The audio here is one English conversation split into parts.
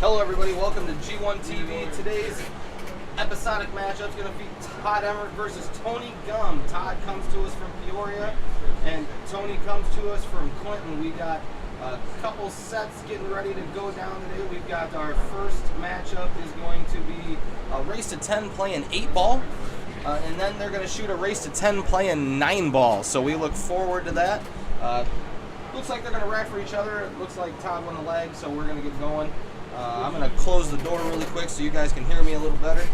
Hello everybody, welcome to G1 TV. Today's episodic matchup is going to be Todd Emert versus Tony Gum. Todd comes to us from Peoria and Tony comes to us from Clinton. We got a couple sets getting ready to go down today. We've got our first matchup is going to be a race to 10 playing 8 ball. And then they're going to shoot a race to 10 playing 9 ball. So we look forward to that. Looks like they're going to rack for each other. It looks like Todd won the leg, so we're going to get going. I'm going to close the door really quick so you guys can hear me a little better.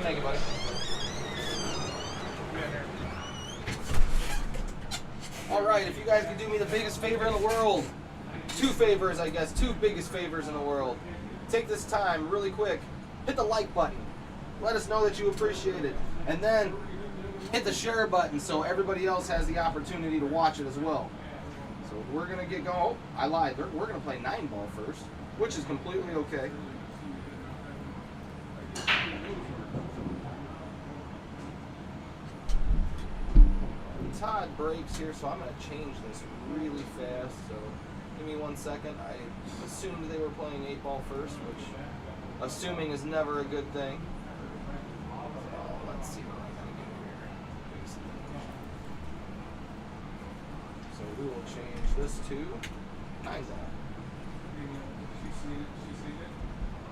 Thank you, buddy. All right, if you guys can do me the biggest favor in the world, 2 favors, I guess, 2 biggest favors in the world. Take this time really quick, hit the like button. Let us know that you appreciate it. And then hit the share button so everybody else has the opportunity to watch it as well. So we're going to get going. Oh, I lied. We're going to play 9 ball first, which is completely okay. Todd breaks here, so I'm going to change this really fast. So give me 1 second. I assumed they were playing 8 ball first, which assuming is never a good thing. Let's see what I can do here. So we will change this to 9 ball. She's seen it.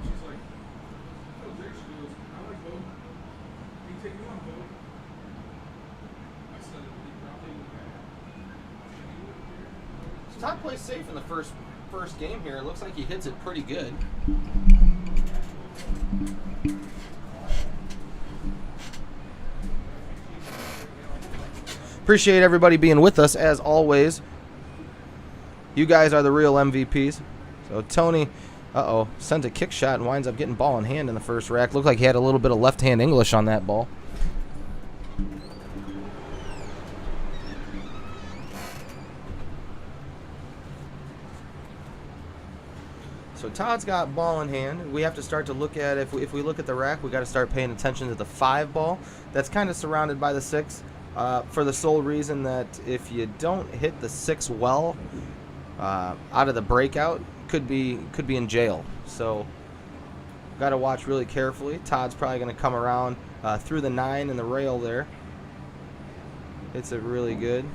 She's like, oh, there she goes. I like both. Can you take me on both? I said it. Todd plays safe in the first game here. It looks like he hits it pretty good. Appreciate everybody being with us as always. You guys are the real MVPs. So Tony, sent a kick shot and winds up getting ball in hand in the first rack. Looked like he had a little bit of left-hand English on that ball. So Todd's got ball in hand. We have to start to look at, if we look at the rack, we got to start paying attention to the 5 ball. That's kind of surrounded by the 6 for the sole reason that if you don't hit the 6 well out of the breakout, could be in jail. So got to watch really carefully. Todd's probably going to come around through the 9 and the rail there. Hits it really good.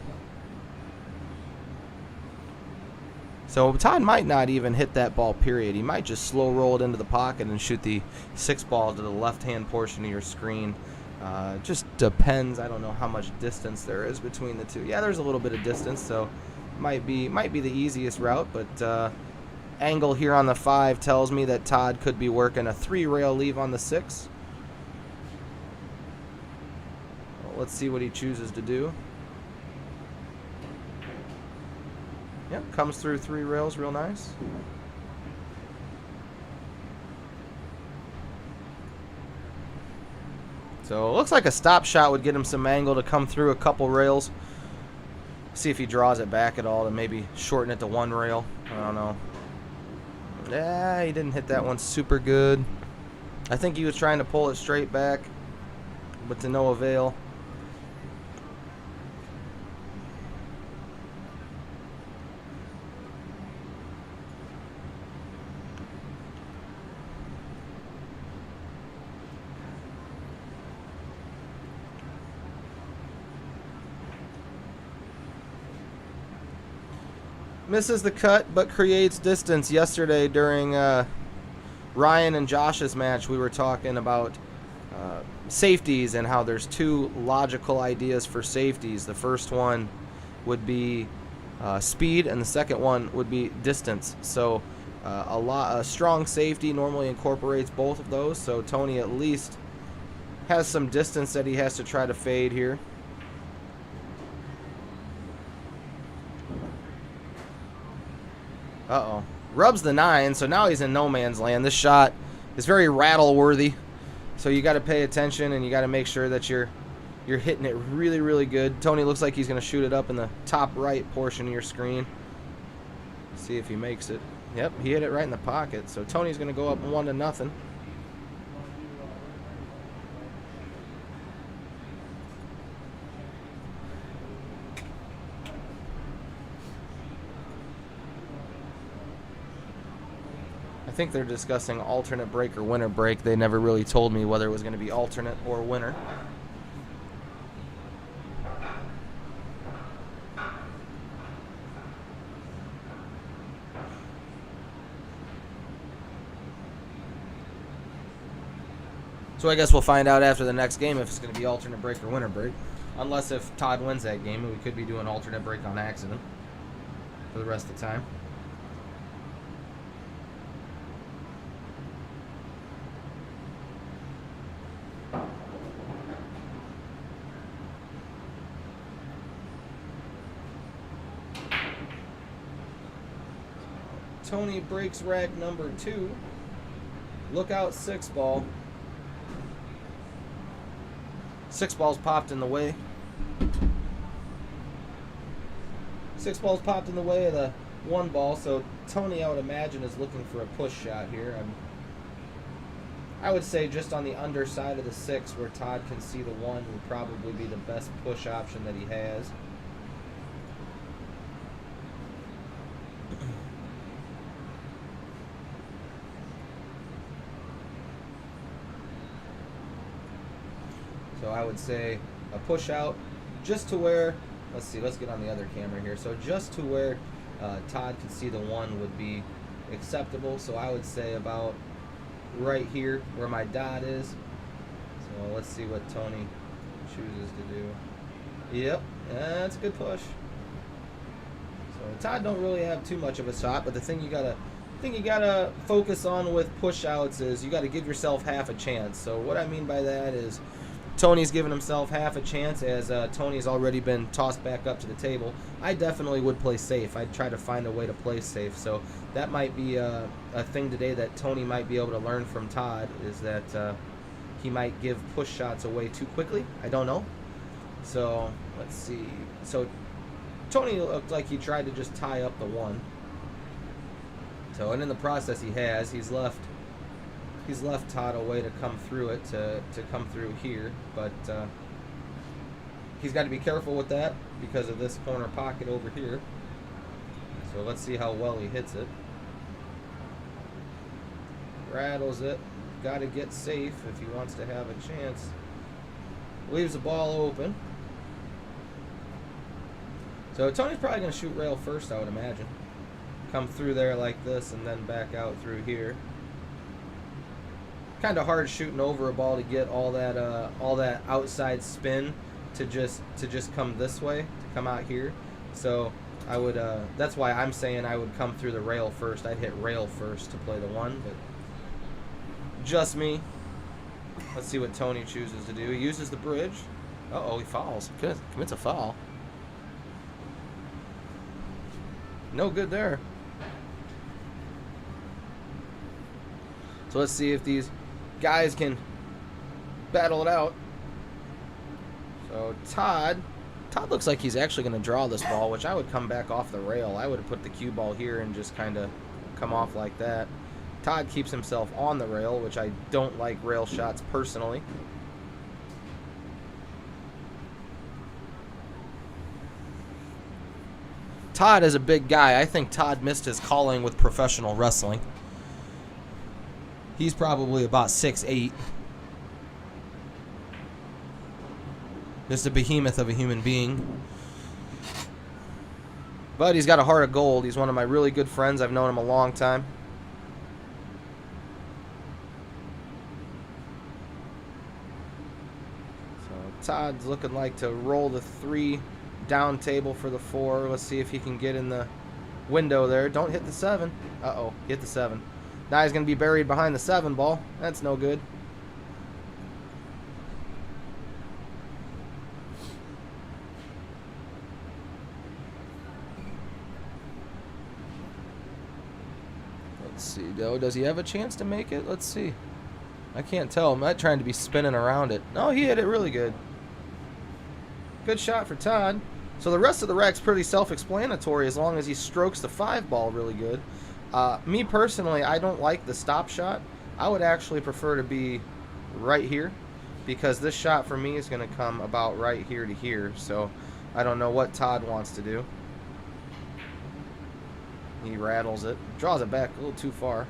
So Todd might not even hit that ball, period. He might just slow roll it into the pocket and shoot the 6 ball to the left-hand portion of your screen. Just depends. I don't know how much distance there is between the 2. Yeah, there's a little bit of distance, so might be the easiest route. But angle here on the 5 tells me that Todd could be working a 3-rail leave on the 6. Well, let's see what he chooses to do. Yep, comes through 3 rails real nice. So it looks like a stop shot would get him some angle to come through a couple rails. See if he draws it back at all to maybe shorten it to 1 rail. I don't know. Yeah, he didn't hit that one super good. I think he was trying to pull it straight back, but to no avail. Misses the cut, but creates distance. Yesterday during Ryan and Josh's match, we were talking about safeties and how there's 2 logical ideas for safeties. The first one would be speed, and the second one would be distance. So a strong safety normally incorporates both of those. So Tony at least has some distance that he has to try to fade here. Rubs the 9, so now he's in no man's land. This shot is very rattle-worthy, so you got to pay attention and you got to make sure that you're hitting it really, really good. Tony looks like he's going to shoot it up in the top right portion of your screen. See if he makes it. Yep, he hit it right in the pocket, so Tony's going to go up 1-0. I think they're discussing alternate break or winner break. They never really told me whether it was going to be alternate or winner. So I guess we'll find out after the next game if it's going to be alternate break or winner break. Unless if Todd wins that game, we could be doing alternate break on accident for the rest of the time. Tony breaks rack number 2. Look out, 6 ball. 6 balls popped in the way. 6 balls popped in the way of the 1 ball, so Tony, I would imagine, is looking for a push shot here. I would say just on the underside of the 6 where Todd can see the 1 would probably be the best push option that he has. So I would say a push out just to where, let's see, let's get on the other camera here. So just to where Todd can see the 1 would be acceptable. So I would say about right here where my dot is. So let's see what Tony chooses to do. Yep, that's a good push. So Todd don't really have too much of a shot, but the thing you gotta focus on with push outs is you gotta give yourself half a chance. So what I mean by that is Tony's given himself half a chance as Tony's already been tossed back up to the table. I definitely would play safe. I'd try to find a way to play safe. So that might be a thing today that Tony might be able to learn from Todd, is that he might give push shots away too quickly. I don't know. So let's see. So Tony looked like he tried to just tie up the 1. So, and in the process he's left Todd a way to come through it, to come through here, but he's got to be careful with that because of this corner pocket over here. So let's see how well he hits it. Rattles it. Got to get safe if he wants to have a chance. Leaves the ball open. So Tony's probably going to shoot rail first, I would imagine. Come through there like this and then back out through here. Kind of hard shooting over a ball to get all that outside spin to just come this way, to come out here. So I would that's why I'm saying I would come through the rail first. I'd hit rail first to play the 1, but just me. Let's see what Tony chooses to do. He uses the bridge. Uh-oh, he fouls. Good. Commits a foul. No good there. So let's see if these guys can battle it out. So Todd looks like he's actually going to draw this ball, which I would come back off the rail. I would have put the cue ball here and just kind of come off like that. Todd keeps himself on the rail, which I don't like rail shots personally. Todd is a big guy. I think Todd missed his calling with professional wrestling. He's probably about 6'8". Just a behemoth of a human being. But he's got a heart of gold. He's one of my really good friends. I've known him a long time. So Todd's looking like to roll the 3 down table for the 4. Let's see if he can get in the window there. Don't hit the 7. Uh-oh, hit the 7. Now he's going to be buried behind the 7 ball. That's no good. Let's see, though. Does he have a chance to make it? Let's see. I can't tell. I'm not trying to be spinning around it. No, he hit it really good. Good shot for Todd. So the rest of the rack's pretty self-explanatory as long as he strokes the 5 ball really good. Me personally, I don't like the stop shot. I would actually prefer to be right here because this shot for me is going to come about right here to here. So I don't know what Todd wants to do. He rattles it, draws it back a little too far.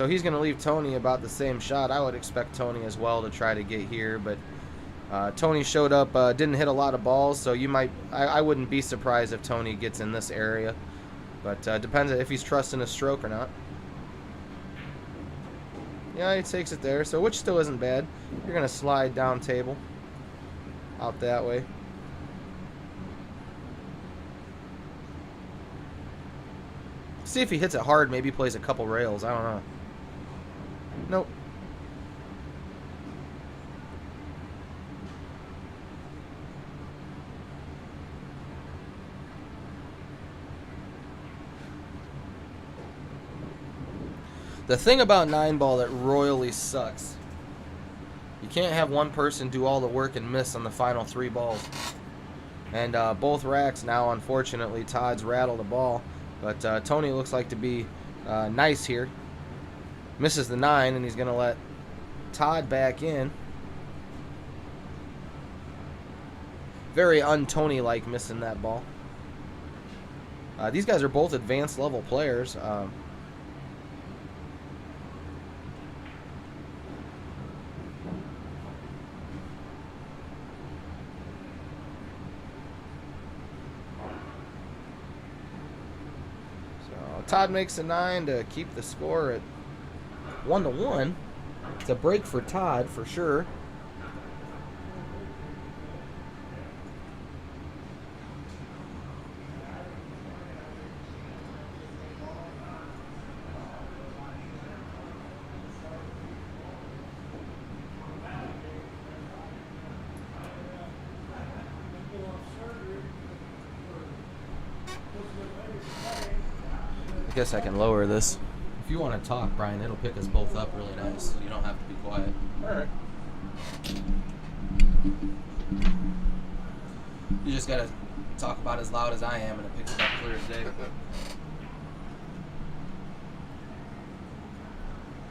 So he's going to leave Tony about the same shot. I would expect Tony as well to try to get here, but Tony showed up, didn't hit a lot of balls, so I wouldn't be surprised if Tony gets in this area. But depends if he's trusting his stroke or not. Yeah, he takes it there, so which still isn't bad. You're going to slide down table out that way. See if he hits it hard, maybe he plays a couple rails. I don't know. Nope. The thing about 9-ball that royally sucks, you can't have one person do all the work and miss on the final 3 balls. And both racks now, unfortunately, Todd's rattled a ball. But Tony looks like to be nice here. Misses the 9, and he's going to let Todd back in. Very un-Tony-like missing that ball. These guys are both advanced level players. Todd makes a 9 to keep the score at 1-1. It's a break for Todd for sure. I guess I can lower this. If you want to talk, Brian, it'll pick us both up really nice. You don't have to be quiet. All right. You just gotta talk about as loud as I am, and it picks it up clear as day.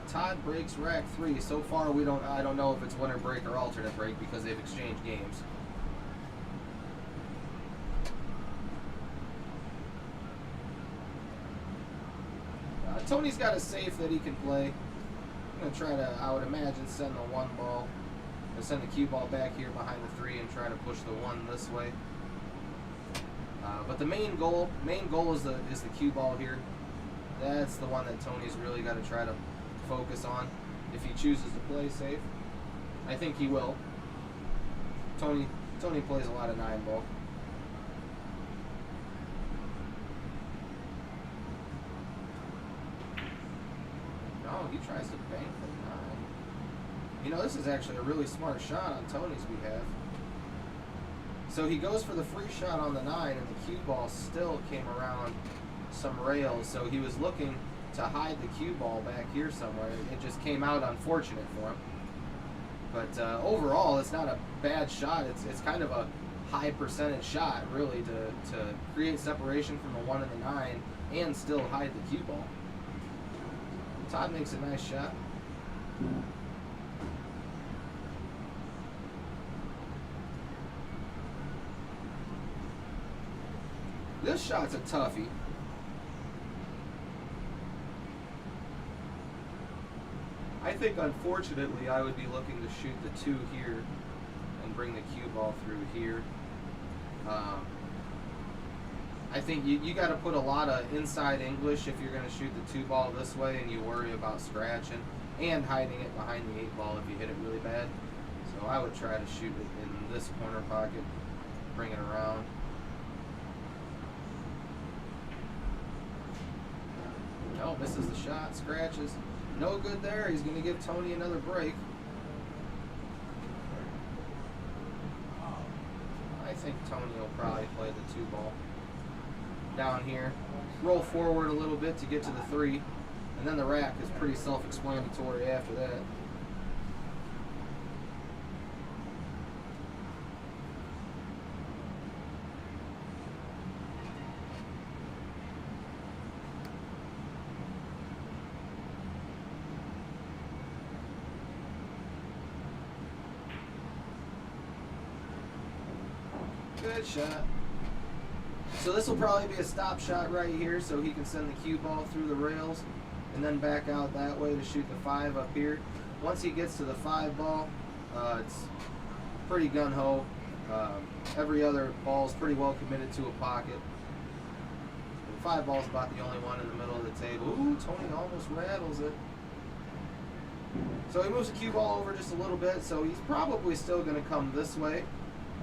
Todd breaks rack 3. So far, I don't know if it's winner break or alternate break because they've exchanged games. Tony's got a safe that he can play. I'm going to try to, I would imagine, send the 1 ball. Or send the cue ball back here behind the 3 and try to push the 1 this way. But the main goal is the cue ball here. That's the one that Tony's really got to try to focus on if he chooses to play safe. I think he will. Tony plays a lot of 9-ball. He tries to bank the 9. You know, this is actually a really smart shot on Tony's behalf. So he goes for the free shot on the 9, and the cue ball still came around some rails. So he was looking to hide the cue ball back here somewhere. It just came out unfortunate for him. But overall, it's not a bad shot. It's kind of a high percentage shot, really, to create separation from the 1 and the 9 and still hide the cue ball. Todd makes a nice shot. This shot's a toughie. I think, unfortunately, I would be looking to shoot the 2 here and bring the cue ball through here. I think you got to put a lot of inside English if you're going to shoot the 2 ball this way, and you worry about scratching and hiding it behind the 8 ball if you hit it really bad. So I would try to shoot it in this corner pocket, bring it around. No, misses the shot, scratches. No good there. He's going to give Tony another break. I think Tony will probably play the 2 ball. Down here, roll forward a little bit to get to the 3, and then the rack is pretty self-explanatory after that. Good shot. So this will probably be a stop shot right here, so he can send the cue ball through the rails. and then back out that way to shoot the 5 up here. Once he gets to the 5 ball, it's pretty gun-ho. Every other ball is pretty well committed to a pocket. The 5 ball is about the only one in the middle of the table. Ooh, Tony almost rattles it. So he moves the cue ball over just a little bit, so he's probably still going to come this way,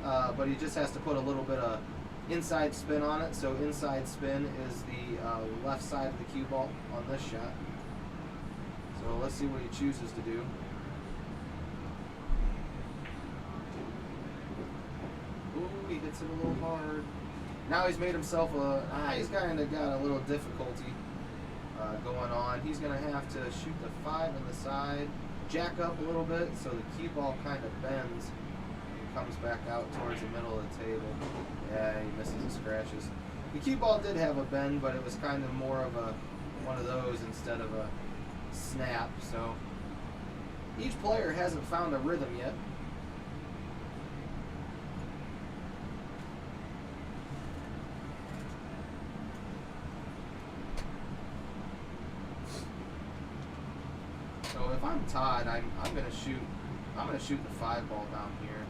but he just has to put a little bit of inside spin on it. So inside spin is the left side of the cue ball on this shot. So let's see what he chooses to do. Ooh, he hits it a little hard. Now he's made himself he's kind of got a little difficulty going on. He's going to have to shoot the 5 in the side, jack up a little bit so the cue ball kind of bends and comes back out towards the middle of the table. Yeah, he misses and scratches. The cue ball did have a bend, but it was kind of more of one of those instead of a snap. So each player hasn't found a rhythm yet. So if I'm Todd, I'm gonna shoot the 5 ball down here.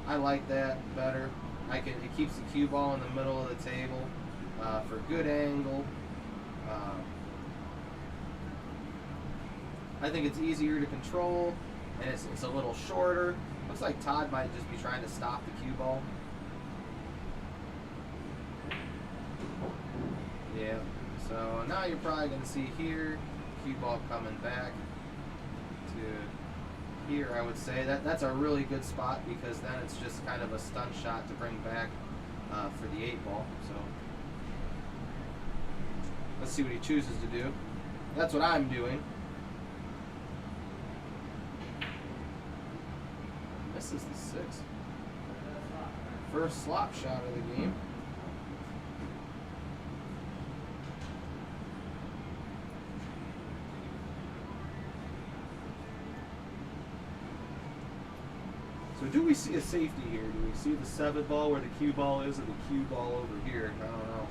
I like that better. It keeps the cue ball in the middle of the table for good angle. I think it's easier to control, and it's a little shorter. Looks like Todd might just be trying to stop the cue ball. Yeah. So now you're probably gonna see here. Cue ball coming back to here, I would say. That's a really good spot because then it's just kind of a stunt shot to bring back for the 8 ball. So let's see what he chooses to do. That's what I'm doing. Misses the 6. First slop shot of the game. So do we see a safety here? Do we see the 7 ball where the cue ball is, or the cue ball over here? I don't know.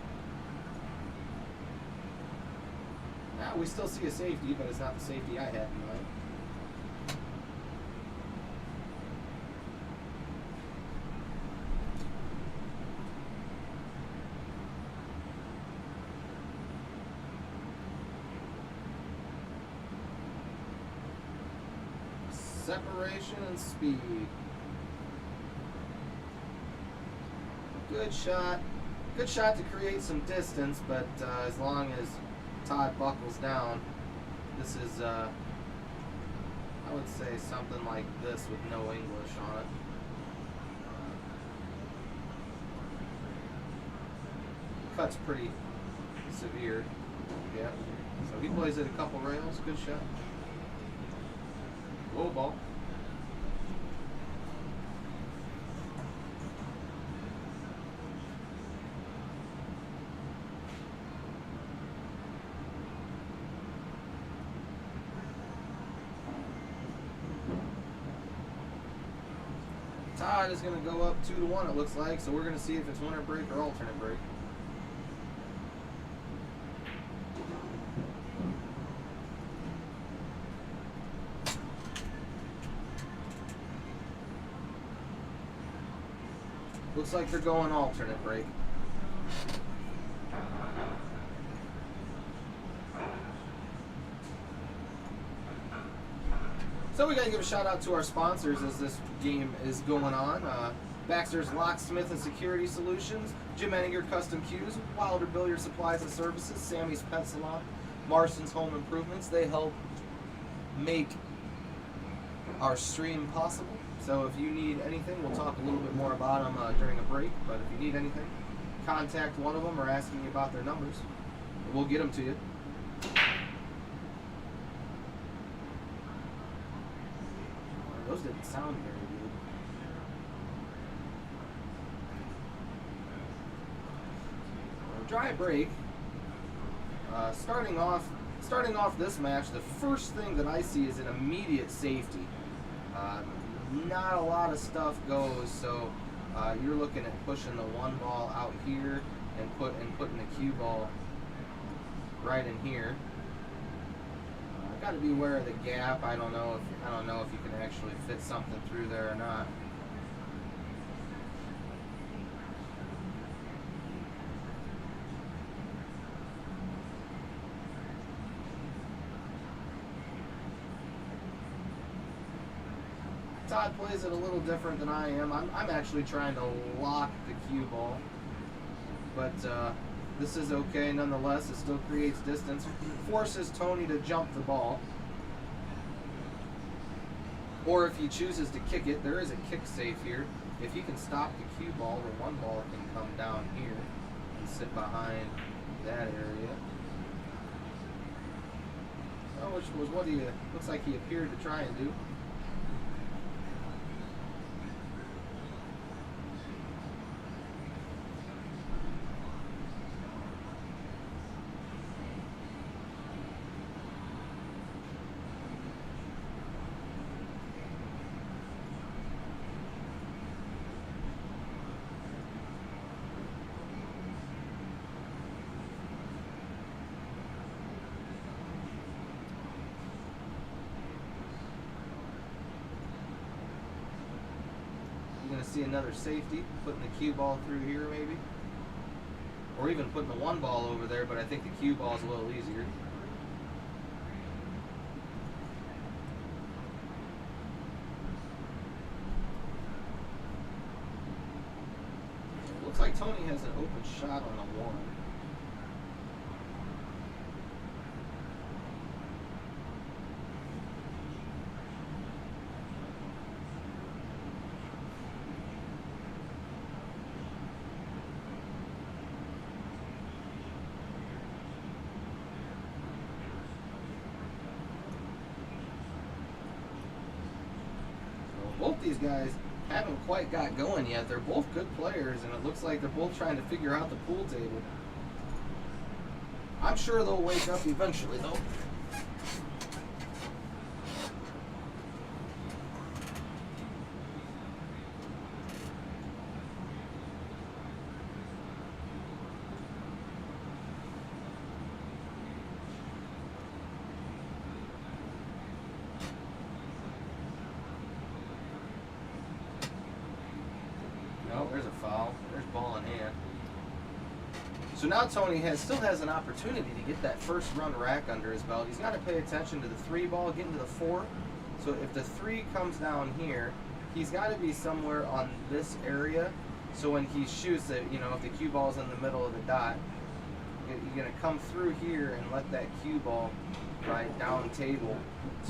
Now we still see a safety, but it's not the safety I had in mind. Separation and speed. Good shot. Good shot to create some distance, but as long as Todd buckles down, this is, I would say, something like this with no English on it. Cut's pretty severe. Yeah. So he plays it a couple rails. Good shot. Low ball. Todd is going to go up 2-1, it looks like, so we're going to see if it's winner break or alternate break. Looks like they're going alternate break. So we gotta give a shout out to our sponsors as this game is going on. Baxter's Locksmith and Security Solutions, Jim Enninger Custom Cues, Wilder Billiard Supplies and Services, Sammy's Pet Salon, Marston's Home Improvements. They help make our stream possible. So if you need anything, we'll talk a little bit more about them during a break. But if you need anything, contact one of them or ask me about their numbers. We'll get them to you. Those didn't sound very good. Dry break. Starting off this match, the first thing that I see is an immediate safety. Not a lot of stuff goes, so you're looking at pushing the 1 ball out here and putting the cue ball right in here. Got to be aware of the gap. I don't know if you can actually fit something through there or not. Todd plays it a little different than I am. I'm actually trying to lock the cue ball, but this is okay nonetheless. It still creates distance, forces Tony to jump the ball, or if he chooses to kick it, there is a kick safe here. If he can stop the cue ball, the one ball can come down here and sit behind that area. Well, which was what he looks like he appeared to try and do. Going to see another safety, putting the cue ball through here maybe, or even putting the one ball over there, but I think the cue ball is a little easier. Looks like Tony has an open shot on the one. Both these guys haven't quite got going yet. They're both good players, and it looks like they're both trying to figure out the pool table. I'm sure they'll wake up eventually, though. No, there's a foul. There's ball in hand. So now Tony still has an opportunity to get that first run rack under his belt. He's got to pay attention to the 3 ball, getting to the 4. So if the 3 comes down here, he's got to be somewhere on this area. So when he shoots it, you know, if the cue ball is in the middle of the dot, you're going to come through here and let that cue ball right down table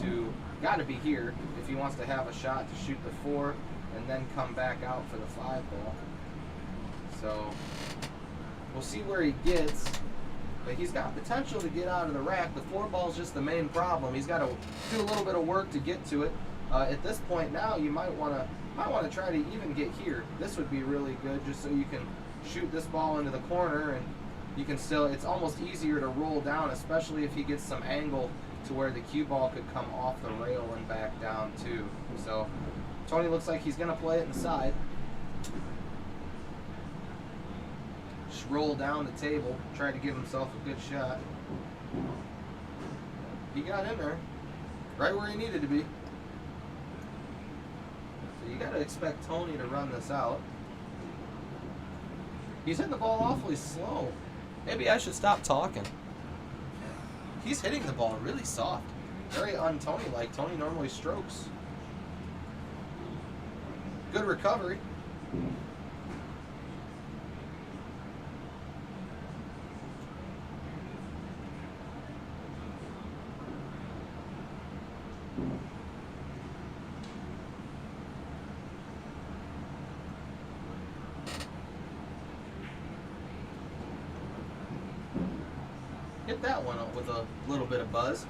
to, got to be here if he wants to have a shot to shoot the 4 and then come back out for the 5 ball. So we'll see where he gets, but he's got potential to get out of the rack. The 4 ball is just the main problem. He's got to do a little bit of work to get to it. At this point now, you might want to try to even get here. This would be really good, just so you can shoot this ball into the corner, and you can still. It's almost easier to roll down, especially if he gets some angle to where the cue ball could come off the rail and back down too. So Tony looks like he's going to play it inside. Just roll down the table, try to give himself a good shot. He got in there, right where he needed to be. So you got to expect Tony to run this out. He's hitting the ball awfully slow. Maybe I should stop talking. He's hitting the ball really soft. Very un-Tony-like. Tony normally strokes. Good recovery. Hit that one up with a little bit of buzz.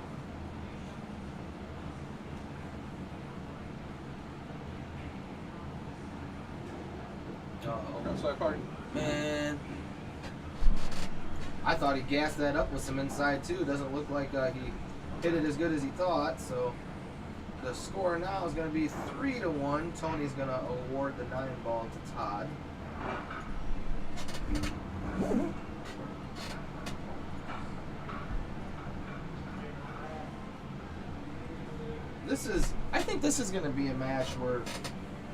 Uh-oh. Outside party. Man. I thought he gassed that up with some inside too. Doesn't look like he hit it as good as he thought. So the score now is going to be 3-1. Tony's going to award the 9 ball to Todd. I think this is going to be a match where,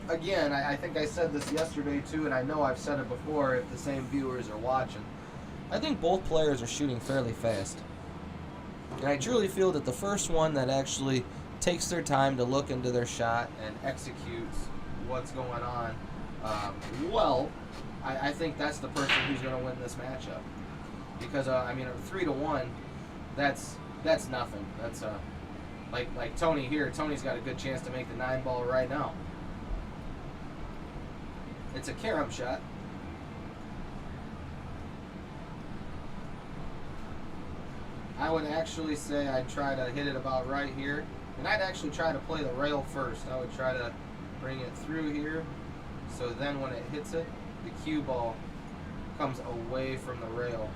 again, I think I said this yesterday too, and I know I've said it before if the same viewers are watching. I think both players are shooting fairly fast. And I truly feel that the first one that actually takes their time to look into their shot and executes what's going on, I think that's the person who's going to win this matchup. Because, I mean, 3-1, that's nothing. That's, like Tony here. Tony's got a good chance to make the 9-ball right now. It's a carom shot. I would actually say I'd try to hit it about right here. And I'd actually try to play the rail first. I would try to bring it through here. So then when it hits it, the cue ball comes away from the rail.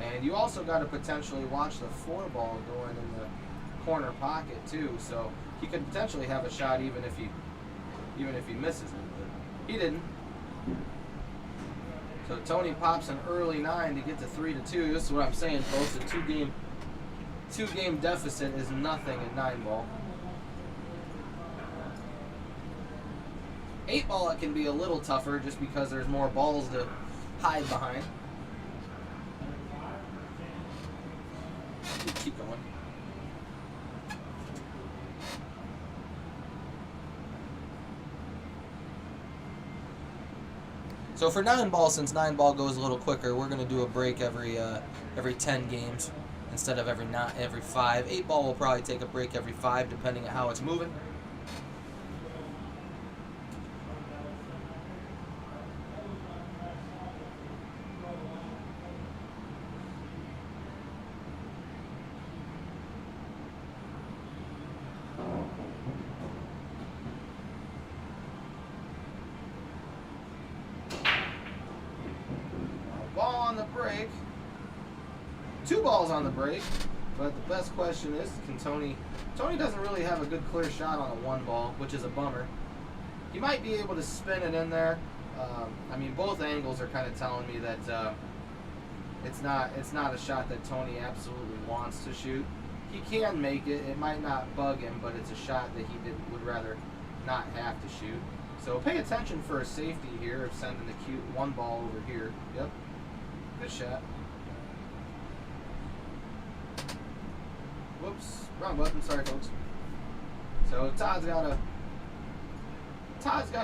And you also got to potentially watch the 4-ball going in the corner pocket too. So he could potentially have a shot even if he misses it. But he didn't. So Tony pops an early 9 to get to 3-2. This is what I'm saying, folks. A two-game deficit is nothing in 9-ball. 8-ball, it can be a little tougher just because there's more balls to hide behind. Keep going. So for 9-ball, since 9-ball goes a little quicker, we're going to do a break every 10 games instead of every 5. 8-ball will probably take a break every 5, depending on how it's moving. Ball on the break. 2 balls on the break. But the best question is, can Tony doesn't really have a good clear shot on a 1-ball, which is a bummer. He might be able to spin it in there. I mean, both angles are kind of telling me that it's not a shot that Tony absolutely wants to shoot. He can make it. It might not bug him, but it's a shot that he would rather not have to shoot. So pay attention for a safety here of sending the cute 1-ball over here. Yep. Good shot. Whoops, wrong button. Sorry, folks. So Todd's got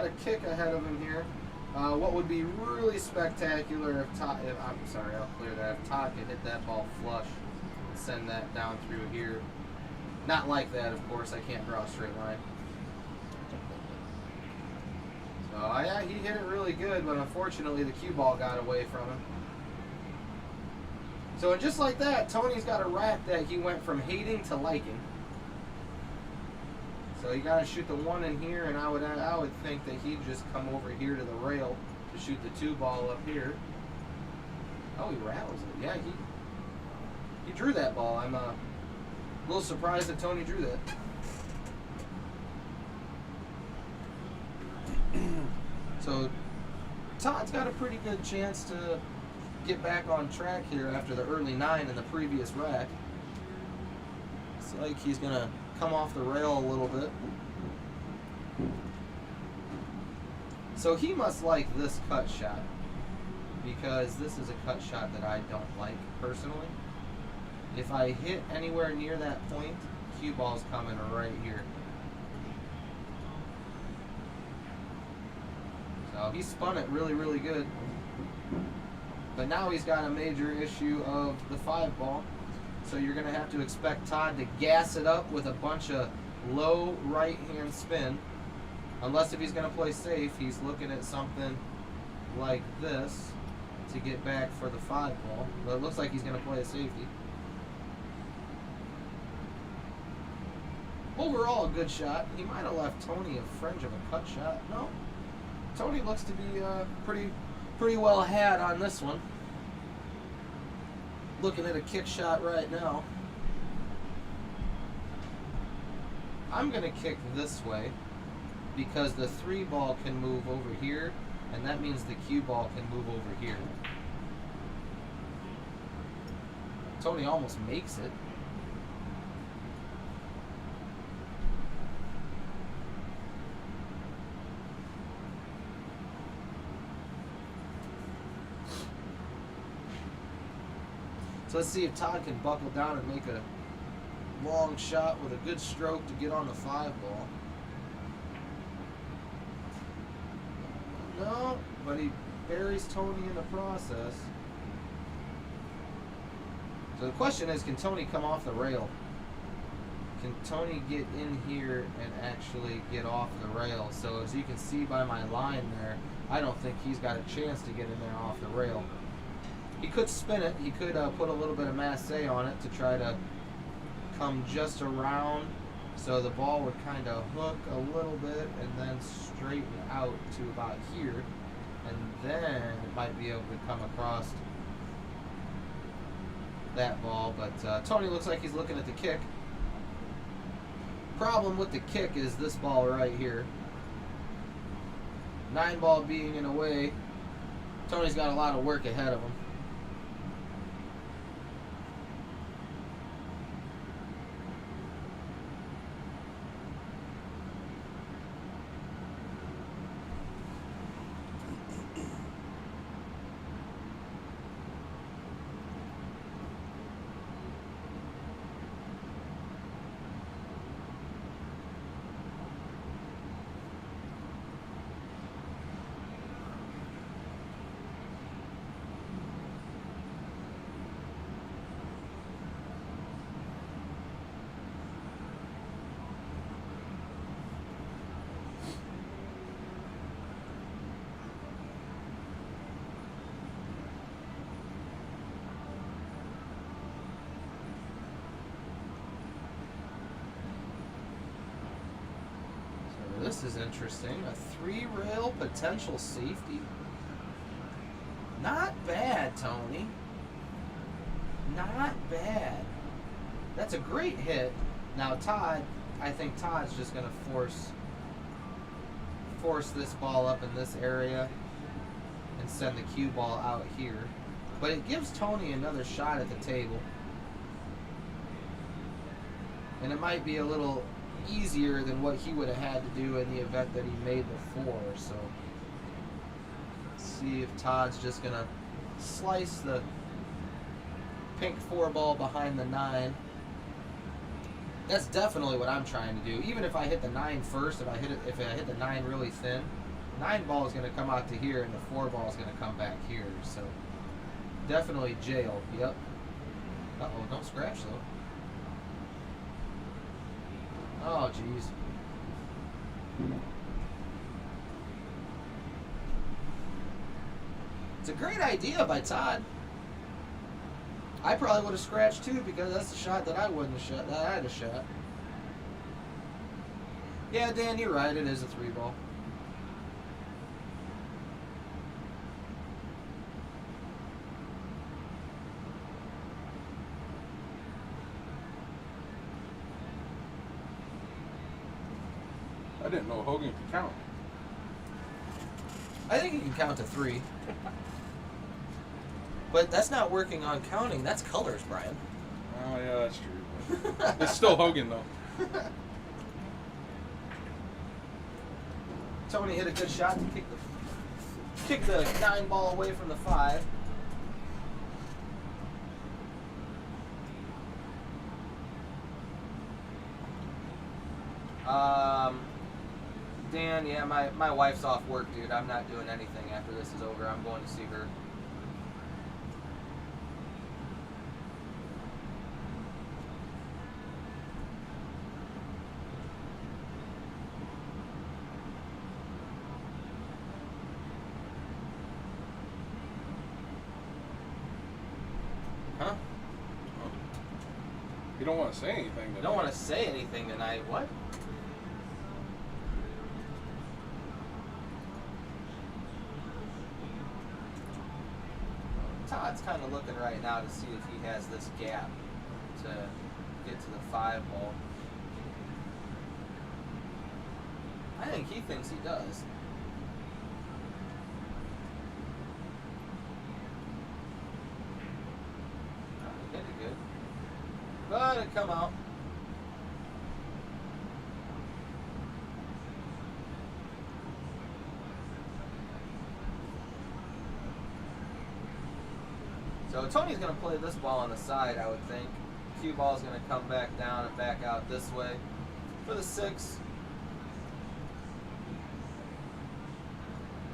a kick ahead of him here. What would be really spectacular if Todd could hit that ball flush and send that down through here. Not like that, of course. I can't draw a straight line. So yeah, he hit it really good, but unfortunately the cue ball got away from him. So just like that, Tony's got a rack that he went from hating to liking. So you gotta shoot the 1 in here, and I would think that he'd just come over here to the rail to shoot the 2-ball up here. Oh, he rattles it. Yeah, he drew that ball. I'm a little surprised that Tony drew that. So Todd's got a pretty good chance to get back on track here after the early 9 in the previous rack. It's like he's gonna come off the rail a little bit. So he must like this cut shot, because this is a cut shot that I don't like personally. If I hit anywhere near that point, cue ball's coming right here. So he spun it really, really good. But now he's got a major issue of the 5-ball. So you're going to have to expect Todd to gas it up with a bunch of low right-hand spin. Unless if he's going to play safe, he's looking at something like this to get back for the 5-ball. But it looks like he's going to play a safety. Overall, a good shot. He might have left Tony a fringe of a cut shot. No. Tony looks to be pretty well had on this one. Looking at a kick shot right now. I'm going to kick this way because the 3-ball can move over here, and that means the cue ball can move over here. Tony almost makes it. Let's see if Todd can buckle down and make a long shot with a good stroke to get on the 5-ball. No, but he buries Tony in the process. So the question is, can Tony come off the rail? Can Tony get in here and actually get off the rail? So as you can see by my line there, I don't think he's got a chance to get in there off the rail. He could spin it. He could put a little bit of masse on it to try to come just around, so the ball would kind of hook a little bit and then straighten out to about here, and then it might be able to come across that ball. But Tony looks like he's looking at the kick. Problem with the kick is this ball right here. 9-ball being in a way, Tony's got a lot of work ahead of him. This is interesting. A 3-rail potential safety. Not bad, Tony. Not bad. That's a great hit. Now Todd, I think Todd's just going to force this ball up in this area and send the cue ball out here. But it gives Tony another shot at the table. And it might be a little easier than what he would have had to do in the event that he made before. So let's see if Todd's just gonna slice the pink 4-ball behind the 9. That's definitely what I'm trying to do. Even if I hit the 9 first, if I hit the 9 really thin, 9-ball is gonna come out to here and the 4-ball is gonna come back here. So definitely jail. Yep. Uh-oh, don't scratch though. Oh, jeez. It's a great idea by Todd. I probably would have scratched too, because that's a shot that I wouldn't have shot. That I'd have shot. Yeah, Dan, you're right. It is a 3-ball. I didn't know Hogan could count. I think you can count to 3. But that's not working on counting. That's colors, Brian. Oh, yeah, that's true. It's still Hogan, though. Tony hit a good shot to kick the 9-ball away from the 5. Dan, yeah, my wife's off work, dude. I'm not doing anything after this is over. I'm going to see her. Huh? You don't want to say anything tonight. You don't want to say anything tonight. What? Todd's kind of looking right now to see if he has this gap to get to the 5-ball. I think he thinks he does. He hit it good. But it come out. So Tony's going to play this ball on the side, I would think. Cue ball is going to come back down and back out this way for the 6.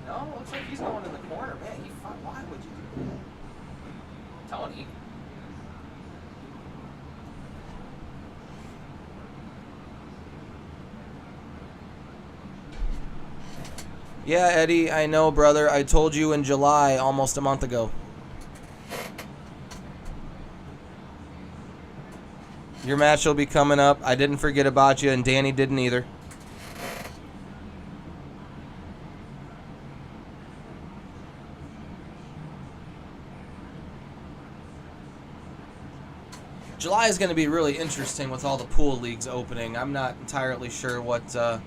No, looks like he's going in the corner. Man, why would you do that? Tony. Yeah, Eddie, I know, brother. I told you in July, almost a month ago. Your match will be coming up. I didn't forget about you, and Danny didn't either. July is going to be really interesting with all the pool leagues opening. I'm not entirely sure what's going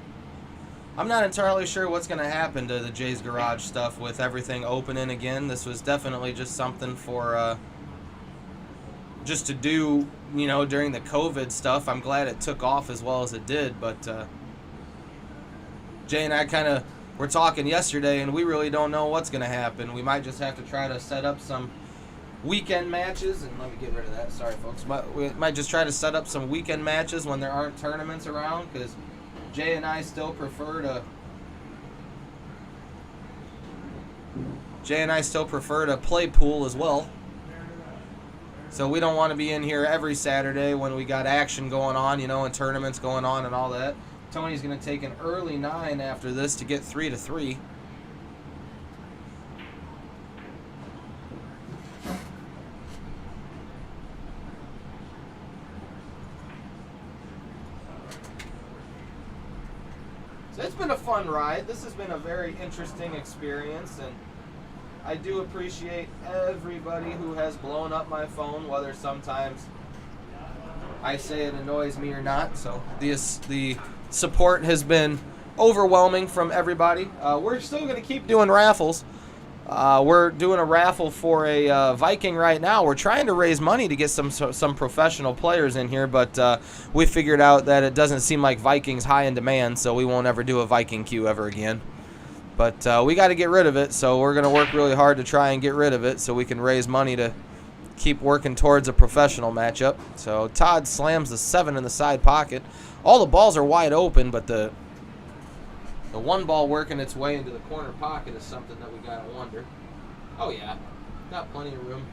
to happen to the Jay's Garage stuff with everything opening again. This was definitely just something for just to do, during the COVID stuff. I'm glad it took off as well as it did, but Jay and I were talking yesterday, and we really don't know what's going to happen. We might just have to try to set up some weekend matches, and let me get rid of that. Sorry, folks. We might just try to set up some weekend matches when there aren't tournaments around, because Jay and I still prefer to play pool as well. So we don't want to be in here every Saturday when we got action going on, and tournaments going on and all that. Tony's going to take an early 9 after this to get 3-3. So it's been a fun ride. This has been a very interesting experience, and I do appreciate everybody who has blown up my phone, whether sometimes I say it annoys me or not. So the support has been overwhelming from everybody. We're still going to keep doing raffles. We're doing a raffle for a Viking right now. We're trying to raise money to get some professional players in here, but we figured out that it doesn't seem like Viking's high in demand, so we won't ever do a Viking queue ever again. But we got to get rid of it, so we're going to work really hard to try and get rid of it so we can raise money to keep working towards a professional matchup. So Todd slams the 7 in the side pocket. All the balls are wide open, but the one ball working its way into the corner pocket is something that we got to wonder. Oh, yeah. Got plenty of room.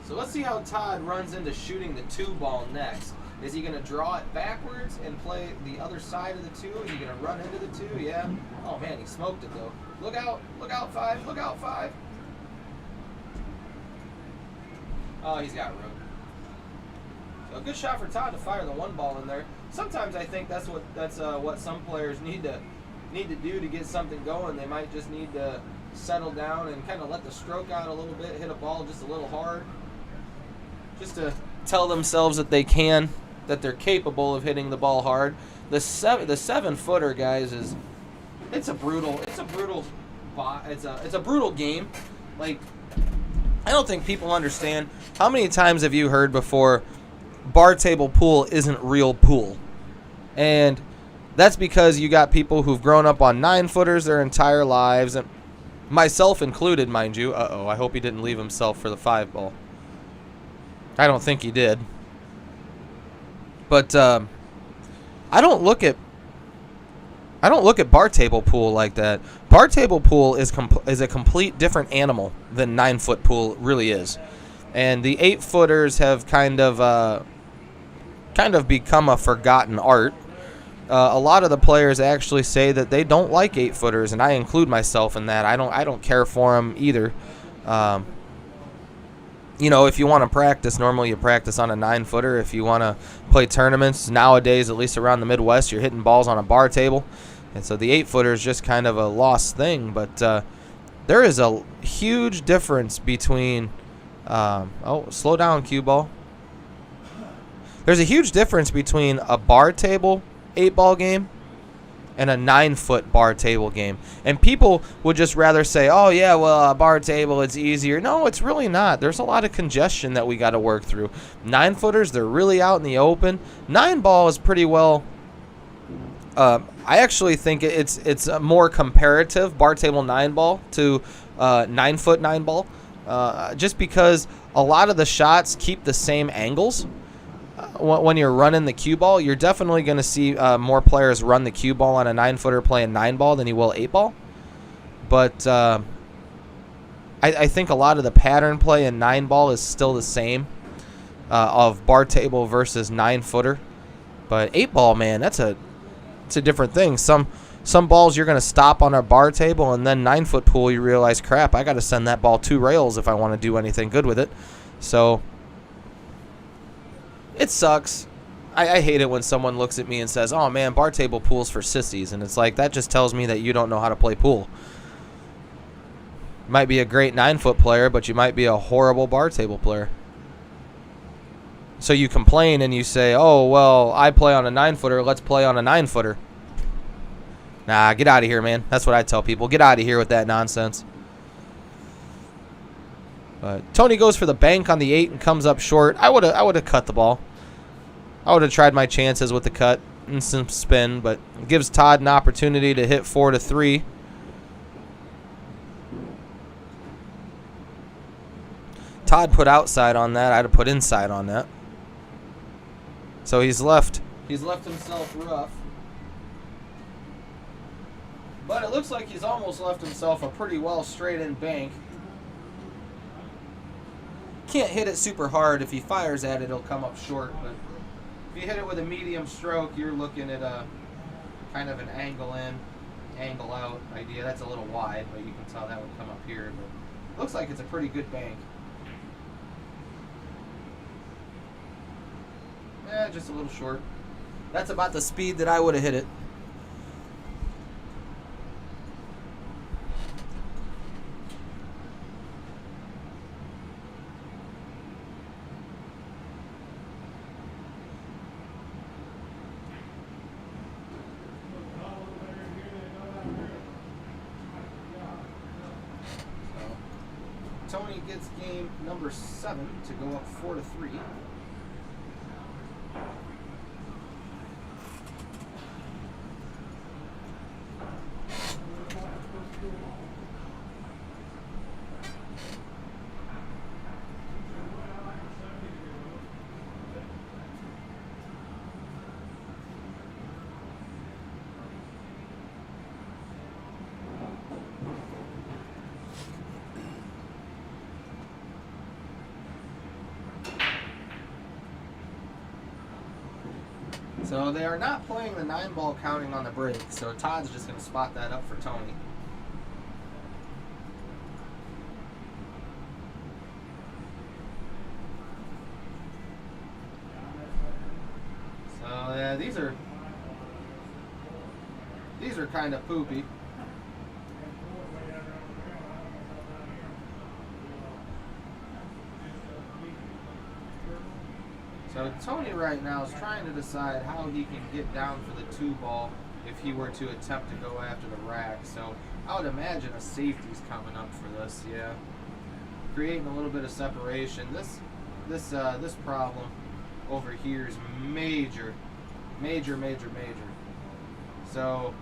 So let's see how Todd runs into shooting the 2 ball next. Is he going to draw it backwards and play the other side of the 2? Is he going to run into the 2? Yeah. Oh, man, he smoked it, though. Look out. Look out, 5. Look out, 5. Oh, he's got room. So a good shot for Todd to fire the 1 ball in there. Sometimes I think that's what some players need to do to get something going. They might just need to settle down and kind of let the stroke out a little bit, hit a ball just a little hard, just to tell themselves that they're capable of hitting the ball hard. The 7-footer, guys, it's a brutal game. Like, I don't think people understand. How many times have you heard before, bar table pool isn't real pool? And that's because you got people who've grown up on 9-footers their entire lives, and myself included, mind you. Uh-oh, I hope he didn't leave himself for the 5 ball. I don't think he did. But I don't look at bar table pool like that. Bar table pool is a complete different animal than 9-foot pool really is. And the 8-footers have kind of become a forgotten art. A lot of the players actually say that they don't like 8-footers, and I include myself in that. I don't care for them either. If you want to practice, normally you practice on a 9-footer. If you want to play tournaments nowadays, at least around the Midwest, you're hitting balls on a bar table. And so the 8-footer is just kind of a lost thing. But there is a huge difference between slow down, cue ball. There's a huge difference between a bar table 8-ball game and a 9-foot bar table game. And people would just rather say, oh, yeah, well, a bar table, it's easier. No, it's really not. There's a lot of congestion that we got to work through. 9-footers, they're really out in the open. 9-ball is pretty well... I actually think it's a more comparative bar table 9-ball to 9-foot 9-ball, just because a lot of the shots keep the same angles. When you're running the cue ball, you're definitely going to see more players run the cue ball on a 9-footer playing 9-ball than you will 8-ball. But I think a lot of the pattern play in 9-ball is still the same of bar table versus 9-footer. But 8-ball, man, it's a different thing. Some balls you're going to stop on a bar table, and then 9-foot pool you realize, crap, I got to send that ball 2 rails if I want to do anything good with it. So it sucks. I hate it when someone looks at me and says, oh, man, bar table pool's for sissies. And it's like, that just tells me that you don't know how to play pool. You might be a great 9-foot player, but you might be a horrible bar table player. So you complain and you say, oh, well, I play on a 9-footer. Let's play on a 9-footer. Nah, get out of here, man. That's what I tell people. Get out of here with that nonsense. Tony goes for the bank on the 8 and comes up short. I would have cut the ball. I would have tried my chances with the cut and some spin, but it gives Todd an opportunity to hit 4-3. Todd put outside on that. I'd have put inside on that. So he's left himself rough. But it looks like he's almost left himself a pretty well straight-in bank. Can't hit it super hard. If he fires at it, it'll come up short, but if you hit it with a medium stroke, you're looking at a kind of an angle in, angle out idea. That's a little wide, but you can tell that would come up here. But looks like it's a pretty good bank. Just a little short. That's about the speed that I would have hit it. Tony gets game number 7 to go up 4-3. So they are not playing the 9-ball counting on the break, so Todd's just going to spot that up for Tony. So yeah, these are kind of poopy. So Tony right now is trying to decide how he can get down for the 2-ball if he were to attempt to go after the rack. So I would imagine a safety's coming up for this, yeah. Creating a little bit of separation. This problem over here is major. So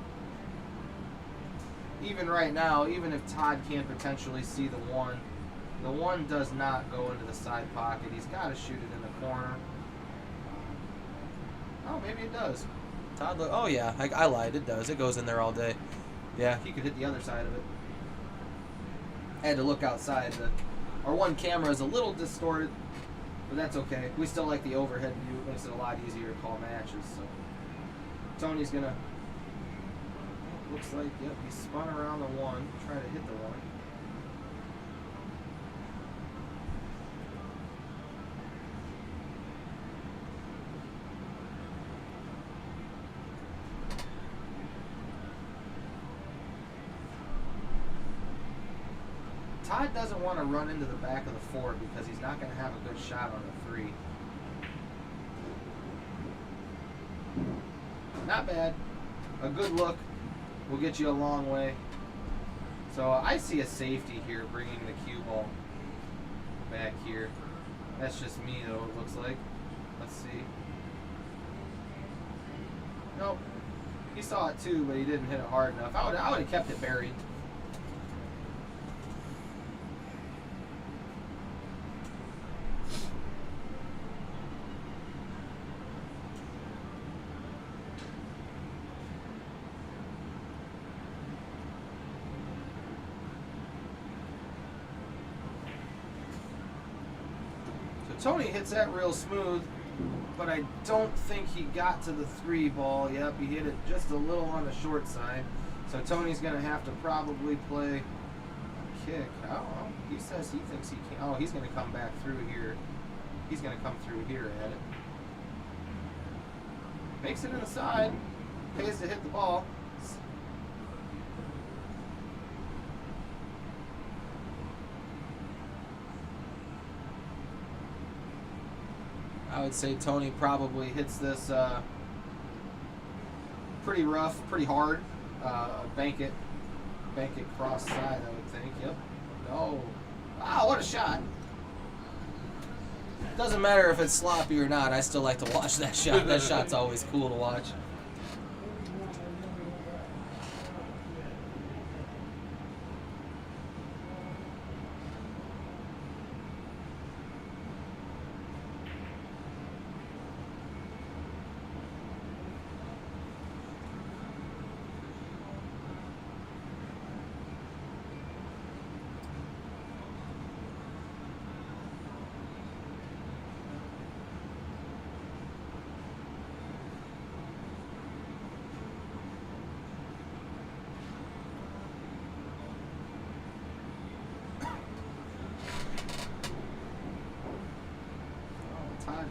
even right now, even if Todd can't potentially see the 1 does not go into the side pocket. He's got to shoot it in the corner. Oh, maybe it does. Todd, oh yeah, I lied. It does. It goes in there all day. Yeah, he could hit the other side of it. I had to look outside. Our one camera is a little distorted, but that's okay. We still like the overhead view. It makes it a lot easier to call matches. So Tony's gonna. Looks like, yep, he spun around the 1, try to hit the 1. Todd doesn't want to run into the back of the 4 because he's not going to have a good shot on the 3. Not bad. a good look will get you a long way. So I see a safety here bringing the cue ball back here. That's just me though, it looks like. Let's see. Nope. He saw it too, but he didn't hit it hard enough. I would have kept it buried. Tony hits that real smooth, but I don't think he got to the 3 ball. Yep, he hit it just a little on the short side. So Tony's going to have to probably play a kick. Oh, he says he thinks he can. Oh, he's going to come back through here. He's going to come through here at it. Makes it in the side. Pays to hit the ball. I would say Tony probably hits this pretty rough, pretty hard. Bank it cross side, I would think. Yep. No. Wow, what a shot. Doesn't matter if it's sloppy or not. I still like to watch that shot. That shot's always cool to watch.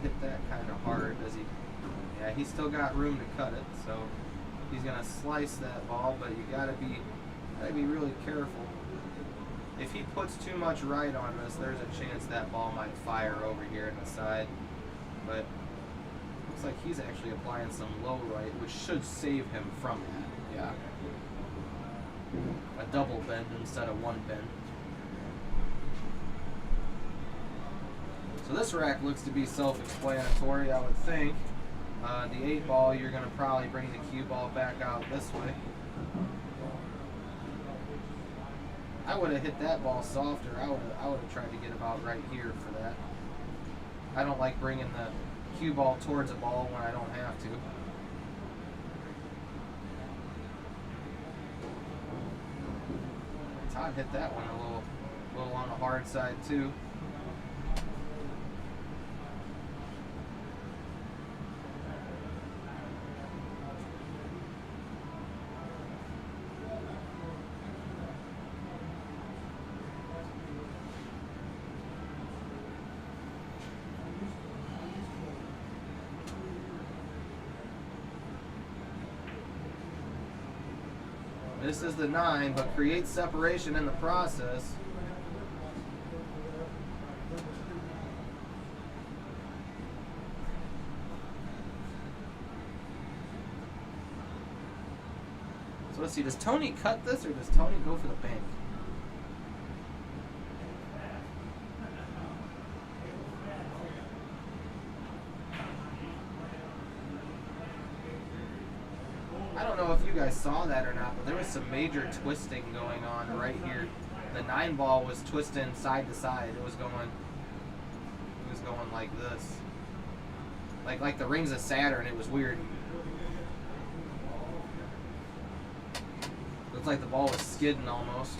Hit that kind of hard, does he? Yeah, he's still got room to cut it, so he's gonna slice that ball, but you gotta be really careful. If he puts too much right on this, there's a chance that ball might fire over here in the side. But looks like he's actually applying some low right, which should save him from that. Yeah. A double bend instead of one bend. So this rack looks to be self-explanatory, I would think. The 8 ball, you're going to probably bring the cue ball back out this way. I would have hit that ball softer. I would have tried to get about right here for that. I don't like bringing the cue ball towards a ball when I don't have to. Todd hit that one a little on the hard side too. This is the 9, but create separation in the process. So let's see, does Tony cut this or does Tony go for the bank? I don't know if you guys saw that or not, but there was some major twisting going on right here. The 9 ball was twisting side to side. It was going like this. Like the rings of Saturn. It was weird. Looked like the ball was skidding almost.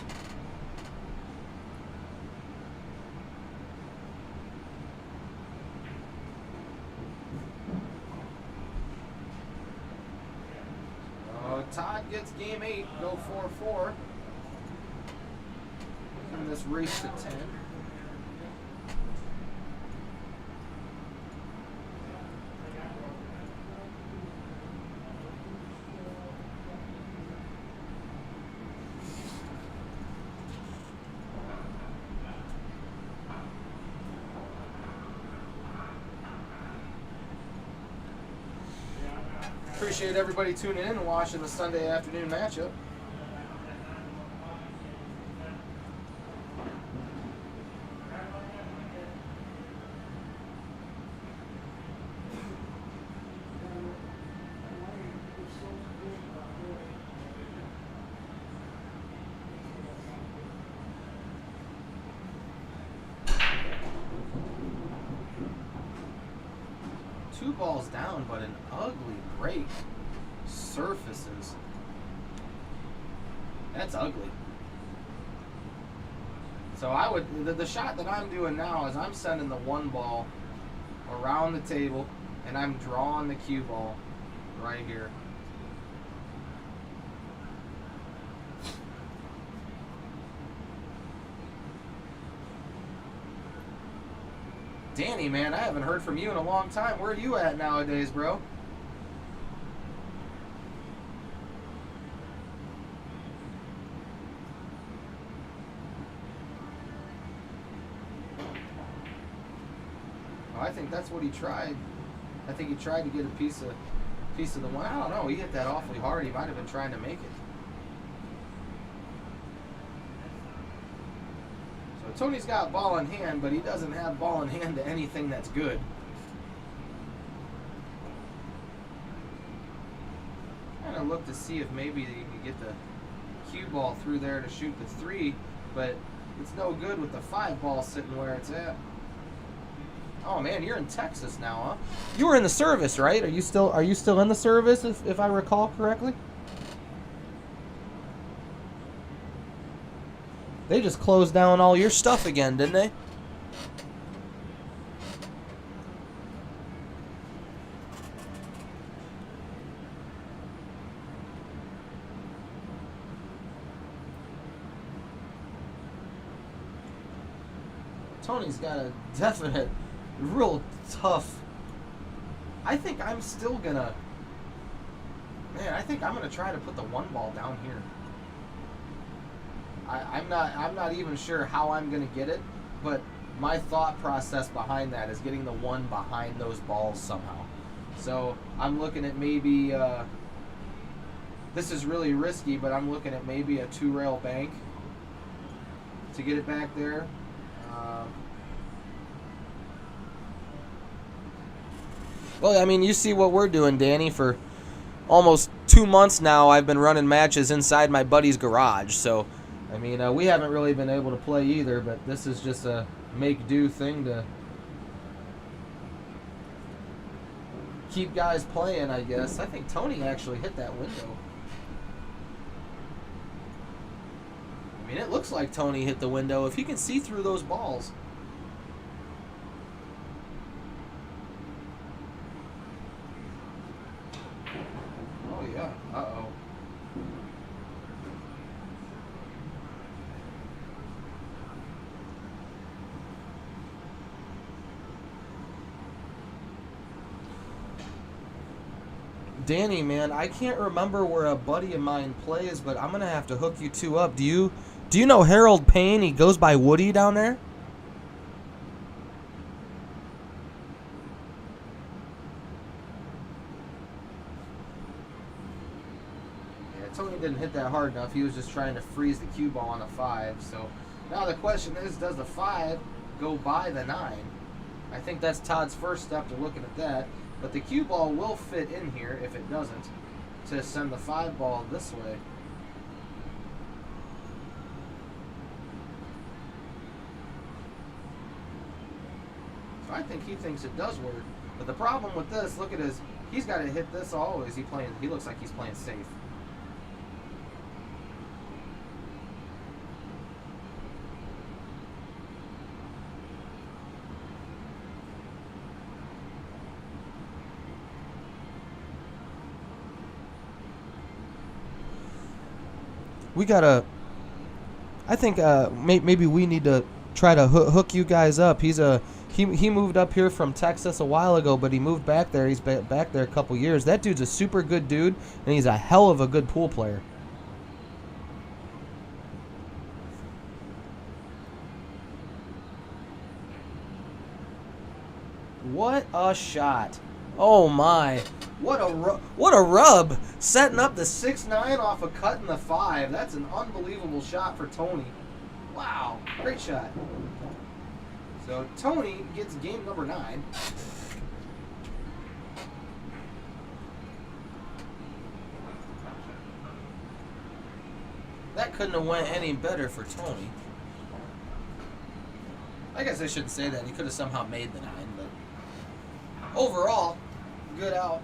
Todd gets game 8, go 4-4. And this race to 10. appreciate everybody tuning in and watching the Sunday afternoon matchup. Two balls down, but an ugly break. Surfaces. That's ugly. So I would, the shot that I'm doing now is I'm sending the one ball around the table and I'm drawing the cue ball right here. Danny, man, I haven't heard from you in a long time. Where are you at nowadays, bro? Oh, I think that's what he tried. I think he tried to get a piece of the one. I don't know. He hit that awfully hard. He might have been trying to make it. Tony's got ball in hand, but he doesn't have ball in hand to anything that's good. I'm going to look to see if maybe you can get the cue ball through there to shoot the 3, but it's no good with the 5 ball sitting where it's at. Oh man, you're in Texas now, huh? You were in the service, right? Are you still in the service if I recall correctly? They just closed down all your stuff again, didn't they? Tony's got a definite, real tough. I think I'm still gonna. Man, I think I'm gonna try to put the one ball down here. I'm not even sure how I'm gonna get it, but my thought process behind that is getting the one behind those balls somehow. So I'm looking at maybe this is really risky, but I'm looking at maybe a 2-rail bank to get it back there. Well, I mean, you see what we're doing, Danny. For almost 2 months now, I've been running matches inside my buddy's garage, so. I mean, we haven't really been able to play either, but this is just a make-do thing to keep guys playing, I guess. I think Tony actually hit that window. I mean, it looks like Tony hit the window. If he can see through those balls. Oh, yeah. Uh-oh. Danny, man, I can't remember where a buddy of mine plays, but I'm gonna have to hook you two up. Do you know Harold Payne? He goes by Woody down there. Yeah, Tony didn't hit that hard enough. He was just trying to freeze the cue ball on the 5. So now the question is, does the 5 go by the 9? I think that's Todd's first step to looking at that. But the cue ball will fit in here if it doesn't, to send the 5 ball this way. So I think he thinks it does work. But the problem with this, look at he's got to hit this always. He looks like he's playing safe. We gotta. I think maybe we need to try to hook you guys up. He moved up here from Texas a while ago, but he moved back there. He's been back there a couple years. That dude's a super good dude, and he's a hell of a good pool player. What a shot! Oh my! What a rub! Setting up the 6'9" off a cut in the 5. That's an unbelievable shot for Tony. Wow, great shot. So Tony gets game number 9. That couldn't have went any better for Tony. I guess I shouldn't say that. He could have somehow made the 9, but overall, good out.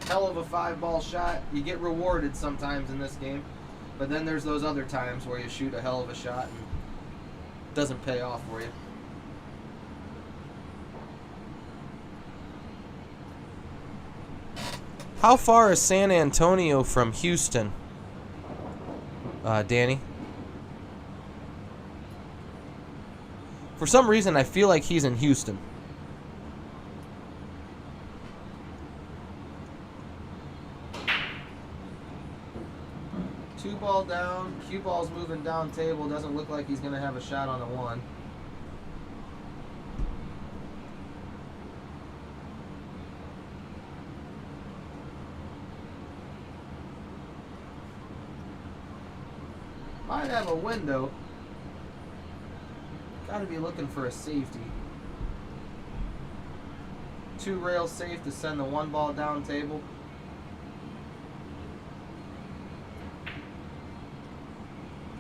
Hell of a 5-ball shot. You get rewarded sometimes in this game, but then there's those other times where you shoot a hell of a shot and it doesn't pay off for you. How far is San Antonio from Houston, Danny? For some reason, I feel like he's in Houston. Two ball down. Cue ball's moving down table. Doesn't look like he's going to have a shot on the 1. Might have a window. Got to be looking for a safety. 2 rails safe to send the 1 ball down table.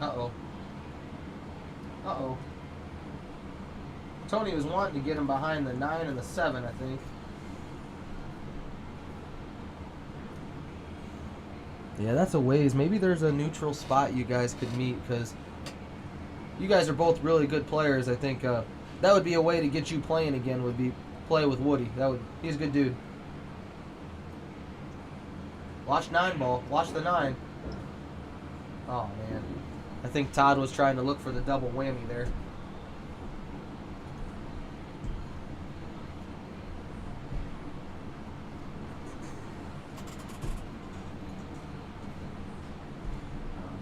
Uh-oh. Uh-oh. Tony was wanting to get him behind the 9 and the 7, I think. Yeah, that's a ways. Maybe there's a neutral spot you guys could meet, because you guys are both really good players. I think that would be a way to get you playing again, would be play with Woody. He's a good dude. Watch 9 ball. Watch the 9. Oh, man. I think Todd was trying to look for the double whammy there.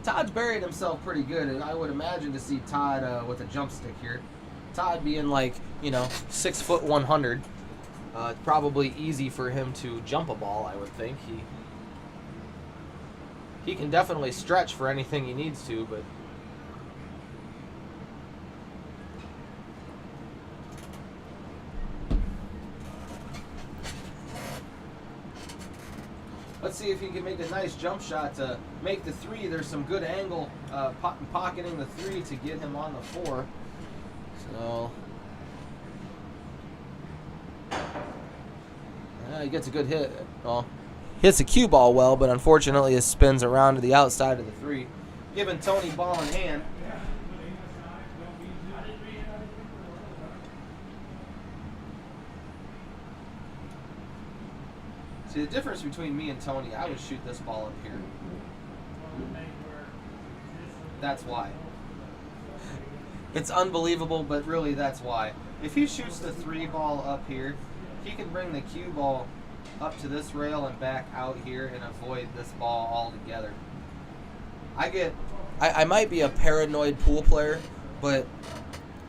Todd's buried himself pretty good, and I would imagine to see Todd with a jump stick here. Todd being like, 6 foot 100, probably easy for him to jump a ball, I would think. He can definitely stretch for anything he needs to, but let's see if he can make a nice jump shot to make the 3. There's some good angle pocketing the 3 to get him on the 4. So he gets a good hit. Well, hits the cue ball well, but unfortunately it spins around to the outside of the 3, giving Tony ball in hand. See, the difference between me and Tony, I would shoot this ball up here. That's why. It's unbelievable, but really that's why. If he shoots the 3 ball up here, he can bring the cue ball up to this rail and back out here and avoid this ball altogether. I might be a paranoid pool player, but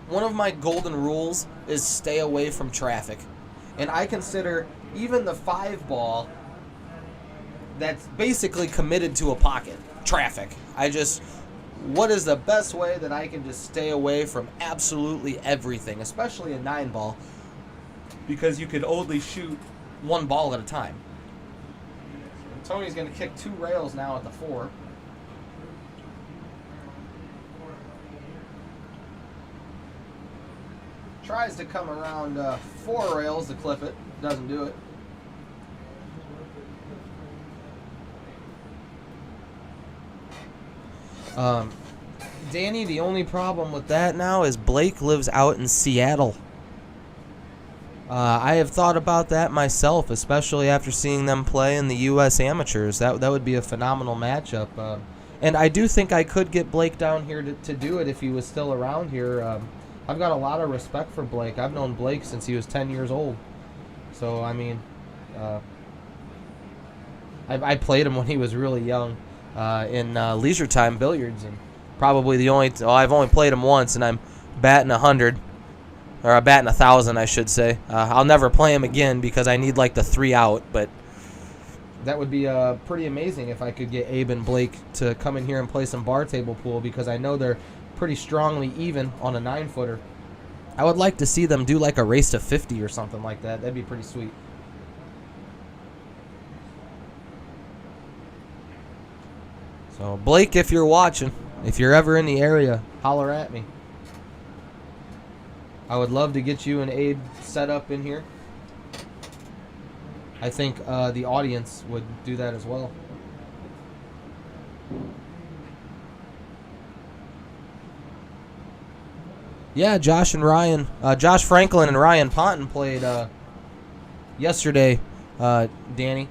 one of my golden rules is stay away from traffic. And I consider even the 5 ball that's basically committed to a pocket traffic. What is the best way that I can just stay away from absolutely everything, especially a 9 ball, because you could only shoot 1 ball at a time. Tony's going to kick 2 rails now at the 4. Tries to come around 4 rails to clip it. Doesn't do it. Danny, the only problem with that now is Blake lives out in Seattle. I have thought about that myself, especially after seeing them play in the U.S. Amateurs. That would be a phenomenal matchup. And I do think I could get Blake down here to do it if he was still around here. I've got a lot of respect for Blake. I've known Blake since he was 10 years old. So, I mean, I played him when he was really young in leisure time billiards. And probably I've only played him once, and I'm batting 100. or a batting 1,000, I should say. I'll never play him again because I need like the 3 out, but that would be pretty amazing if I could get Abe and Blake to come in here and play some bar table pool, because I know they're pretty strongly even on a 9-footer. I would like to see them do like a race to 50 or something like that. That'd be pretty sweet. So, Blake, if you're watching, if you're ever in the area, holler at me. I would love to get you and Abe set up in here. I think the audience would do that as well. Yeah, Josh Franklin and Ryan Ponton played yesterday, Danny.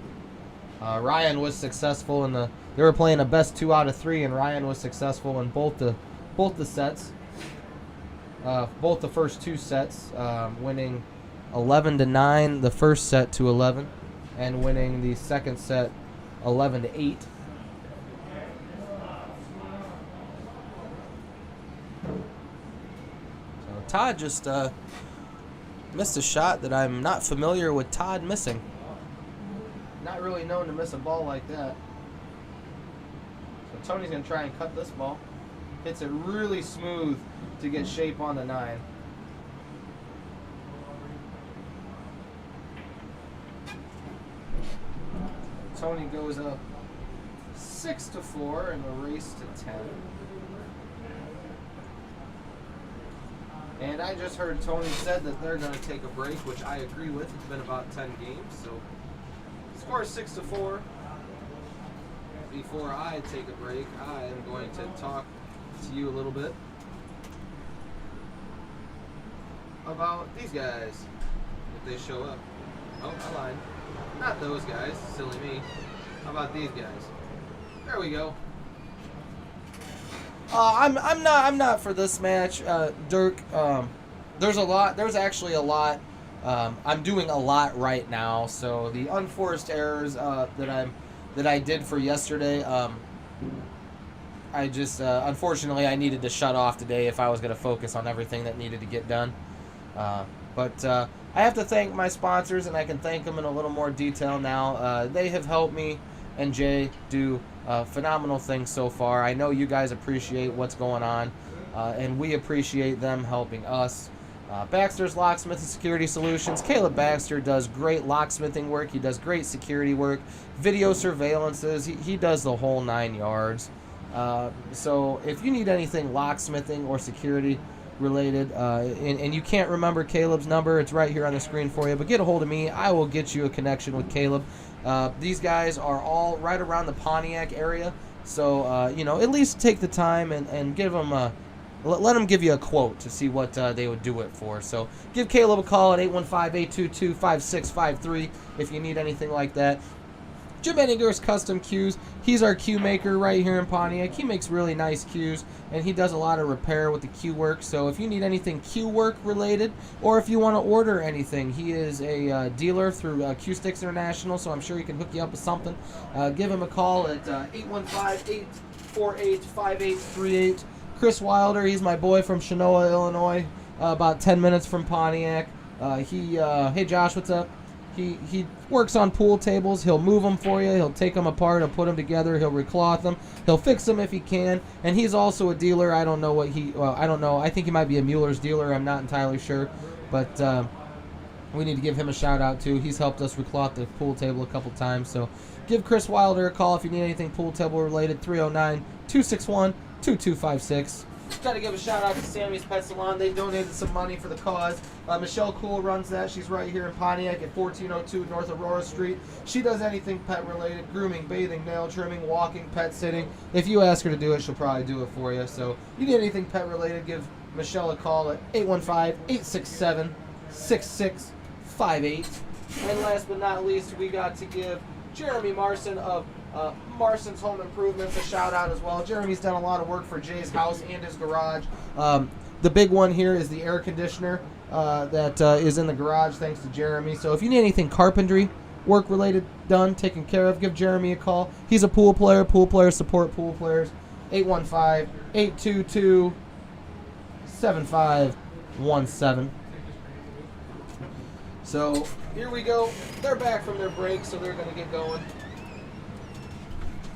Ryan was successful in they were playing a best 2 out of 3, and Ryan was successful in both the sets. Both the first 2 sets, winning 11-9 the first set to 11, and winning the second set 11-8. So Todd just missed a shot that I'm not familiar with Todd missing. Not really known to miss a ball like that. So Tony's going to try and cut this ball. Hits it really smooth to get shape on the 9. Tony goes up 6-4 in the race to 10. And I just heard Tony said that they're going to take a break, which I agree with. It's been about 10 games, so score 6-4. Before I take a break, I am going to talk to you a little bit about these guys, if they show up. Oh, I lied. Not those guys, silly me. How about these guys? There we go. I'm not for this match, Dirk. There's actually a lot. I'm doing a lot right now, so the unforced errors that I did for yesterday, I just unfortunately I needed to shut off today if I was going to focus on everything that needed to get done. But I have to thank my sponsors, and I can thank them in a little more detail now. They have helped me and Jay do phenomenal things so far. I know you guys appreciate what's going on, and we appreciate them helping us. Baxter's Locksmith and Security Solutions. Caleb Baxter does great locksmithing work. He does great security work, video surveillances. He does the whole 9 yards. So if you need anything locksmithing or security related, and you can't remember Caleb's number, it's right here on the screen for you, but get a hold of me. I will get you a connection with Caleb. These guys are all right around the Pontiac area, so at least take the time and give them let them give you a quote to see what they would do it for. So give Caleb a call at 815-822-5653 if you need anything like that. Jim Enninger's Custom Cues. He's our cue maker right here in Pontiac. He makes really nice cues, and he does a lot of repair with the cue work. So if you need anything cue work related, or if you want to order anything, he is a dealer through Cue Sticks International, so I'm sure he can hook you up with something. Give him a call at 815-848-5838. Chris Wilder, he's my boy from Chenoa, Illinois, about 10 minutes from Pontiac. Hey Josh, what's up? He works on pool tables. He'll move them for you. He'll take them apart. He'll put them together. He'll recloth them. He'll fix them if he can. And he's also a dealer. I don't know I don't know. I think he might be a Mueller's dealer. I'm not entirely sure. But we need to give him a shout out too. He's helped us recloth the pool table a couple times. So give Chris Wilder a call if you need anything pool table related. 309-261-2256. Got to give a shout out to Sammy's Pet Salon. They donated some money for the cause. Michelle Cool runs that. She's right here in Pontiac at 1402 North Aurora Street. She does anything pet related: grooming, bathing, nail trimming, walking, pet sitting. If you ask her to do it, she'll probably do it for you. So you need anything pet related, give Michelle a call at 815-867-6658. And last but not least, we got to give Jeremy Marson of Marson's Home Improvements a shout out as well. Jeremy's done a lot of work for Jay's house and his garage. The big one here is the air conditioner that is in the garage thanks to Jeremy. So if you need anything carpentry work related done, taken care of, give Jeremy a call. He's a pool player support pool players. 815-822-7517. So here we go. They're back from their break, so they're going to get going.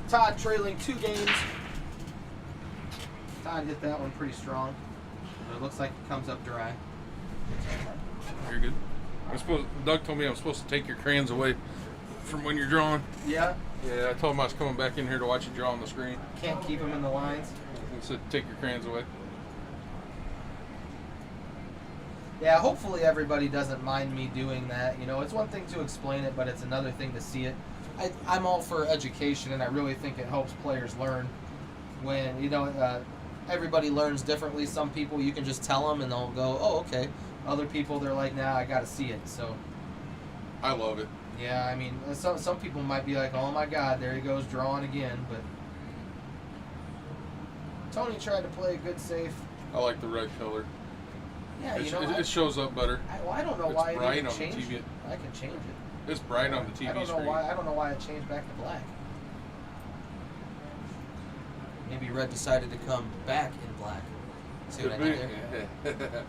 Todd trailing 2 games. Todd hit that one pretty strong. But it looks like it comes up dry. You're good. Doug told me I'm supposed to take your crayons away from when you're drawing. Yeah? Yeah, I told him I was coming back in here to watch you draw on the screen. Can't keep them in the lines. He said, take your crayons away. Yeah, hopefully everybody doesn't mind me doing that. You know, it's one thing to explain it, but it's another thing to see it. I'm all for education, and I really think it helps players learn. When, you know, everybody learns differently. Some people, you can just tell them, and they'll go, oh, okay. Other people, they're like, nah, I got to see it. So, I love it. yeah, I mean, some people might be like, oh, my God, there he goes drawing again. But Tony tried to play a good safe. I like the red color. Yeah, It, you know, it shows up better. I don't know It's why bright it didn't on the change TV. it. I can change it. It's bright on the TV I don't know screen. why. I don't know why it changed back to black. Maybe red decided to come back in black. See what I did there?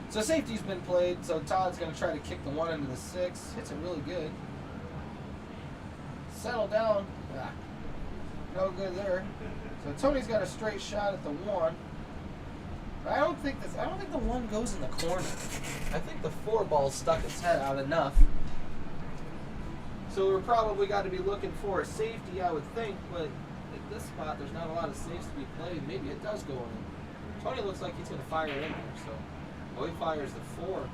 So safety's been played, so Todd's going to try to kick the 1 into the 6. Hits it really good. Settle down. Ah, no good there. So Tony's got a straight shot at the 1. But I don't think the 1 goes in the corner. I think the 4 ball stuck its head out enough. So we're probably got to be looking for a safety, I would think, but at this spot there's not a lot of safes to be played. Maybe it does go in. Tony looks like he's going to fire it in there, so. Oh, he fires the 4.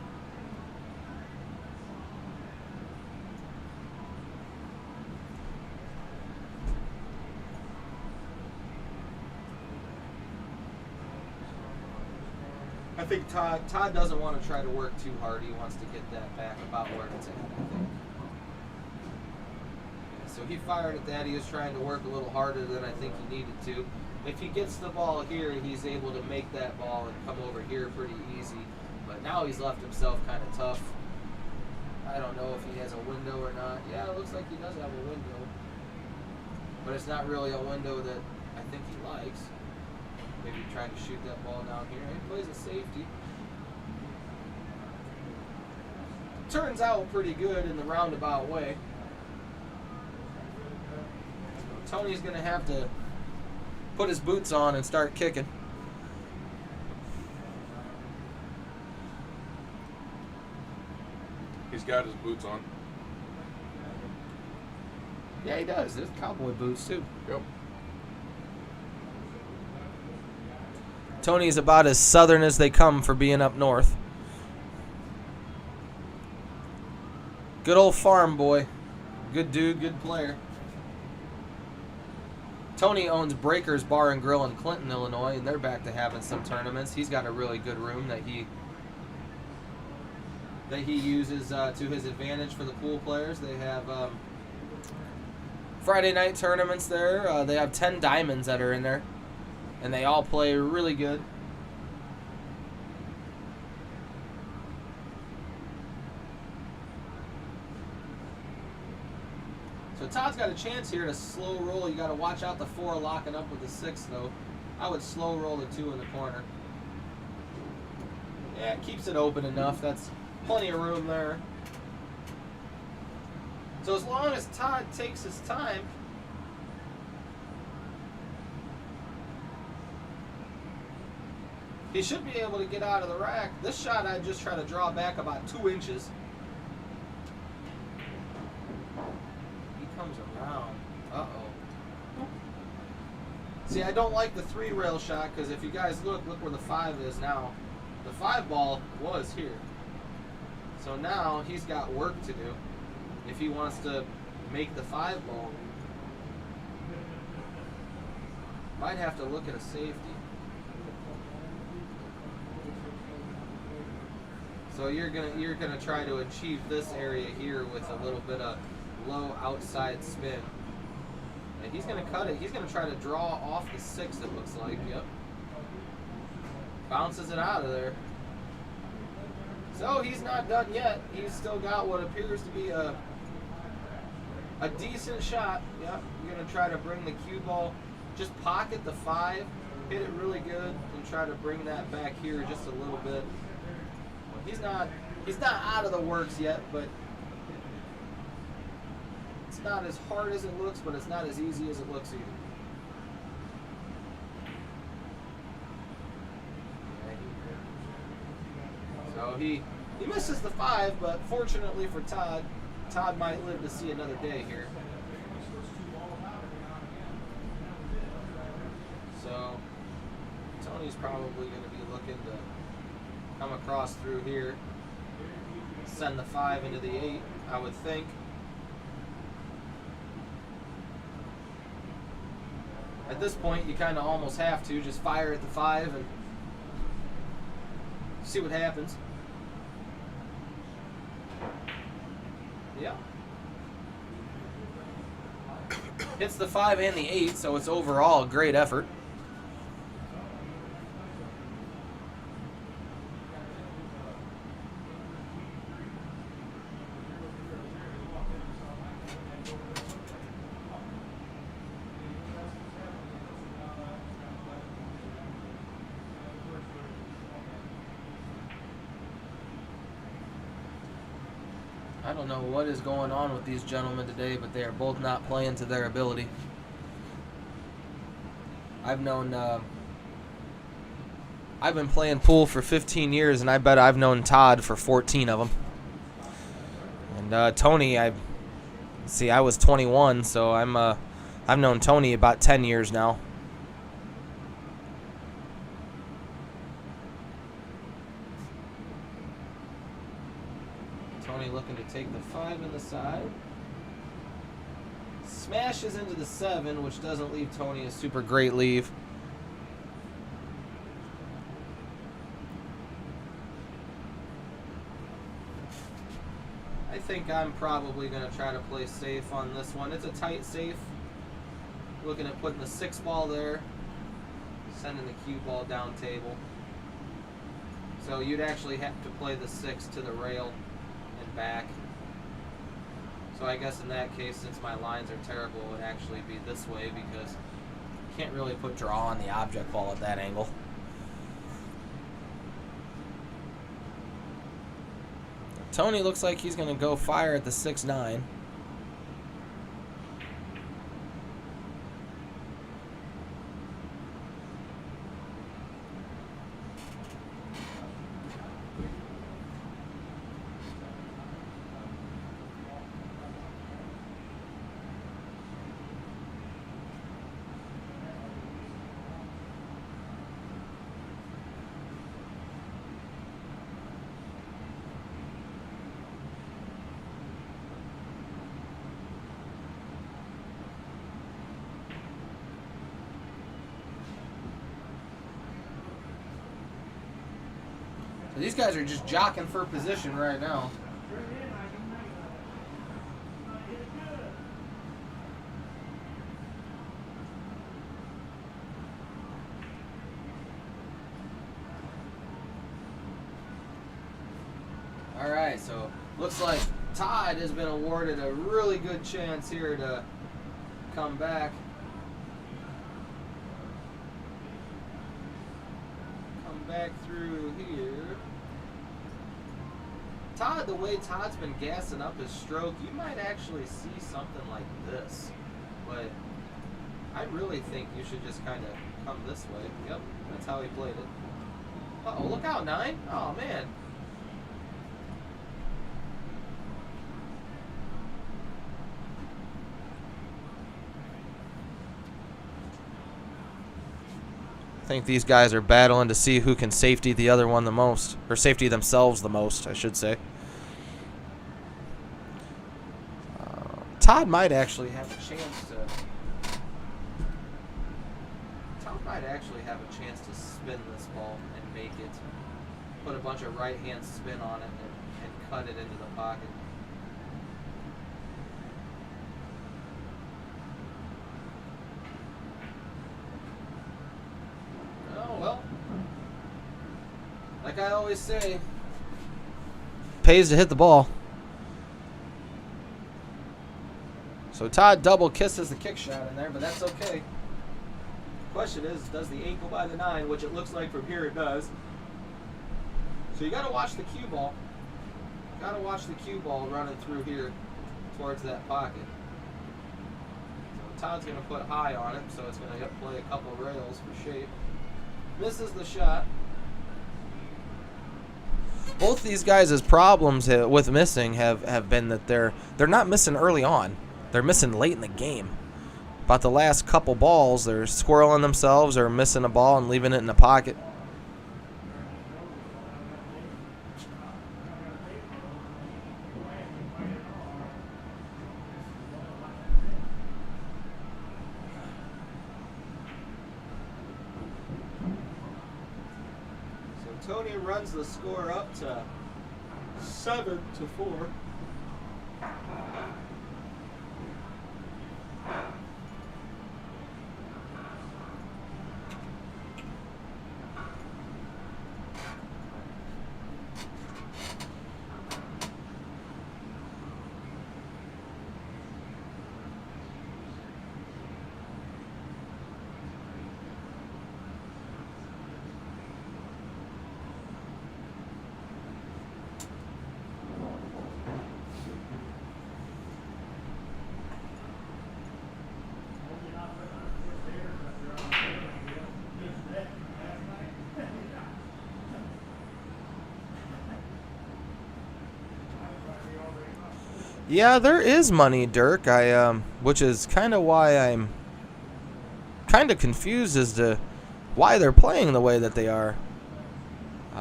I think Todd doesn't want to try to work too hard. He wants to get that back about where it's at, I think. So he fired at that. He was trying to work a little harder than I think he needed to. If he gets the ball here, he's able to make that ball and come over here pretty easy. But now he's left himself kind of tough. I don't know if he has a window or not. Yeah, it looks like he does have a window. But it's not really a window that I think he likes. Maybe trying to shoot that ball down here. He plays a safety. Turns out pretty good in the roundabout way. So Tony's going to have to put his boots on and start kicking. He's got his boots on. Yeah, he does. There's cowboy boots, too. Yep. Tony's about as southern as they come for being up north. Good old farm boy. Good dude, good player. Tony owns Breakers Bar and Grill in Clinton, Illinois, and they're back to having some tournaments. He's got a really good room that he uses to his advantage for the pool players. They have Friday night tournaments there. They have 10 diamonds that are in there, and they all play really good. So Todd's got a chance here to slow roll. You got to watch out the 4 locking up with the 6, though. I would slow roll the 2 in the corner. Yeah, it keeps it open enough. That's plenty of room there. So as long as Todd takes his time, he should be able to get out of the rack. This shot I'd just try to draw back about 2 inches. He comes around. Uh-oh. See, I don't like the 3-rail shot because if you guys look where the 5 is now. The 5 ball was here. So now he's got work to do if he wants to make the 5 ball. Might have to look at a safety. So you're gonna try to achieve this area here with a little bit of low outside spin. And he's gonna cut it. He's gonna try to draw off the 6, it looks like. Yep. Bounces it out of there. So he's not done yet. He's still got what appears to be a decent shot. Yep. You're gonna try to bring the cue ball. Just pocket the 5, hit it really good, and try to bring that back here just a little bit. He's not out of the works yet, but it's not as hard as it looks, but it's not as easy as it looks either. So he misses the 5, but fortunately for Todd might live to see another day here. So Tony's probably going to be looking to come across through here, send the 5 into the 8, I would think. At this point, you kind of almost have to just fire at the 5 and see what happens. Yeah. Hits the 5 and the 8, so it's overall a great effort. I don't know what is going on with these gentlemen today, but they are both not playing to their ability. I've been playing pool for 15 years, and I bet I've known Todd for 14 of them. And Tony, I was 21, so I've known Tony about 10 years now. Tony looking to take the 5 in the side. Smashes into the 7, which doesn't leave Tony a super great leave. I think I'm probably going to try to play safe on this one. It's a tight safe. Looking at putting the 6 ball there. Sending the cue ball down table. So you'd actually have to play the 6 to the rail and back. So I guess in that case, since my lines are terrible, it would actually be this way because you can't really put draw on the object ball at that angle. Tony looks like he's going to go fire at the 6-9. So these guys are just jockeying for position right now. All right, so looks like Todd has been awarded a really good chance here to come back. Back through here. Todd, the way Todd's been gassing up his stroke, you might actually see something like this. But I really think you should just kind of come this way. Yep, that's how he played it. Uh-oh, look out, 9. Oh, man. I think these guys are battling to see who can safety the other one the most, or safety themselves the most, I should say. Todd might actually have a chance to. Todd might actually have a chance to spin this ball and make it. Put a bunch of right-hand spin on it and cut it into the pocket. Oh well. Like I always say, pays to hit the ball. So Todd double kisses the kick shot in there, but that's okay. Question is, does the 8 go by the 9, which it looks like from here it does. So you got to watch the cue ball. Got to watch the cue ball running through here towards that pocket. So Todd's going to put high on it, so it's going to play a couple rails for shape. Misses the shot. Both these guys' problems with missing have been that they're not missing early on. They're missing late in the game. About the last couple balls, they're squirreling themselves or missing a ball and leaving it in the pocket. So Tony runs the score up to 7-4. Yeah, there is money, Dirk. Which is kind of why I'm kind of confused as to why they're playing the way that they are.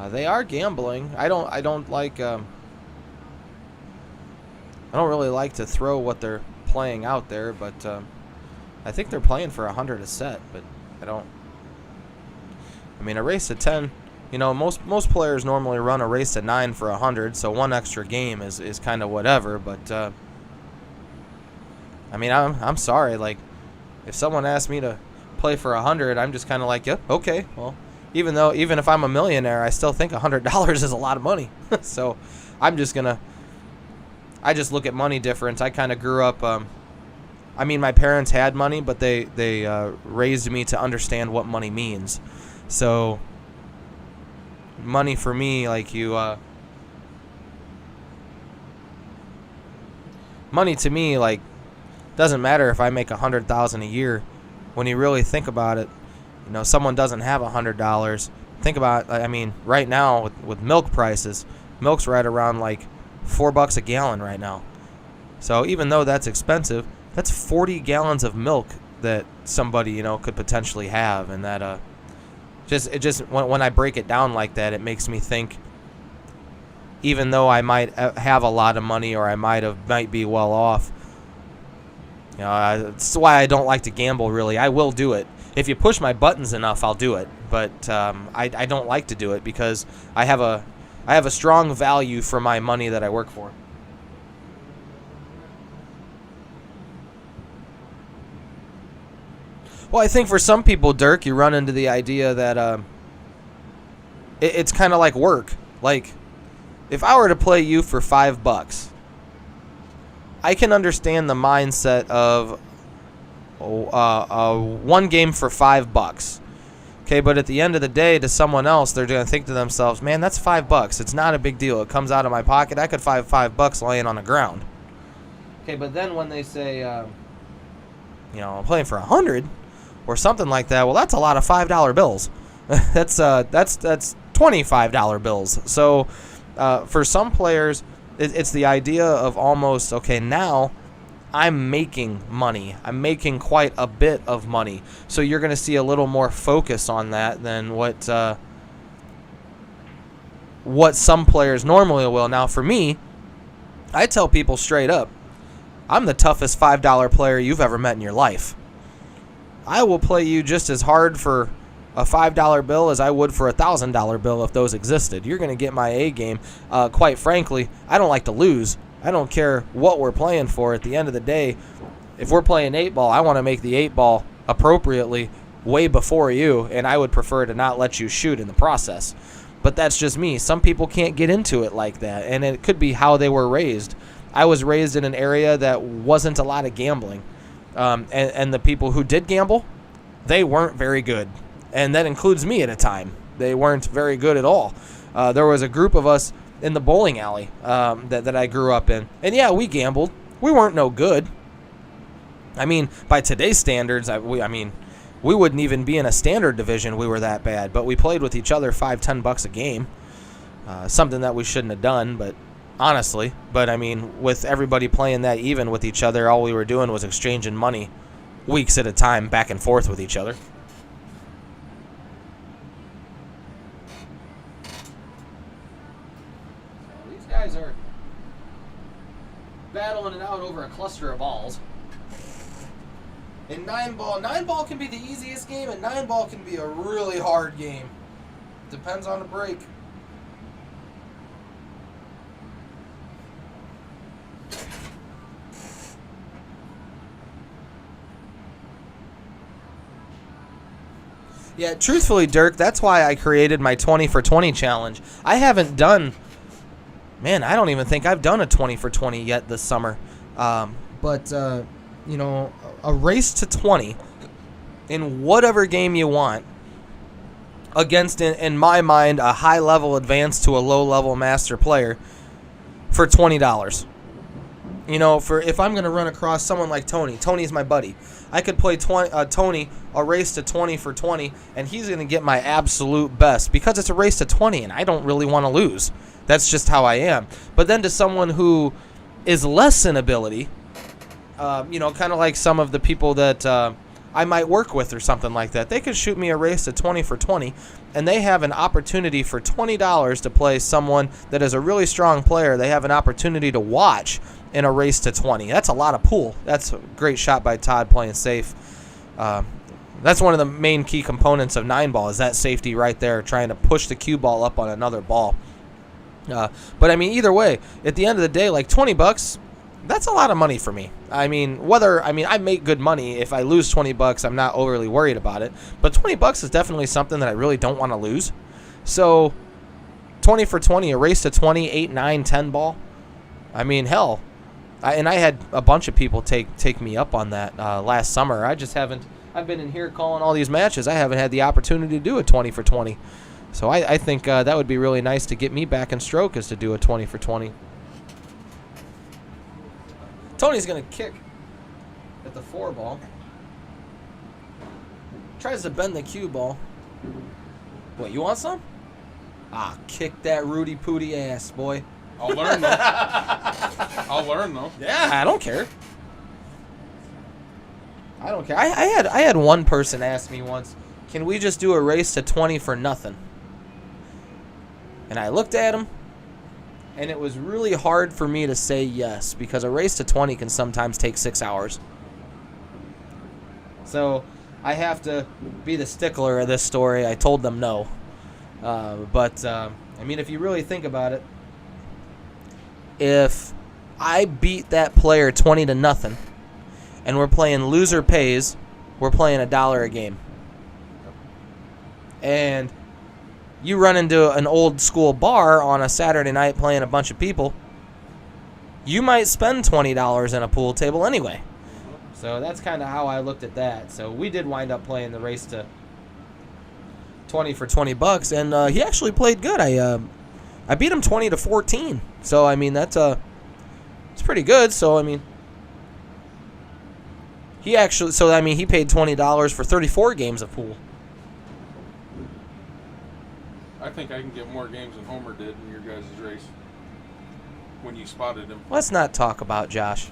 They are gambling. I don't like. I don't really like to throw what they're playing out there, but I think they're playing for 100 a set. But I don't. I mean, a race to 10. You know, most players normally run a race to 9 for 100, so one extra game is kind of whatever. But I mean, I'm sorry. Like, if someone asked me to play for 100, I'm just kind of like, yep, okay. Well, even if I'm a millionaire, I still think $100 is a lot of money. So I just look at money difference. I kind of grew up. I mean, my parents had money, but they raised me to understand what money means. So money for me, like money to me, like, doesn't matter if I make $100,000 a year. When you really think about it, you know, someone doesn't have $100. Think about, I mean, right now with milk prices, milk's right around like $4 a gallon right now. So even though that's expensive, that's 40 gallons of milk that somebody, you know, could potentially have, and that when I break it down like that, it makes me think, even though I might have a lot of money or I might be well off, you know, that's why I don't like to gamble, really. I will do it. If you push my buttons enough, I'll do it. But I don't like to do it because I have a strong value for my money that I work for. Well, I think for some people, Dirk, you run into the idea that it's kind of like work. Like, if I were to play you for $5, I can understand the mindset of one game for $5. Okay, but at the end of the day, to someone else, they're going to think to themselves, man, that's $5. It's not a big deal. It comes out of my pocket. I could find $5 laying on the ground. Okay, but then when they say, you know, I'm playing for 100 or something like that, well, that's a lot of $5 bills. that's $25 bills. So for some players, it's the idea of almost, okay, now I'm making money. I'm making quite a bit of money. So you're going to see a little more focus on that than what some players normally will. Now, for me, I tell people straight up, I'm the toughest $5 player you've ever met in your life. I will play you just as hard for a $5 bill as I would for a $1,000 bill if those existed. You're going to get my A game. Quite frankly, I don't like to lose. I don't care what we're playing for. At the end of the day, if we're playing 8-ball, I want to make the 8-ball appropriately way before you, and I would prefer to not let you shoot in the process. But that's just me. Some people can't get into it like that, and it could be how they were raised. I was raised in an area that wasn't a lot of gambling, and the people who did gamble, they weren't very good, and that includes me at a time. They weren't very good at all. There was a group of us in the bowling alley that I grew up in. And yeah, we gambled. We weren't no good. I mean, by today's standards, we wouldn't even be in a standard division. We were that bad. But we played with each other $5-10 a game. Something that we shouldn't have done, but honestly. But I mean, with everybody playing that even with each other, all we were doing was exchanging money weeks at a time back and forth with each other. Guys are battling it out over a cluster of balls. In 9-ball can be the easiest game, and 9-ball can be a really hard game. Depends on the break. Yeah, truthfully, Dirk, that's why I created my 20 for 20 challenge. I haven't done... Man, I don't even think I've done a 20 for 20 yet this summer. But a race to 20 in whatever game you want against, in my mind, a high-level advance to a low-level master player for $20. If I'm going to run across someone like Tony. Tony's my buddy. I could play Tony a race to 20 for 20, and he's going to get my absolute best because it's a race to 20, and I don't really want to lose. That's just how I am. But then to someone who is less in ability, kind of like some of the people that I might work with or something like that, they could shoot me a race to 20 for 20, and they have an opportunity for $20 to play someone that is a really strong player. They have an opportunity to watch in a race to 20. That's a lot of pool. That's a great shot by Todd playing safe. That's one of the main key components of 9-ball is that safety right there, trying to push the cue ball up on another ball. But I mean, either way, at the end of the day, like $20, that's a lot of money for me. I make good money. If I lose $20, I'm not overly worried about it. But $20 is definitely something that I really don't want to lose. So 20 for 20, a race to 20, 8, 9, 10 ball. I mean, hell. I had a bunch of people take me up on that last summer. I just haven't. I've been in here calling all these matches. I haven't had the opportunity to do a 20 for 20. So I think that would be really nice to get me back in stroke is to do a 20 for 20. Tony's going to kick at the 4 ball. Tries to bend the cue ball. What, you want some? Kick that Rudy Pooty ass, boy. I'll learn, though. Yeah, I don't care. I had one person ask me once, can we just do a race to 20 for nothing? And I looked at him, and it was really hard for me to say yes, because a race to 20 can sometimes take 6 hours. So I have to be the stickler of this story. I told them no. But if you really think about it, if I beat that player 20 to nothing, and we're playing loser pays, we're playing $1 a game. And you run into an old school bar on a Saturday night playing a bunch of people, you might spend $20 in a pool table anyway. So that's kind of how I looked at that. So we did wind up playing the race to 20 for $20, and he actually played good. I beat him 20 to 14. So I mean it's pretty good. So I mean he paid $20 for 34 games of pool. I think I can get more games than Homer did in your guys' race when you spotted him. Let's not talk about Josh.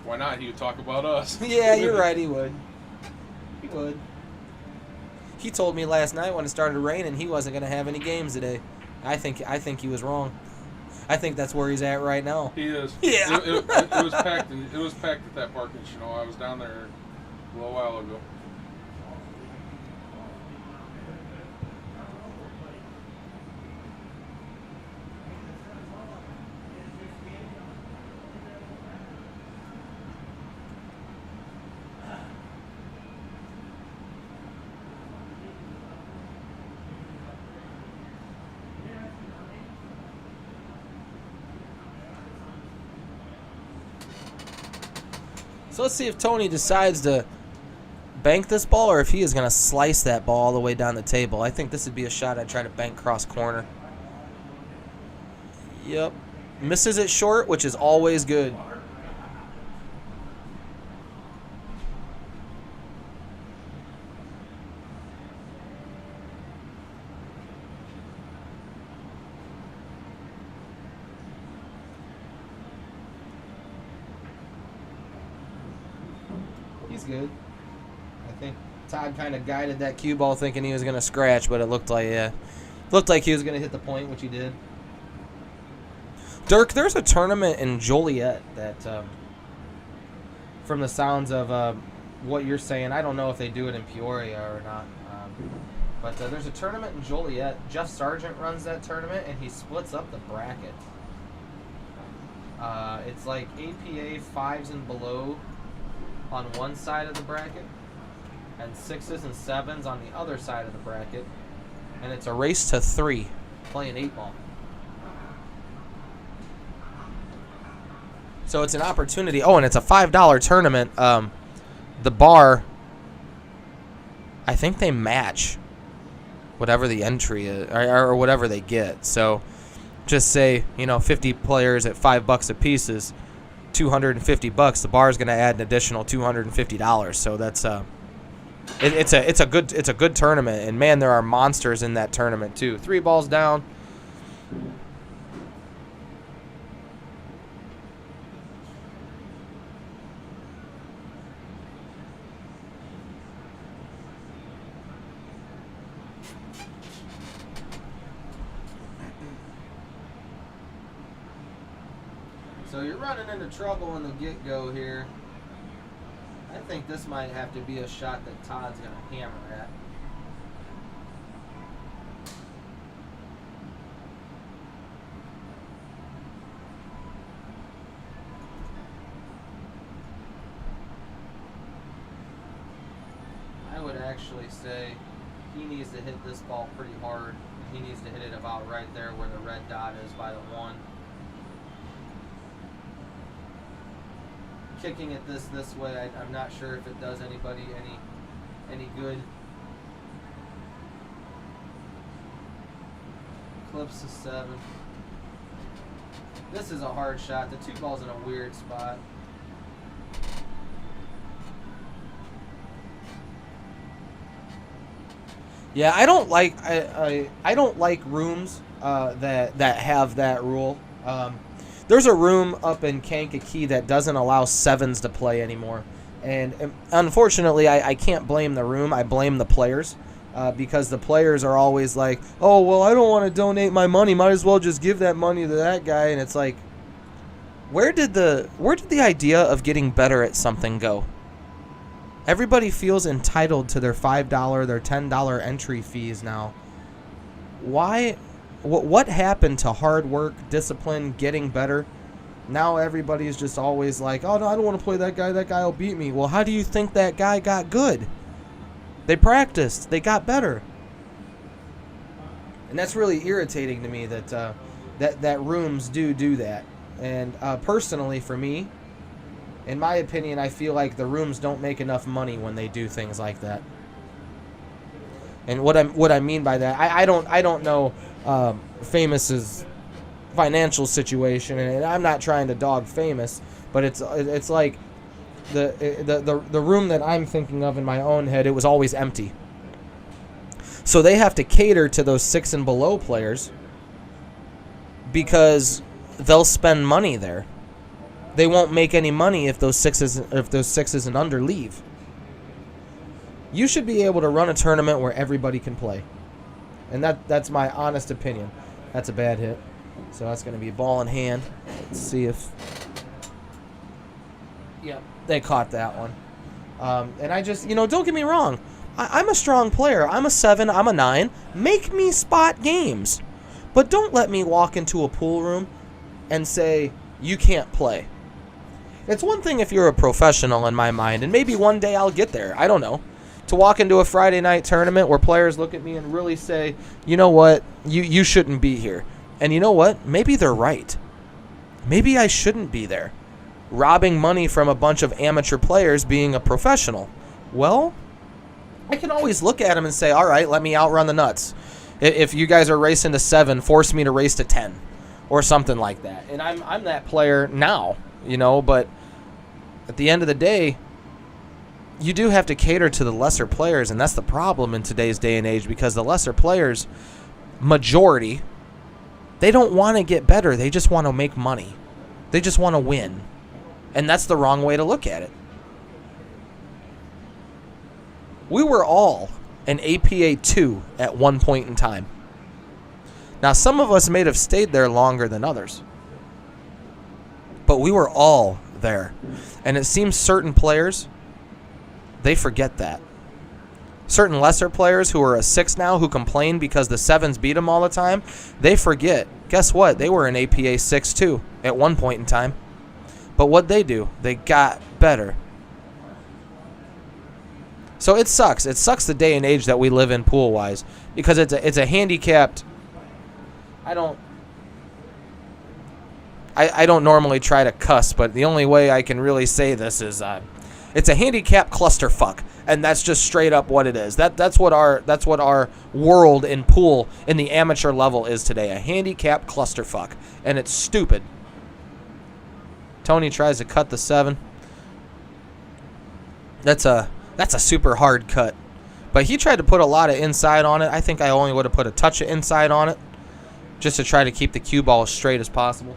Why not? He would talk about us. Yeah, you're right. He would. He would. He told me last night when it started raining he wasn't going to have any games today. I think he was wrong. I think that's where he's at right now. He is. Yeah. It was packed. It was packed at that parking. You know, I was down there a little while ago. So let's see if Tony decides to bank this ball or if he is going to slice that ball all the way down the table. I think this would be a shot I'd try to bank cross corner. Yep. Misses it short, which is always good. He's good. I think Todd kind of guided that cue ball thinking he was going to scratch, but it looked like he was going to hit the point, which he did. Dirk, there's a tournament in Joliet that, from the sounds of what you're saying, I don't know if they do it in Peoria or not, but there's a tournament in Joliet. Jeff Sargent runs that tournament, and he splits up the bracket. It's like APA 5s and below on one side of the bracket and 6s and 7s on the other side of the bracket, and it's a race to 3 playing 8-ball. So it's an opportunity. Oh, and it's a $5 tournament. The bar, I think they match whatever the entry is or whatever they get. So just say, 50 players at $5 a piece is $250. The bar is going to add an additional $250. So that's it's a good tournament, and man, there are monsters in that tournament too. 3 balls down. So you're running into trouble in the get-go here. I think this might have to be a shot that Todd's going to hammer at. I would actually say he needs to hit this ball pretty hard. He needs to hit it about right there where the red dot is by the 1. Kicking it this way, I'm not sure if it does anybody any good. Clips to 7. This is a hard shot. The 2 ball's in a weird spot. Yeah, I don't like I don't like rooms that have that rule. There's a room up in Kankakee that doesn't allow 7s to play anymore. And unfortunately, I can't blame the room. I blame the players because the players are always like, oh, well, I don't want to donate my money. Might as well just give that money to that guy. And it's like, where did the idea of getting better at something go? Everybody feels entitled to their $5, their $10 entry fees now. Why? What happened to hard work, discipline, getting better? Now everybody's just always like, oh, no, I don't want to play that guy. That guy will beat me. Well, how do you think that guy got good? They practiced. They got better. And that's really irritating to me that that rooms do that. And personally, for me, in my opinion, I feel like the rooms don't make enough money when they do things like that. And what I mean by that, I don't know Famous's financial situation, and I'm not trying to dog Famous, but it's like the room that I'm thinking of in my own head, it was always empty. So they have to cater to those 6 and below players because they'll spend money there. they won't make any money if those sixes and under leave. You should be able to run a tournament where everybody can play. And that's my honest opinion. That's a bad hit. So that's going to be ball in hand. Let's see if... Yep, they caught that one. And I just, don't get me wrong. I'm a strong player. I'm a 7. I'm a 9. Make me spot games. But don't let me walk into a pool room and say, you can't play. It's one thing if you're a professional in my mind, and maybe one day I'll get there. I don't know. To walk into a Friday night tournament where players look at me and really say, you know what, you shouldn't be here. And you know what? Maybe they're right. Maybe I shouldn't be there. Robbing money from a bunch of amateur players being a professional. Well, I can always look at them and say, all right, let me outrun the nuts. If you guys are racing to 7, force me to race to 10 or something like that. And I'm that player now, but at the end of the day, you do have to cater to the lesser players, and that's the problem in today's day and age, because the lesser players, majority, they don't want to get better. They just want to make money. They just want to win. And that's the wrong way to look at it. We were all an APA 2 at one point in time. Now, some of us may have stayed there longer than others, but we were all there. And it seems certain players, they forget that. Certain lesser players who are a 6 now, who complain because the 7s beat them all the time, they forget. Guess what? They were an APA 6 too at one point in time. But what'd they do? They got better. So it sucks. It sucks the day and age that we live in pool-wise, because it's a handicapped... I don't normally try to cuss, but the only way I can really say this is it's a handicap clusterfuck, and that's just straight up what it is. That's what our world in pool in the amateur level is today, a handicap clusterfuck, and it's stupid. Tony tries to cut the 7. That's a super hard cut, but he tried to put a lot of inside on it. I think I only would have put a touch of inside on it, just to try to keep the cue ball as straight as possible.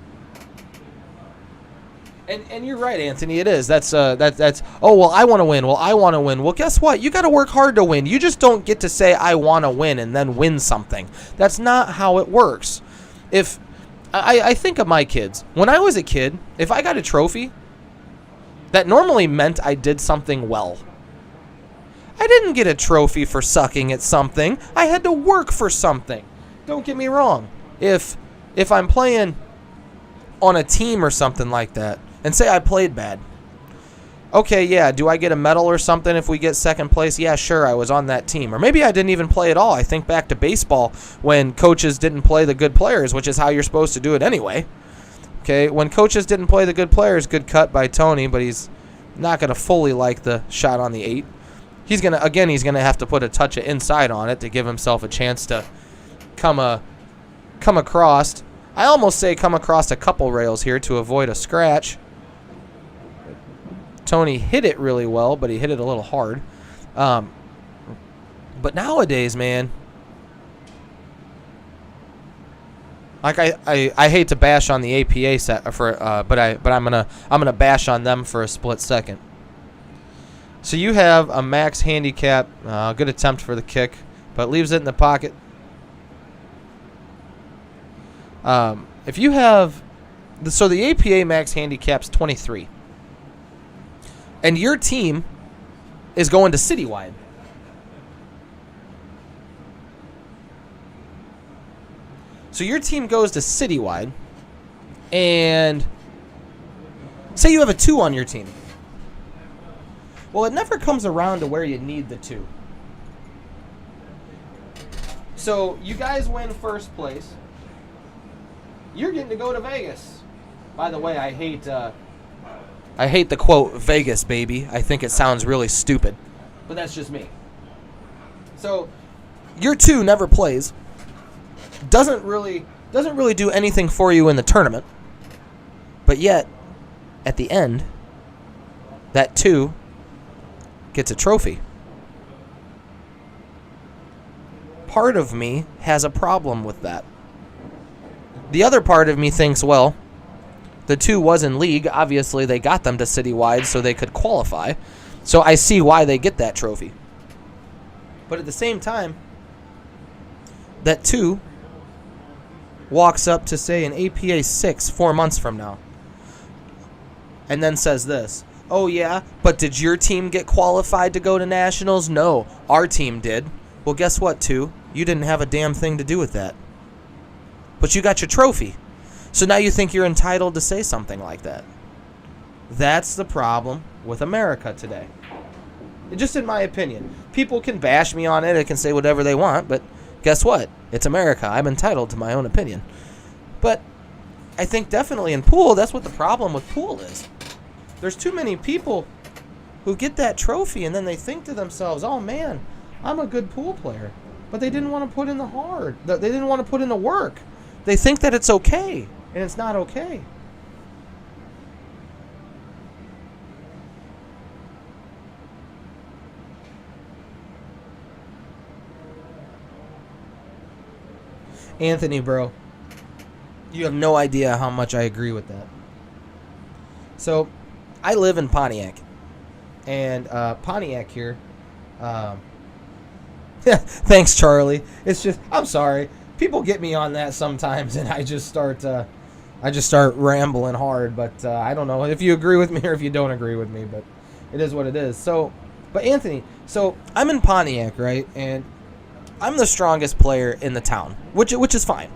And you're right, Anthony. It is. That's. Oh well, I want to win. Well, I want to win. Well, guess what? You got to work hard to win. You just don't get to say I want to win and then win something. That's not how it works. If I think of my kids, when I was a kid, if I got a trophy, that normally meant I did something well. I didn't get a trophy for sucking at something. I had to work for something. Don't get me wrong. If I'm playing on a team or something like that, and say I played bad, okay, yeah, do I get a medal or something if we get second place? Yeah, sure, I was on that team. Or maybe I didn't even play at all. I think back to baseball when coaches didn't play the good players, which is how you're supposed to do it anyway. Okay, when coaches didn't play the good players, good cut by Tony, but he's not going to fully like the shot on the 8. He's going to have to put a touch of inside on it to give himself a chance to come across. I almost say come across a couple rails here to avoid a scratch. Tony hit it really well, but he hit it a little hard. But nowadays, man, like I hate to bash on the APA set but I'm gonna bash on them for a split second. So you have a max handicap, good attempt for the kick, but leaves it in the pocket. If you have, so the APA max handicap's 23, and your team is going to citywide. So your team goes to citywide, and say you have a 2 on your team. Well, it never comes around to where you need the 2. So you guys win first place. You're getting to go to Vegas. By the way, I hate the quote Vegas, baby. I think it sounds really stupid, but that's just me. So your 2 never plays. Doesn't really do anything for you in the tournament. But yet, at the end, that 2 gets a trophy. Part of me has a problem with that. The other part of me thinks, well, The 2 was in league. Obviously, they got them to citywide so they could qualify. So I see why they get that trophy. But at the same time, that 2 walks up to, say, an APA 6 4 months from now and then says this, oh, yeah, but did your team get qualified to go to nationals? No, our team did. Well, guess what, 2? You didn't have a damn thing to do with that. But you got your trophy. So now you think you're entitled to say something like that. That's the problem with America today. Just in my opinion. People can bash me on it. They can say whatever they want, but guess what? It's America. I'm entitled to my own opinion. But I think definitely in pool, that's what the problem with pool is. There's too many people who get that trophy and then they think to themselves, oh man, I'm a good pool player. But they didn't want to put in the hard. They didn't want to put in the work. They think that it's okay, and it's not okay. Anthony, bro, you have no idea how much I agree with that. So, I live in Pontiac, and Pontiac here, thanks, Charlie. It's just, I'm sorry. People get me on that sometimes, and I just start rambling hard, but I don't know if you agree with me or if you don't agree with me, but it is what it is. So, but Anthony, so I'm in Pontiac, right, and I'm the strongest player in the town, which is fine.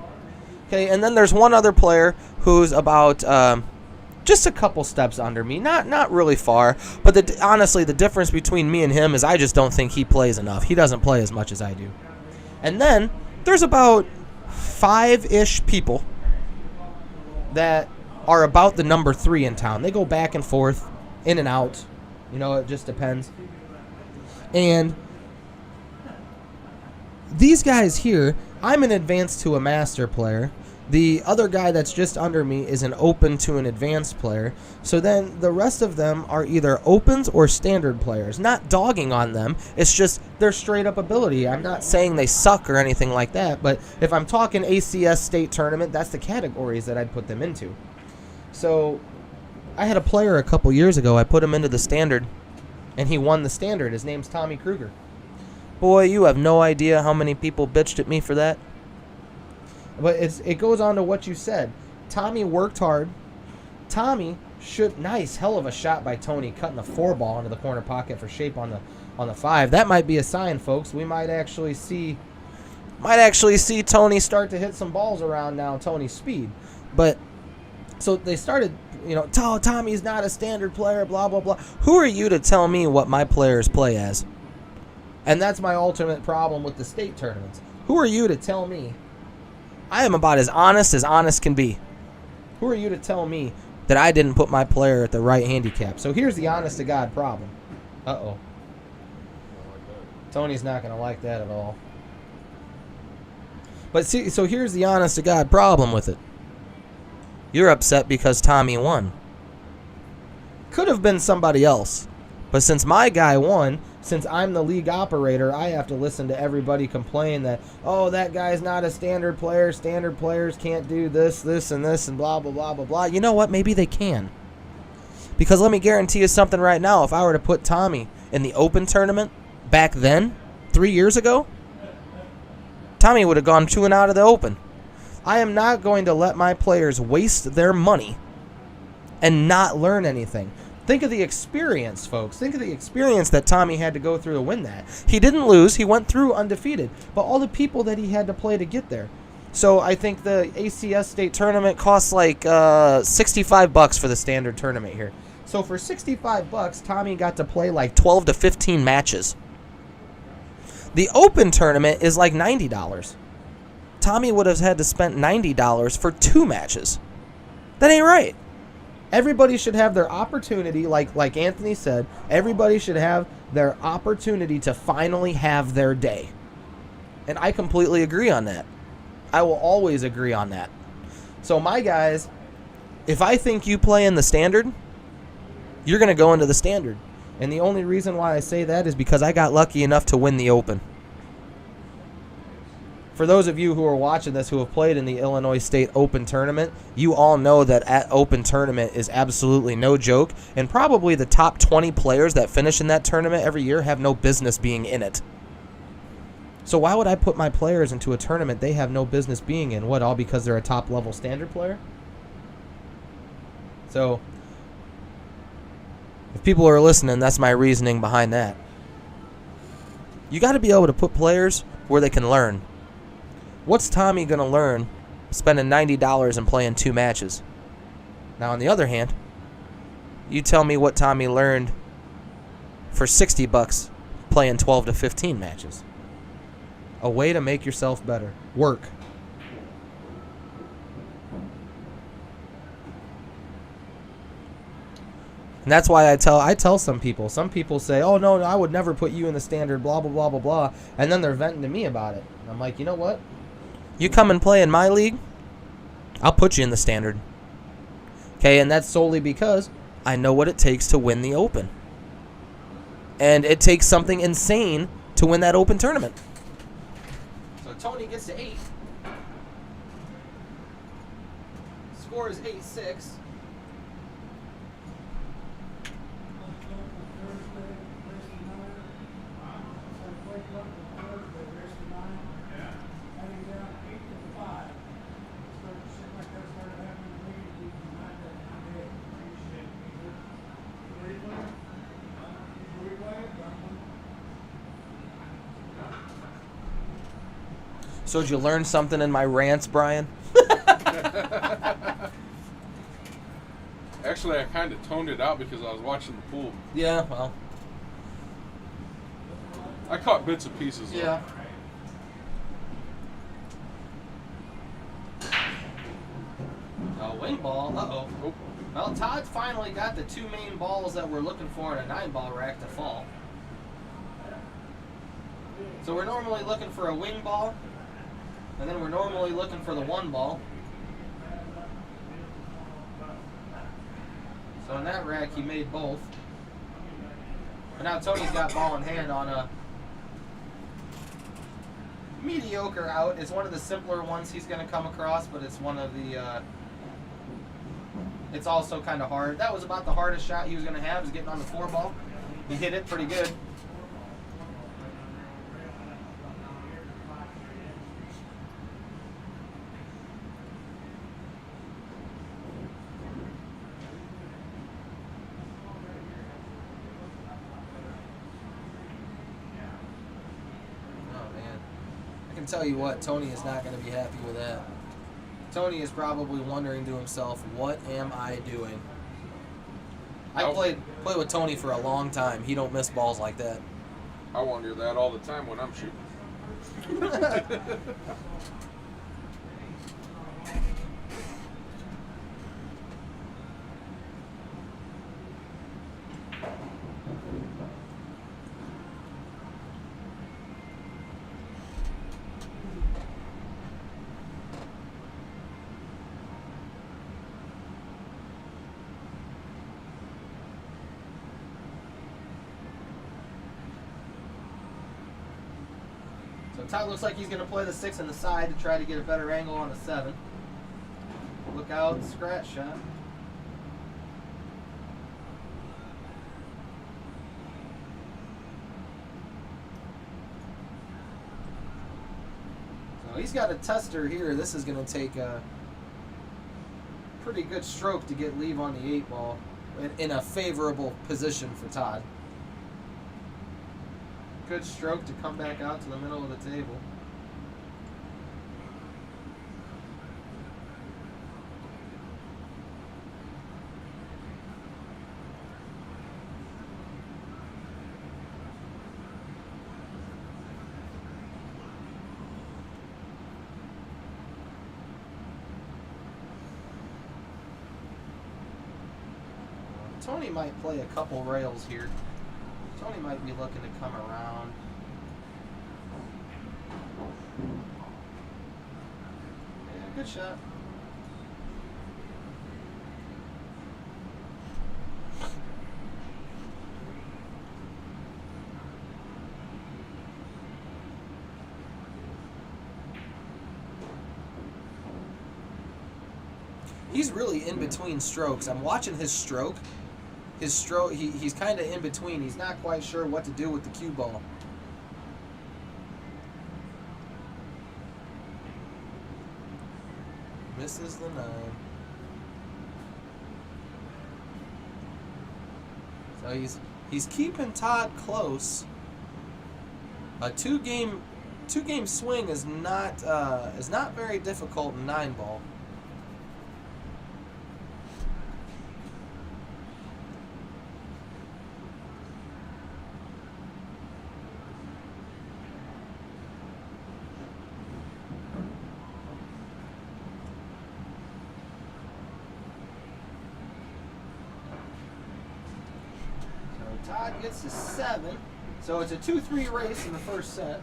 Okay, and then there's one other player who's about just a couple steps under me, not really far, but honestly, the difference between me and him is I just don't think he plays enough. He doesn't play as much as I do. And then there's about 5-ish people that are about the number 3 in town. They go back and forth, in and out. You know, it just depends. And these guys here, I'm an advanced to a master player. The other guy that's just under me is an open to an advanced player. So then the rest of them are either opens or standard players. Not dogging on them. It's just their straight up ability. I'm not saying they suck or anything like that. But if I'm talking ACS state tournament, that's the categories that I'd put them into. So I had a player a couple years ago. I put him into the standard, and he won the standard. His name's Tommy Kruger. Boy, you have no idea how many people bitched at me for that. But it goes on to what you said. Tommy worked hard. Tommy should hell of a shot by Tony, cutting the 4-ball into the corner pocket for shape on the 5. That might be a sign, folks. We might actually see Tony start to hit some balls around now. Tony's speed, but so they started. You know, Tommy's not a standard player. Blah blah blah. Who are you to tell me what my players play as? And that's my ultimate problem with the state tournaments. Who are you to tell me? I am about as honest can be. Who are you to tell me that I didn't put my player at the right handicap? So here's the honest to God problem. Uh-oh. Tony's not going to like that at all. But see, so here's the honest to God problem with it. You're upset because Tommy won. Could have been somebody else. But since my guy won, since I'm the league operator, I have to listen to everybody complain that, oh, that guy's not a standard player. Standard players can't do this, and this, and blah, blah, blah, blah, blah. You know what? Maybe they can. Because let me guarantee you something right now. If I were to put Tommy in the Open tournament back then, 3 years ago, Tommy would have gone 2 and out of the Open. I am not going to let my players waste their money and not learn anything. Think of the experience, folks. Think of the experience that Tommy had to go through to win that. He didn't lose. He went through undefeated. But all the people that he had to play to get there. So I think the ACS state tournament costs like $65 for the standard tournament here. So for $65, Tommy got to play like 12 to 15 matches. The Open tournament is like $90. Tommy would have had to spend $90 for 2 matches. That ain't right. Everybody should have their opportunity, like Anthony said, everybody should have their opportunity to finally have their day. And I completely agree on that. I will always agree on that. So my guys, if I think you play in the standard, you're going to go into the standard. And the only reason why I say that is because I got lucky enough to win the Open. For those of you who are watching this who have played in the Illinois State Open Tournament, you all know that at Open Tournament is absolutely no joke, and probably the top 20 players that finish in that tournament every year have no business being in it. So why would I put my players into a tournament they have no business being in? What, all because they're a top-level standard player? So, if people are listening, that's my reasoning behind that. You got to be able to put players where they can learn. What's Tommy going to learn spending $90 and playing 2 matches? Now, on the other hand, you tell me what Tommy learned for $60 playing 12 to 15 matches. A way to make yourself better. Work. And that's why I tell some people say, oh, no, I would never put you in the standard, blah, blah, blah, blah, blah. And then they're venting to me about it. And I'm like, you know what? You come and play in my league, I'll put you in the standard. Okay, and that's solely because I know what it takes to win the Open. And it takes something insane to win that Open tournament. So Tony gets to 8. Score is 8-6. So did you learn something in my rants, Brian? Actually, I kind of toned it out because I was watching the pool. Yeah, well. I caught bits and pieces. Though. Yeah. Wing ball. Uh-oh. Oh. Well, Todd finally got the 2 main balls that we're looking for in a 9-ball rack to fall. So we're normally looking for a wing ball, and then we're normally looking for the 1 ball. So in that rack, he made both. But now Tony's got ball in hand on a mediocre out. It's one of the simpler ones he's going to come across, but it's one of the... it's also kind of hard. That was about the hardest shot he was going to have, is getting on the 4 ball. He hit it pretty good. Tell you what, Tony is not going to be happy with that. Tony is probably wondering to himself, what am I doing? I played with Tony for a long time. He don't miss balls like that. I wonder that all the time when I'm shooting. Todd looks like he's going to play the 6 on the side to try to get a better angle on the 7. Look out, scratch shot. So he's got a tester here. This is going to take a pretty good stroke to get leave on the 8 ball in a favorable position for Todd. Good stroke to come back out to the middle of the table. Tony might play a couple rails here. Tony might be looking to come around. Yeah, good shot. He's really in between strokes. I'm watching his stroke. He's kind of in between. He's not quite sure what to do with the cue ball. Misses the 9. So he's keeping Todd close. A two-game swing is not very difficult in 9-ball. Todd gets to 7. So it's a 2-3 race in the first set.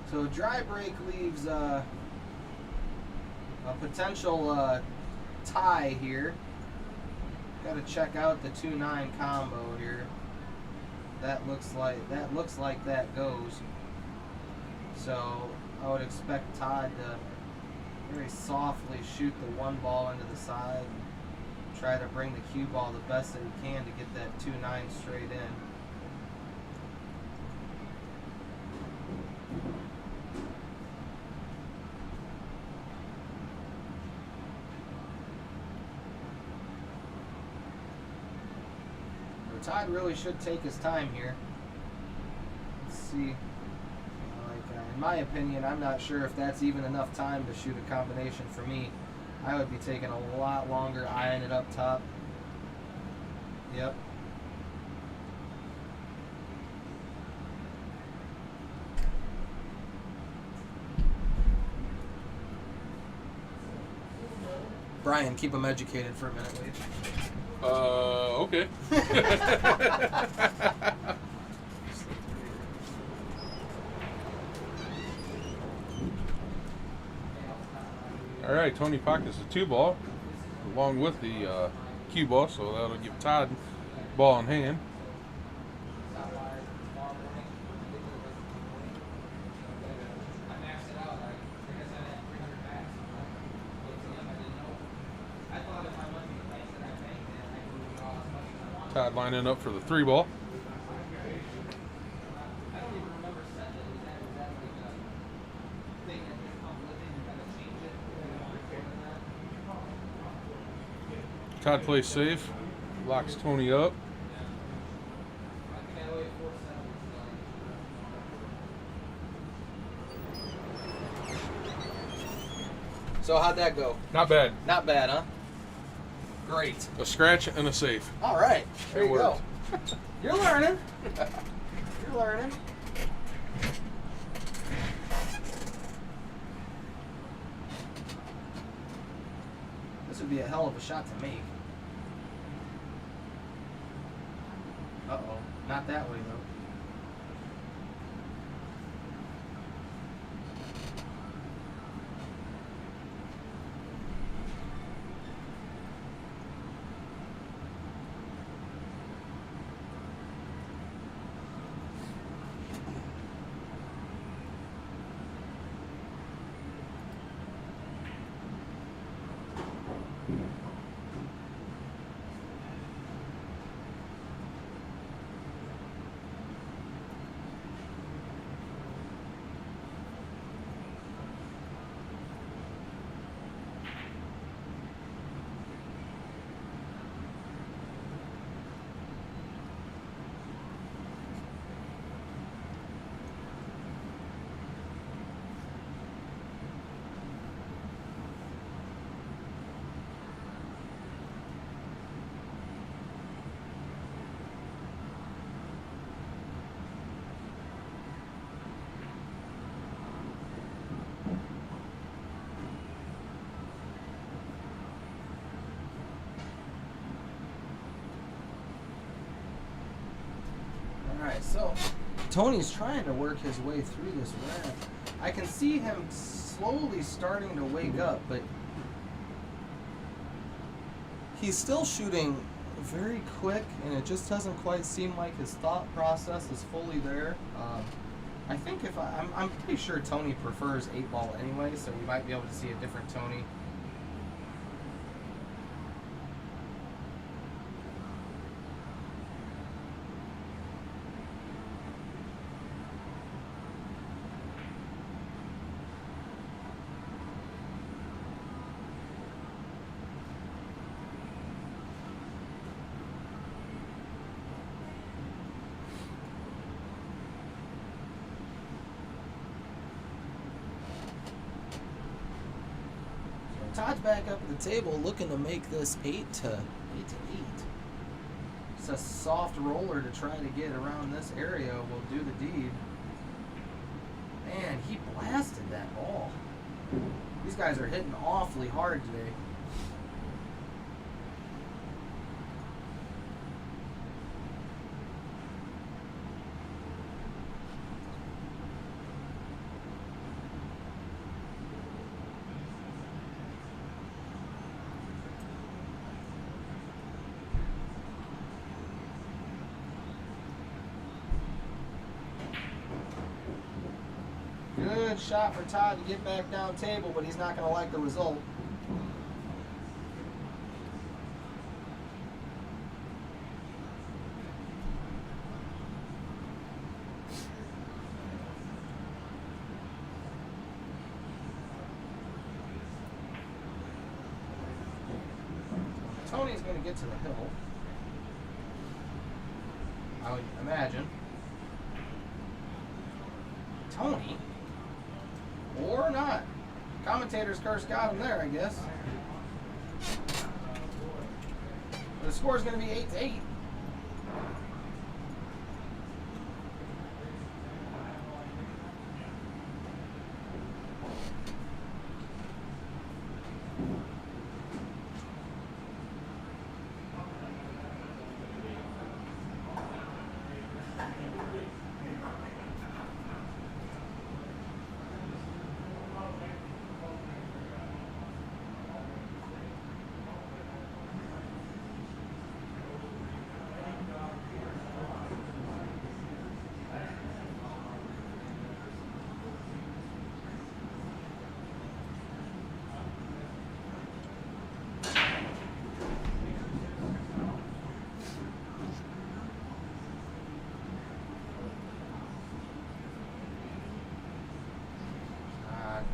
So dry break leaves a potential tie here. Got to check out the 2-9 combo here. That looks like that goes. So I would expect Todd to very softly shoot the 1 ball into the side and try to bring the cue ball the best that he can to get that 2-9 straight in. Todd really should take his time here. Let's see. In my opinion, I'm not sure if that's even enough time to shoot a combination for me. I would be taking a lot longer eyeing it up top. Yep. Brian, keep him educated for a minute, will you? Okay. All right, Tony pockets the 2 ball along with the cue ball, so that'll give Todd ball in hand. Todd lining up for the 3 ball. Todd plays safe, locks Tony up. So how'd that go? Not bad. Not bad, huh? Great. A scratch and a safe. All right. There It you go. worked. You're learning. You're learning. This would be a hell of a shot to make. Uh-oh. Not that way, though. Alright, so Tony's trying to work his way through this ramp. I can see him slowly starting to wake up, but he's still shooting very quick, and it just doesn't quite seem like his thought process is fully there. I think if I'm pretty sure Tony prefers 8-ball anyway, so we might be able to see a different Tony. Todd's back up at the table looking to make this 8 to 8. It's a soft roller to try to get around this area will do the deed. Man, he blasted that ball. These guys are hitting awfully hard today. Good shot for Todd to get back down table, but he's not going to like the result. Tony's going to get to the hill, I would imagine. Tony? Or not. Commentator's curse got him there, I guess. The score is going to be 8-8.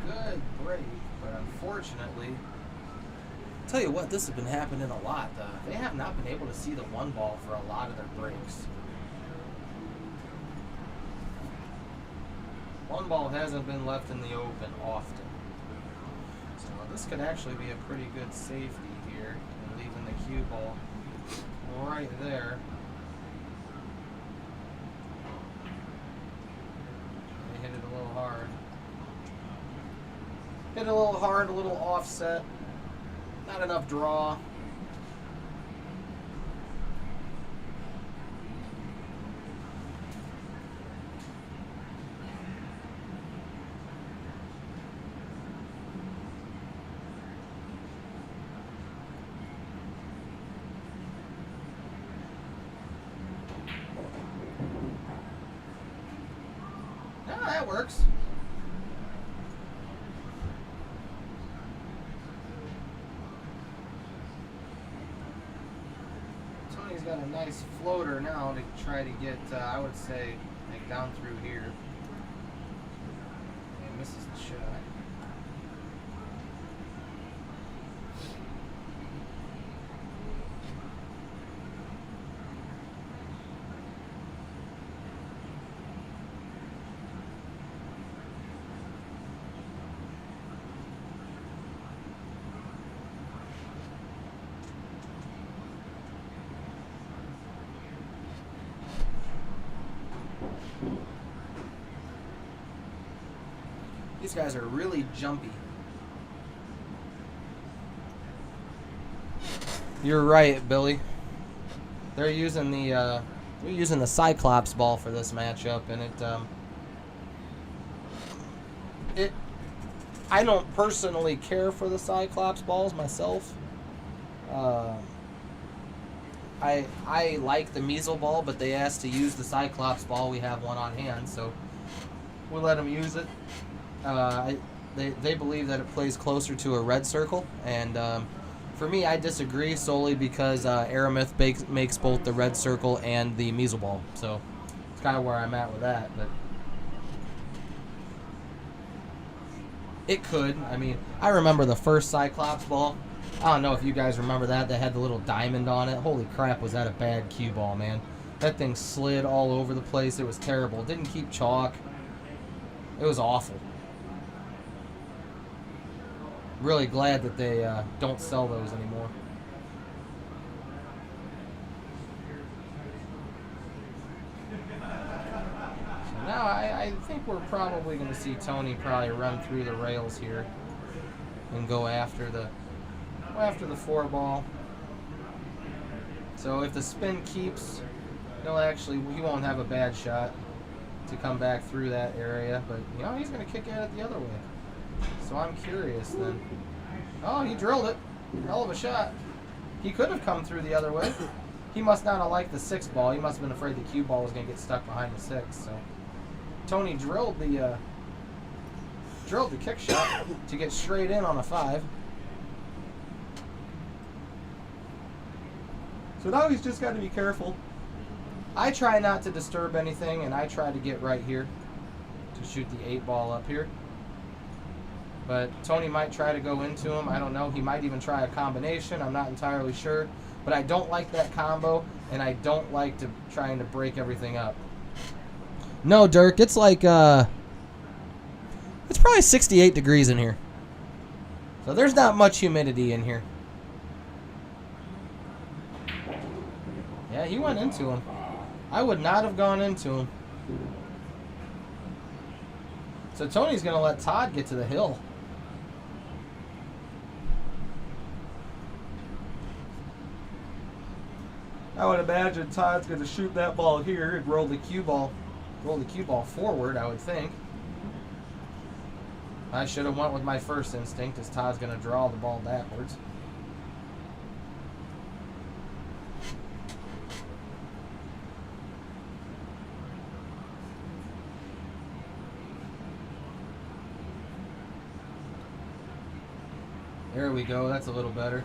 Good break, but unfortunately, tell you what, this has been happening a lot. They have not been able to see the 1-ball for a lot of their breaks. 1-ball hasn't been left in the open often. So this could actually be a pretty good safety here, and leaving the cue ball right there. They hit it a little hard. Hit a little hard, a little offset. Not enough draw. No, that works. Tony's got a nice floater now to try to get, I would say, like down through here. And misses the shot. These guys are really jumpy. You're right, Billy. They're using the We're using the Cyclops ball for this matchup, and I don't personally care for the Cyclops balls myself. I like the Measle ball, but they asked to use the Cyclops ball. We have one on hand, so we'll let them use it. They believe that it plays closer to a red circle, and for me, I disagree solely because Aramith makes both the red circle and the Measle ball, so it's kind of where I'm at with that. But it could. I mean, I remember the first Cyclops ball. I don't know if you guys remember that. That had the little diamond on it. Holy crap, was that a bad cue ball, man. That thing slid all over the place. It was terrible. It didn't keep chalk. It was awful. Really glad that they don't sell those anymore. So now I think we're probably going to see Tony probably run through the rails here and go after the 4 ball. So if the spin keeps, he won't have a bad shot to come back through that area, but he's going to kick at it the other way. So I'm curious then. Oh, he drilled it. Hell of a shot. He could have come through the other way. He must not have liked the 6 ball. He must have been afraid the cue ball was going to get stuck behind the 6. So Tony drilled the kick shot to get straight in on a 5. So now he's just got to be careful. I try not to disturb anything, and I try to get right here to shoot the 8 ball up here. But Tony might try to go into him. I don't know. He might even try a combination. I'm not entirely sure. But I don't like that combo, and I don't like trying to break everything up. No, Dirk, it's like, it's probably 68 degrees in here. So there's not much humidity in here. Yeah, he went into him. I would not have gone into him. So Tony's going to let Todd get to the hill. I would imagine Todd's going to shoot that ball here and roll the cue ball forward, I would think. I should have went with my first instinct, as Todd's going to draw the ball backwards. There we go. That's a little better.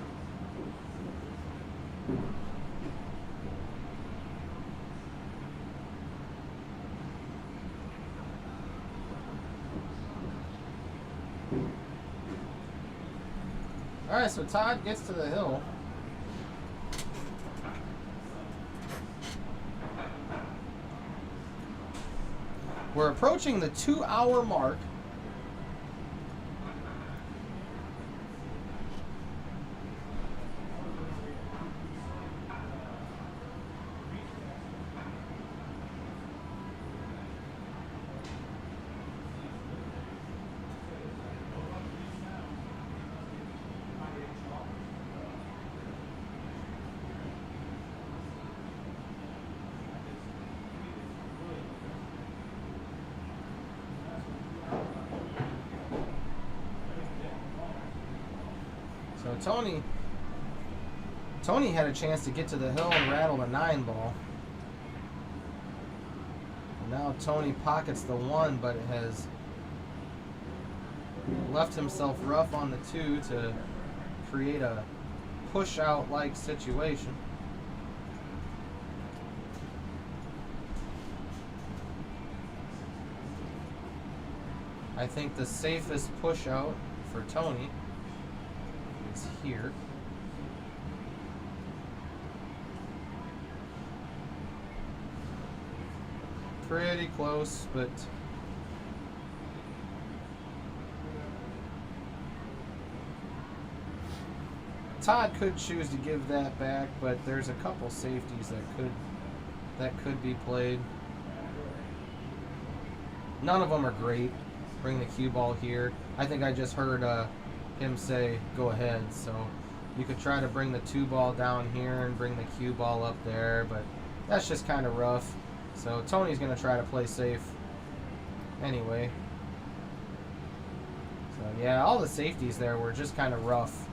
All right, so Todd gets to the hill. We're approaching the 2-hour mark. So Tony had a chance to get to the hill and rattle the 9 ball. And now Tony pockets the 1, but has left himself rough on the 2 to create a push-out-like situation. I think the safest push-out for Tony is here. Pretty close, but Todd could choose to give that back, but there's a couple safeties that could be played. None of them are great. Bring the cue ball here. I think I just heard him say go ahead, so you could try to bring the 2 ball down here and bring the cue ball up there, but that's just kind of rough. So Tony's going to try to play safe anyway. So yeah, all the safeties there were just kind of rough.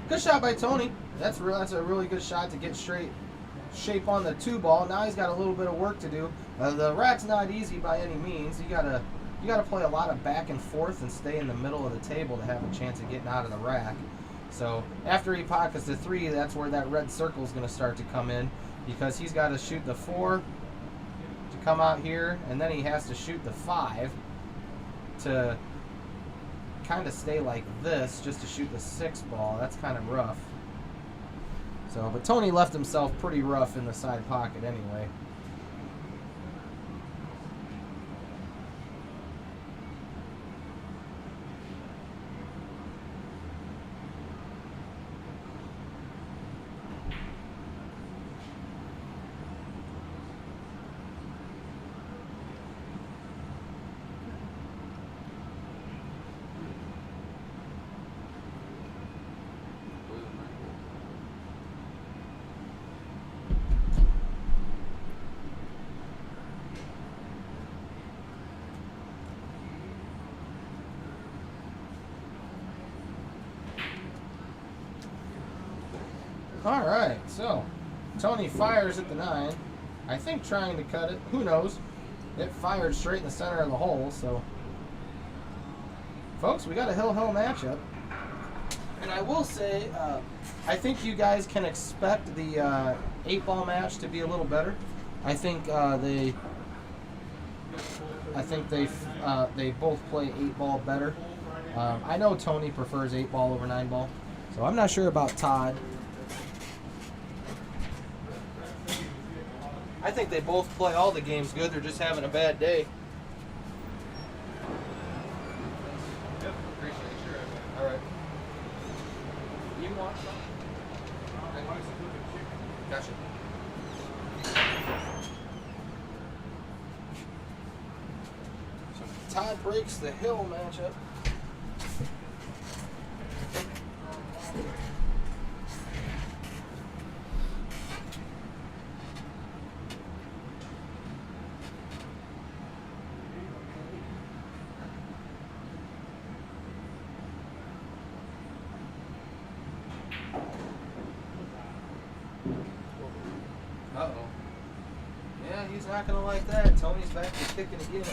Good shot by Tony. That's a really good shot to get straight shape on the 2-ball. Now he's got a little bit of work to do. The rack's not easy by any means. You gotta play a lot of back and forth and stay in the middle of the table to have a chance of getting out of the rack. So after he pockets the 3, that's where that red circle is going to start to come in, because he's got to shoot the 4 to come out here, and then he has to shoot the 5 to kind of stay like this just to shoot the 6 ball. That's kind of rough. So, but Tony left himself pretty rough in the side pocket anyway. All right, so Tony fires at the 9. I think trying to cut it. Who knows? It fired straight in the center of the hole. So, folks, we got a hill matchup. And I will say, I think you guys can expect the 8-ball match to be a little better. I think they both play 8-ball better. I know Tony prefers 8-ball over 9-ball, so I'm not sure about Todd. I think they both play all the games good. They're just having a bad day. Yep, appreciate it. Sure. All right. You want some? Gotcha. So Todd breaks the hill matchup. Uh-oh. Yeah, he's not going to like that. Tony's back to kicking again.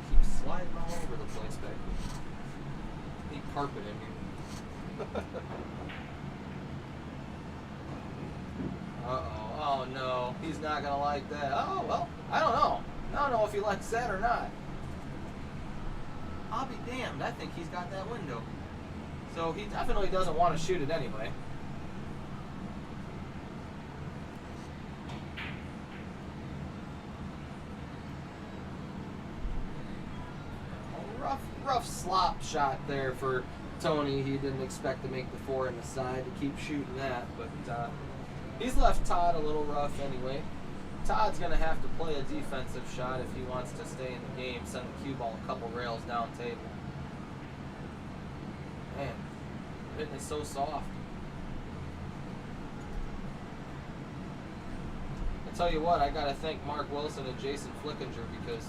Keeps sliding all over the place back here. Need carpet in here. Uh-oh. Oh, no. He's not going to like that. Oh, well, I don't know. I don't know if he likes that or not. I'll be damned. I think he's got that window. So he definitely doesn't want to shoot it anyway. Rough slop shot there for Tony. He didn't expect to make the 4 in the side to keep shooting that, but he's left Todd a little rough anyway. Todd's going to have to play a defensive shot if he wants to stay in the game, send the cue ball a couple rails down table. Man, hitting is so soft. I tell you what, I got to thank Mark Wilson and Jason Flickinger, because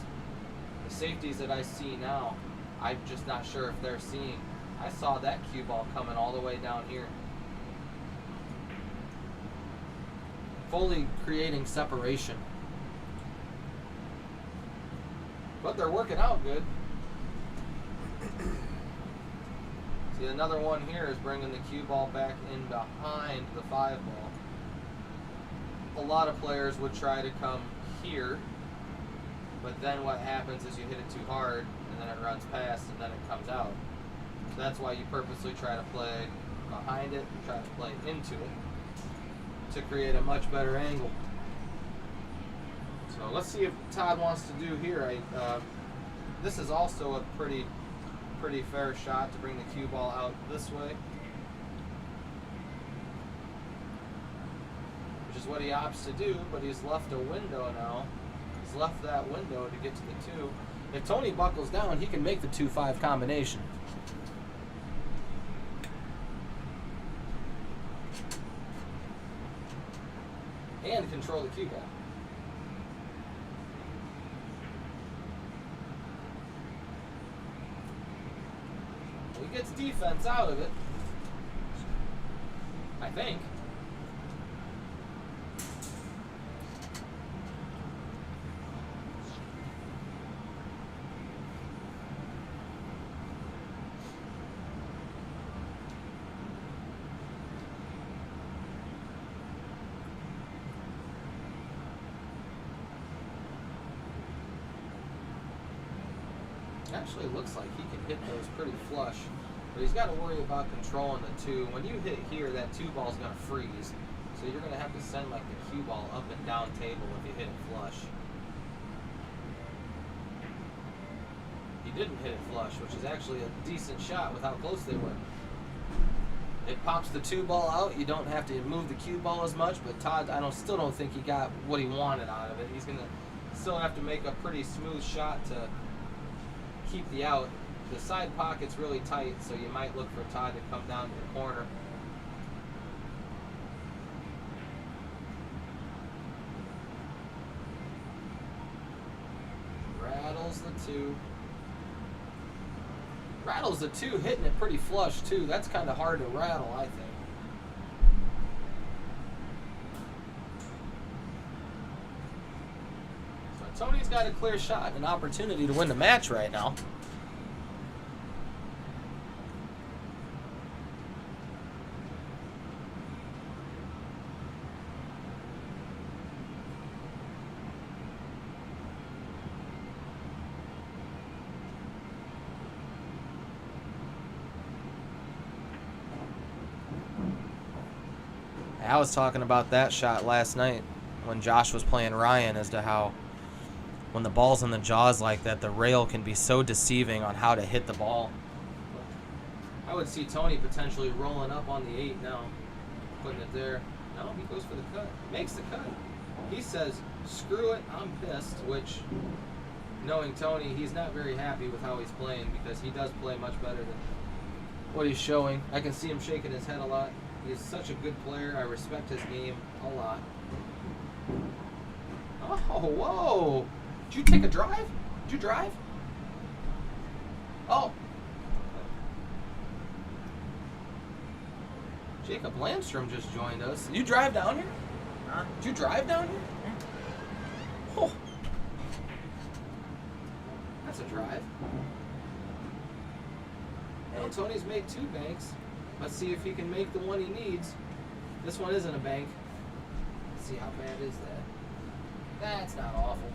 the safeties that I see now, I'm just not sure if they're seeing. I saw that cue ball coming all the way down here. Fully creating separation. But they're working out good. See, another one here is bringing the cue ball back in behind the 5 ball. A lot of players would try to come here, but then what happens is you hit it too hard, and then it runs past, and then it comes out. So that's why you purposely try to play behind it, and try to play into it, to create a much better angle. So let's see if Todd wants to do here. This is also a pretty fair shot to bring the cue ball out this way, which is what he opts to do, but he's left a window now. He's left that window to get to the 2. If Tony buckles down, he can make the 2-5 combination. And control the cue ball. He gets defense out of it, I think. Actually looks like he can hit those pretty flush, but he's got to worry about controlling the 2. When you hit here, that 2 ball's going to freeze, so you're going to have to send like the cue ball up and down table if you hit it flush. He didn't hit it flush, which is actually a decent shot with how close they were. It pops the 2 ball out. You don't have to move the cue ball as much, but Todd, still don't think he got what he wanted out of it. He's going to still have to make a pretty smooth shot to keep the out. The side pocket's really tight, so you might look for Todd to come down to the corner. Rattles the 2. Rattles the 2, hitting it pretty flush too. That's kind of hard to rattle, I think. Tony's got a clear shot, an opportunity to win the match right now. I was talking about that shot last night when Josh was playing Ryan as to how when the ball's in the jaws like that, the rail can be so deceiving on how to hit the ball. I would see Tony potentially rolling up on the 8 now, putting it there. No, he goes for the cut. Makes the cut. He says, screw it, I'm pissed, which, knowing Tony, he's not very happy with how he's playing because he does play much better than what he's showing. I can see him shaking his head a lot. He's such a good player. I respect his game a lot. Oh, whoa. Did you take a drive? Did you drive? Oh. Jacob Landstrom just joined us. Did you drive down here? Huh? Did you drive down here? Oh. That's a drive. Well, Tony's made 2 banks. Let's see if he can make the one he needs. This one isn't a bank. Let's see how bad is that. That's not awful.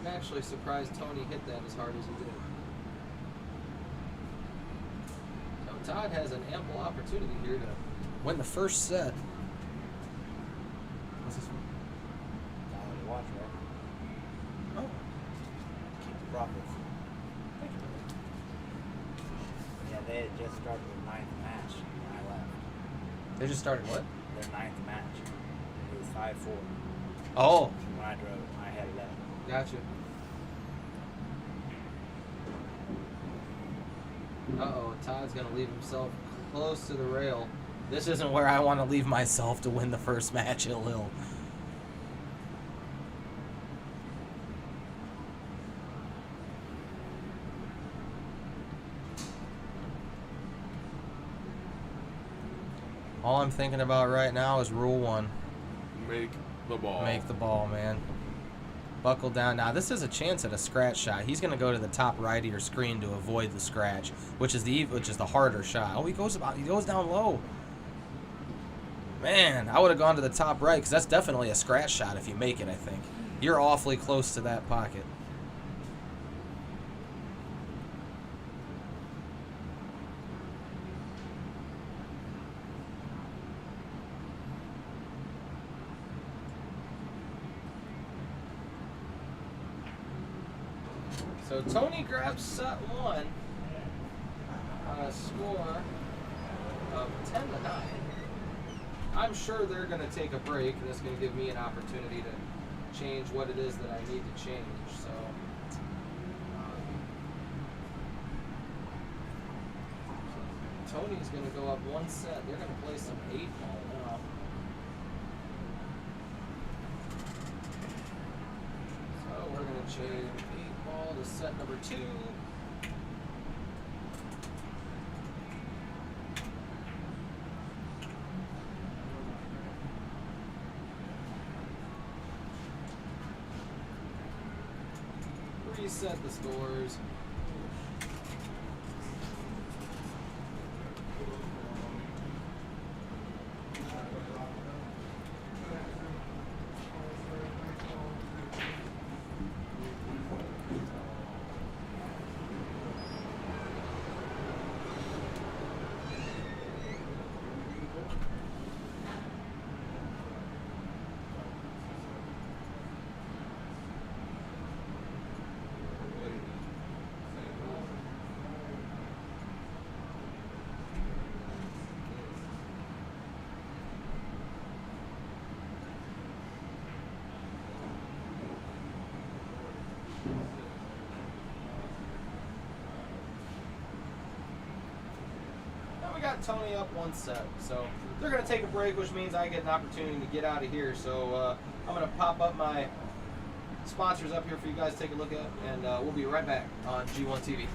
I'm actually surprised Tony hit that as hard as he did. So Todd has an ample opportunity here to win the first set. What's this one? Watch, right? Oh. Keep the profits. Thank you. Yeah, they had just started their 9th match when I left. They just started what? Their 9th match. It was 5-4. Oh. When I drove, I had 11. Gotcha. Uh-oh, Todd's going to leave himself close to the rail. This isn't where I want to leave myself to win the first match, ill. All I'm thinking about right now is Rule 1. make the ball. Make the ball, man. Buckle down. Now, this is a chance at a scratch shot. He's going to go to the top right of your screen to avoid the scratch, which is the harder shot. Oh, he goes down low. Man, I would have gone to the top right because that's definitely a scratch shot if you make it, I think. You're awfully close to that pocket. So Tony grabs set one on a score of 10-9. I'm sure they're going to take a break, and that's going to give me an opportunity to change what it is that I need to change. So Tony's going to go up one set. They're going to play some 8-ball now. So we're going to change 8-ball to set number 2. Reset the scores. We got Tony up one set, so they're going to take a break, which means I get an opportunity to get out of here. So I'm going to pop up my sponsors up here for you guys to take a look at, and we'll be right back on G1 TV.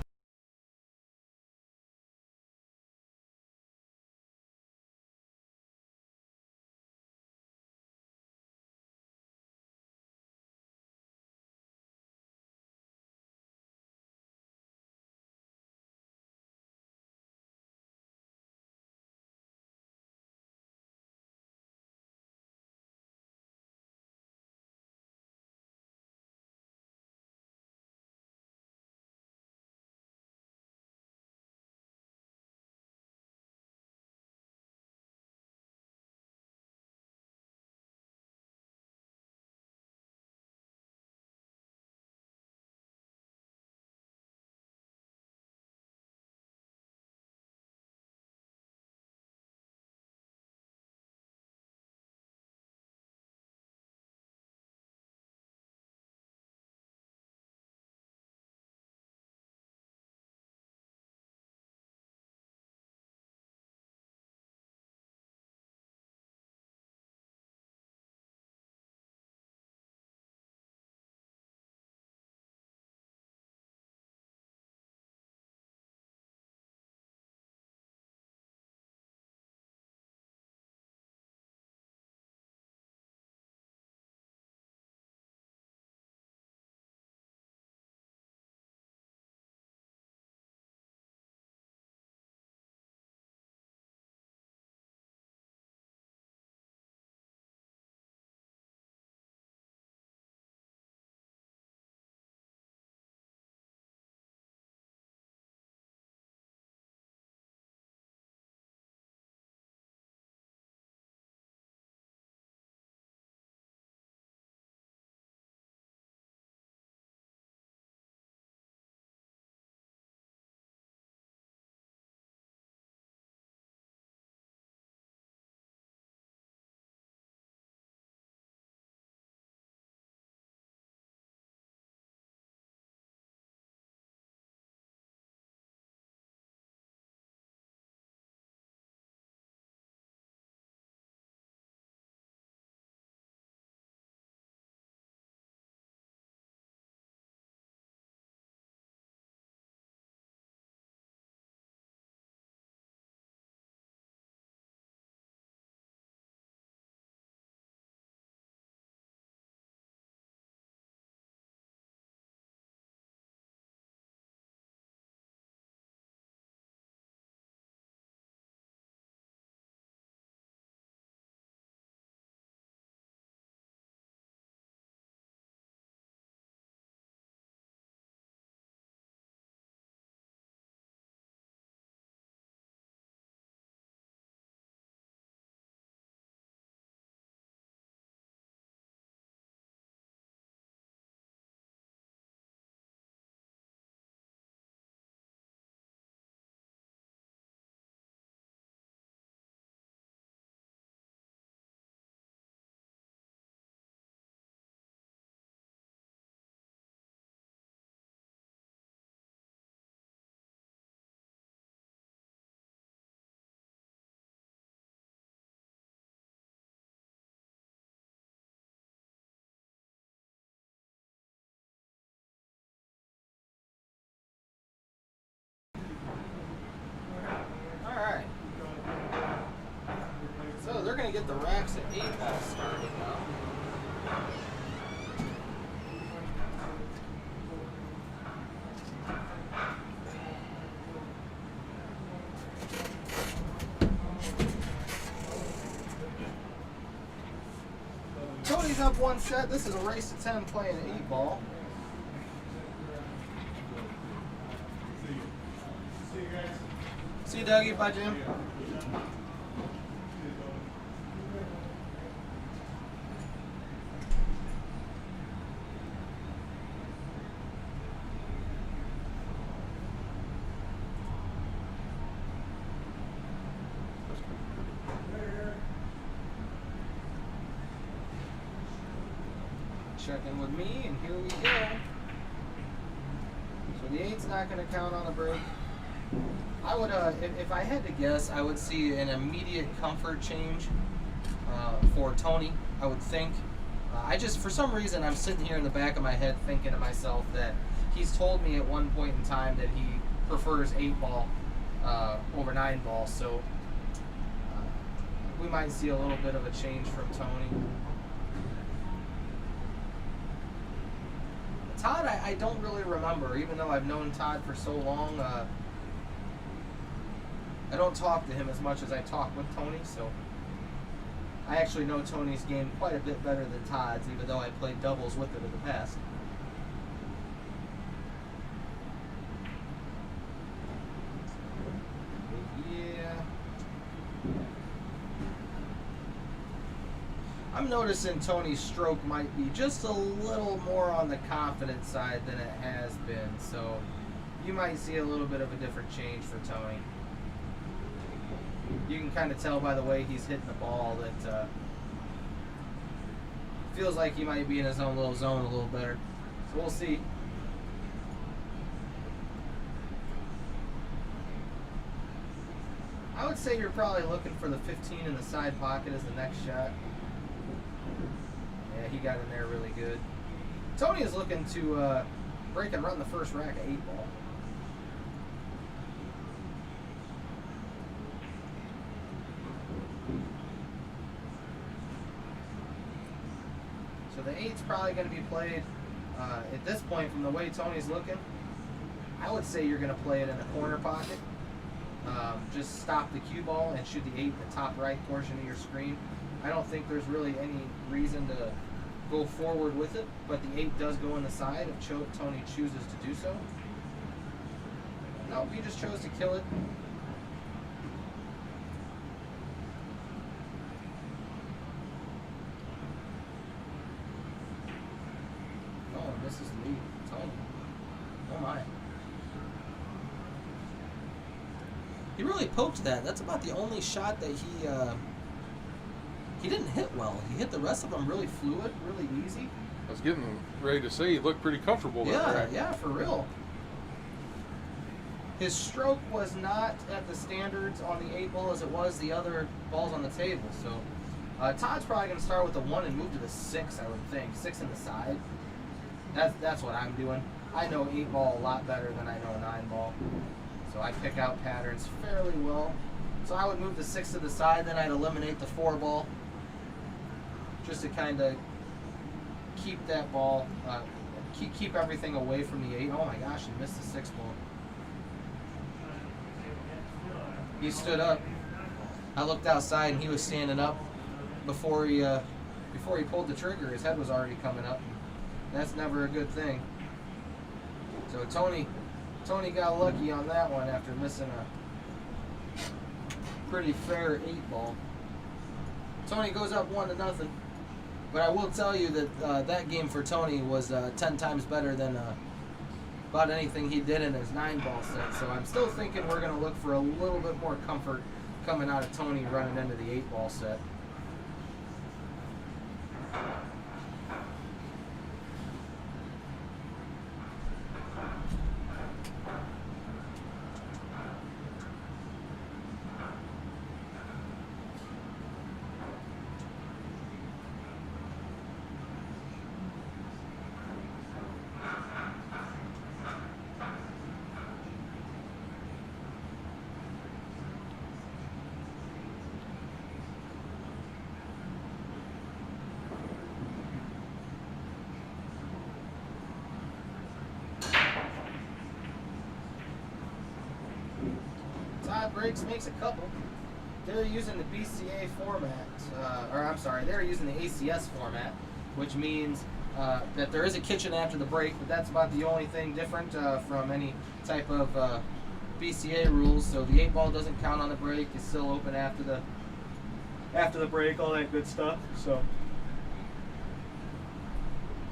one set. This is a race to 10 playing 8-ball. See you, Dougie. Bye, Jim. Check in with me, and here we go. So the 8's not going to count on a break. I would, if I had to guess, I would see an immediate comfort change for Tony. I would think. I just, for some reason, I'm sitting here in the back of my head thinking to myself that he's told me at one point in time that he prefers 8-ball over 9-ball. So we might see a little bit of a change from Tony. Todd, I don't really remember, even though I've known Todd for so long. I don't talk to him as much as I talk with Tony, so I actually know Tony's game quite a bit better than Todd's, even though I played doubles with him in the past. Yeah. I'm noticing Tony's stroke might be just a little more on the confident side than it has been, so you might see a little bit of a different change for Tony. You can kind of tell by the way he's hitting the ball that feels like he might be in his own little zone a little better. So we'll see. I would say you're probably looking for the 15 in the side pocket as the next shot. Yeah, he got in there really good. Tony is looking to break and run the first rack of 8-ball. So the 8's probably going to be played at this point from the way Tony's looking. I would say you're going to play it in the corner pocket. Just stop the cue ball and shoot the 8 in the top right portion of your screen. I don't think there's really any reason to go forward with it, but the 8 does go in the side if Tony chooses to do so. No, he just chose to kill it. Oh, and this is the lead. Tony. Oh my. He really poked that. That's about the only shot that he didn't hit well. He hit the rest of them really fluid, really easy. I was getting ready to say he looked pretty comfortable there. Yeah, Right? yeah, for real. His stroke was not at the standards on the 8-ball as it was the other balls on the table. So Todd's probably going to start with the 1 and move to the 6, I would think. 6 in the side. That's what I'm doing. I know 8-ball a lot better than I know 9-ball. So I pick out patterns fairly well. So I would move the 6 to the side, then I'd eliminate the 4-ball. Just to kind of keep that ball, keep everything away from the 8. Oh my gosh, he missed the 6-ball. He stood up. I looked outside and he was standing up before he pulled the trigger. His head was already coming up. That's never a good thing. So Tony got lucky on that one after missing a pretty fair 8-ball. Tony goes up 1-0. But I will tell you that that game for Tony was 10 times better than about anything he did in his 9-ball set. So I'm still thinking we're going to look for a little bit more comfort coming out of Tony running into the 8-ball set. Breaks makes a couple. They're using the BCA format, they're using the ACS format. which means that there is a kitchen after the break, but that's about the only thing different from any type of BCA rules. So the 8 ball doesn't count on the break. It's still open after the break, all that good stuff. So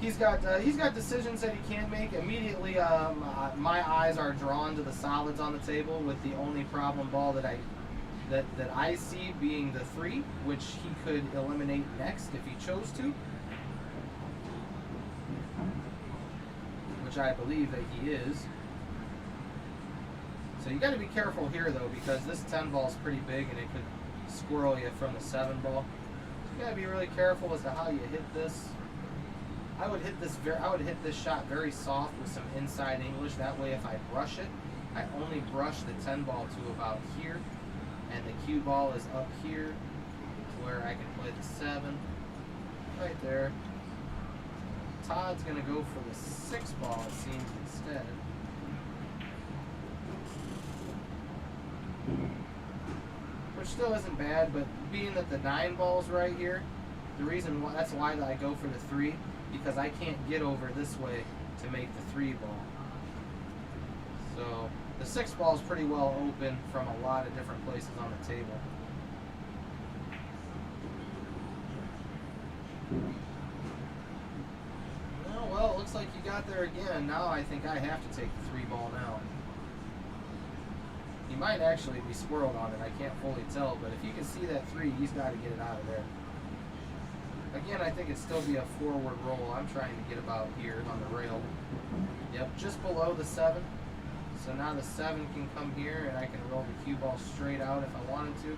he's got decisions that he can make immediately. My eyes are drawn to the solids on the table, with the only problem ball that I see being the 3, which he could eliminate next if he chose to, which I believe that he is. So you got to be careful here though, because this 10 ball is pretty big and it could squirrel you from the 7 ball. So you got to be really careful as to how you hit this. I would hit this shot very soft with some inside English. That way, if I brush it, I only brush the 10 ball to about here, and the cue ball is up here, to where I can play the 7 right there. Todd's gonna go for the 6 ball, it seems, instead. Which still isn't bad, but being that the 9 ball's right here, that's why I go for the 3, because I can't get over this way to make the 3 ball. So the 6 ball is pretty well open from a lot of different places on the table. Oh, well, it looks like you got there again. Now I think I have to take the 3 ball now. He might actually be squirreled on it. I can't fully tell, but if you can see that 3, he's got to get it out of there. Again, I think it'd still be a forward roll. I'm trying to get about here on the rail. Yep, just below the 7. So now the 7 can come here, and I can roll the cue ball straight out if I wanted to.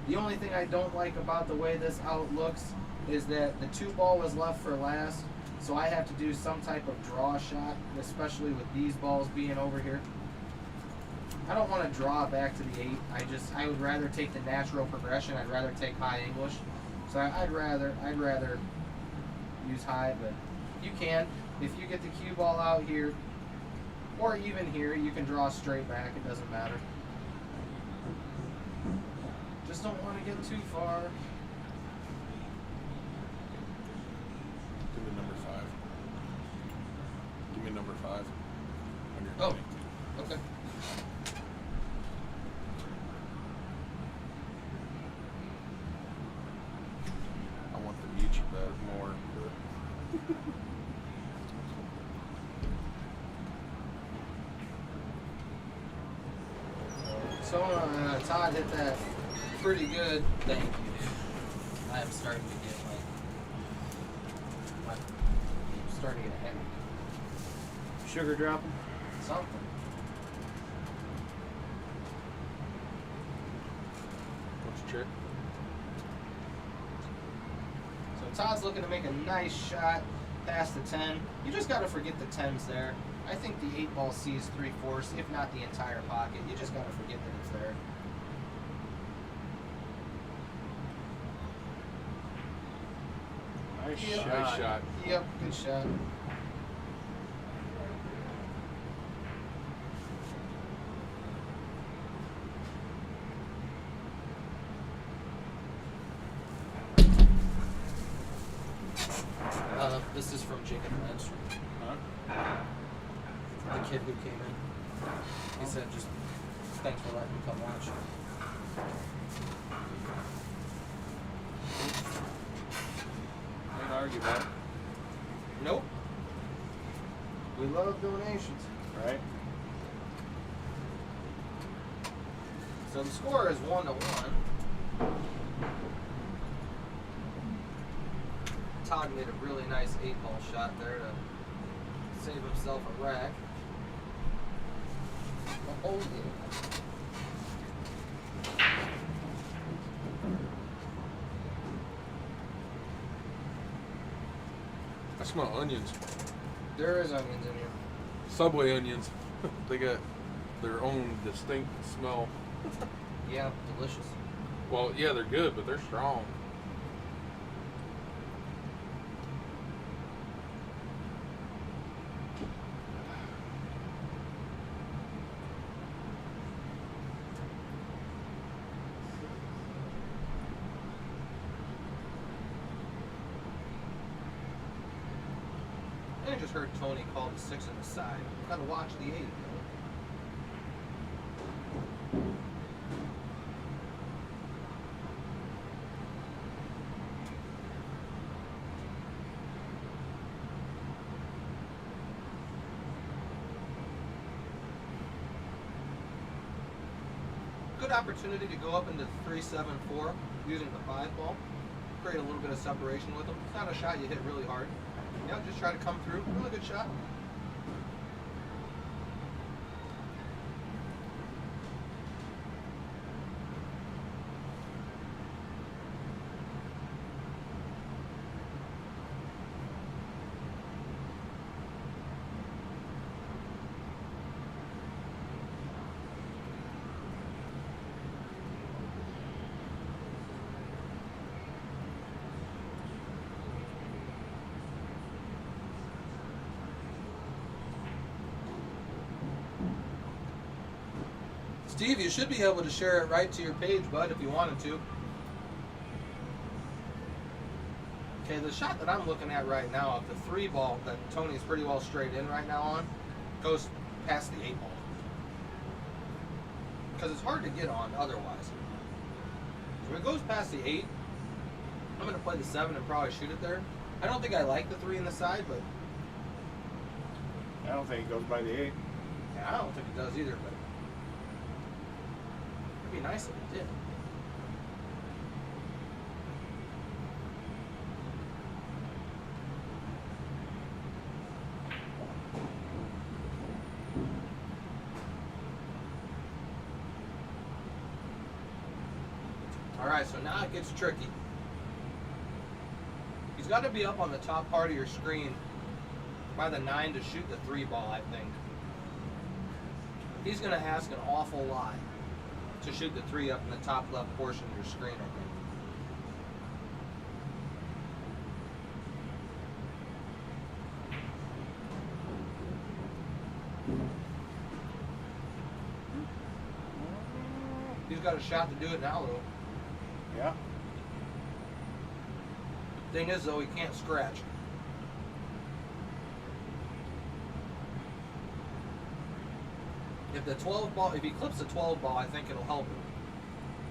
The only thing I don't like about the way this out looks is that the 2 ball was left for last, so I have to do some type of draw shot, especially with these balls being over here. I don't want to draw back to the 8. I would rather take the natural progression. I'd rather take high English. So I'd rather use high, but you can. If you get the cue ball out here, or even here, you can draw straight back. It doesn't matter. Just don't want to get too far. Give me number 5. Give me number 5. Oh, okay. I want the Michi bet more. So Todd hit that pretty good. Thank you. I am starting to get I'm starting to get a headache. Sugar dropping. Something. What's your trick? So Todd's looking to make a nice shot past the 10. You just got to forget the 10's there. I think the 8 ball sees 3/4, if not the entire pocket. You just got to forget that it's there. Nice Yep. shot. Nice shot. Yep, good shot. This is from Jacob Landstrom, Huh? the kid who came in. He said, just thanks for letting me come watch. Can't argue that. Nope. We love donations. Right? So the score is 1-1. Todd made a really nice 8-ball shot there to save himself a rack. Oh, yeah. I smell onions. There is onions in here. Subway onions. They got their own distinct smell. Yeah, delicious. Well, yeah, they're good, but they're strong. I just heard Tony call the 6 on the side. Gotta watch the 8. Good opportunity to go up into the 3-7-4 using the 5 ball. Create a little bit of separation with them. It's not a shot you hit really hard. Yeah, just try to come through. Really good shot. Steve, you should be able to share it right to your page, bud, if you wanted to. Okay, the shot that I'm looking at right now of the 3 ball that Tony's pretty well straight in right now on goes past the 8 ball. Because it's hard to get on otherwise. So if it goes past the 8, I'm going to play the 7 and probably shoot it there. I don't think I like the 3 in the side, but I don't think it goes by the 8. yeah, I don't think it does either, but it'd be nice if it did. Alright, so now it gets tricky. He's got to be up on the top part of your screen by the 9 to shoot the 3 ball, I think. He's going to ask an awful lot to shoot the 3 up in the top left portion of your screen, I think. He's got a shot to do it now, though. Yeah. Thing is, though, he can't scratch. If the 12 ball, if he clips the 12 ball, I think it'll help him.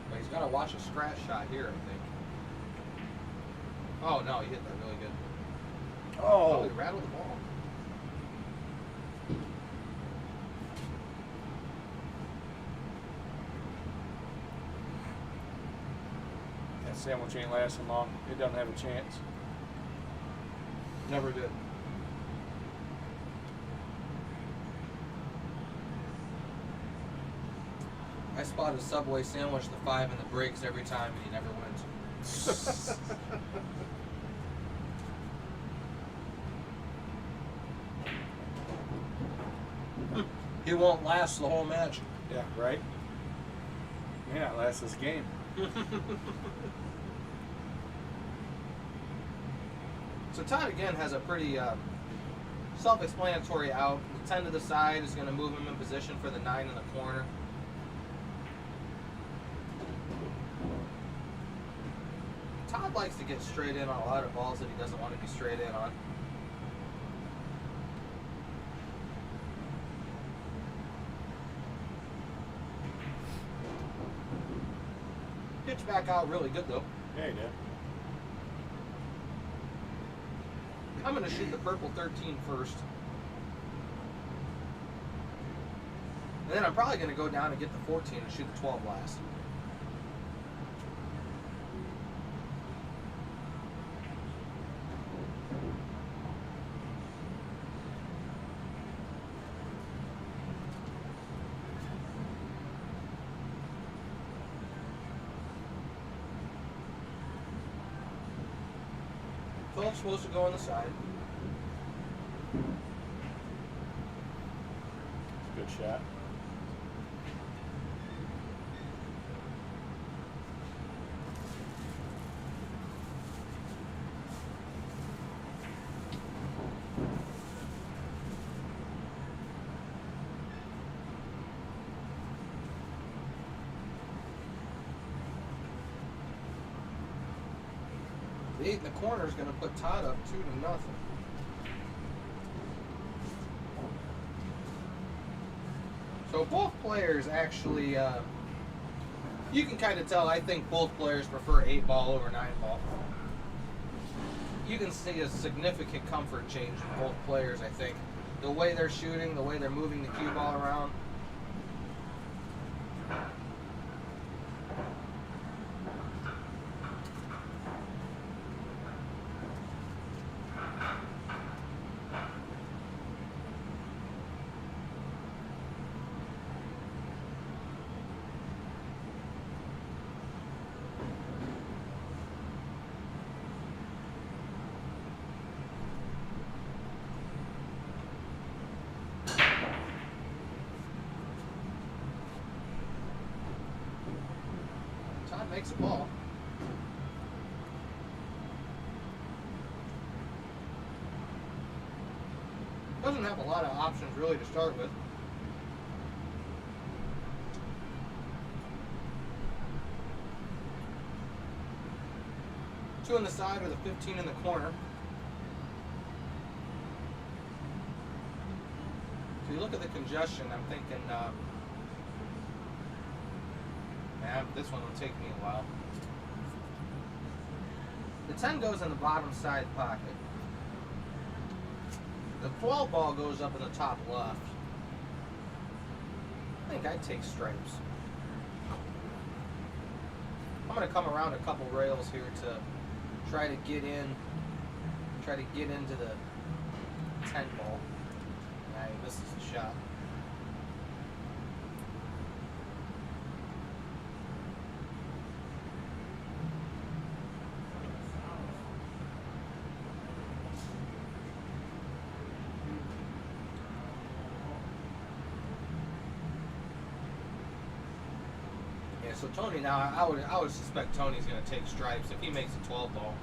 But he's got to watch a scratch shot here, I think. Oh no, he hit that really good. Oh, he rattled the ball. That sandwich ain't lasting long. It doesn't have a chance. Never did. I spot a Subway sandwich, the 5 and the breaks every time, and he never wins. He won't last the whole match. Yeah, right? May not last this game. So Todd again has a pretty self-explanatory out. The 10 to the side is going to move him in position for the 9 in the corner. Todd likes to get straight in on a lot of balls that he doesn't want to be straight in on. Pitch back out really good though. Yeah, he did. I'm going to shoot the purple 13 first. And then I'm probably going to go down and get the 14 and shoot the 12 last. Twelve's supposed to go on the side. Good shot. The 8 in the corner is going to put Todd up 2-0. So both players actually, you can kind of tell, I think both players prefer 8-ball over 9-ball. You can see a significant comfort change in both players, I think. The way they're shooting, the way they're moving the cue ball around. Todd makes a ball. Doesn't have a lot of options really to start with. Two on the side with a 15 in the corner. So you look at the congestion, I'm thinking, man, this one will take me a while. The 10 goes in the bottom side pocket. The 12 ball goes up in the top left. I think I'd take stripes. I'm going to come around a couple rails here to try to get into the 10 ball. Nah, he misses the shot. Yeah, so Tony now, I would suspect Tony's going to take stripes if he makes a 12 ball.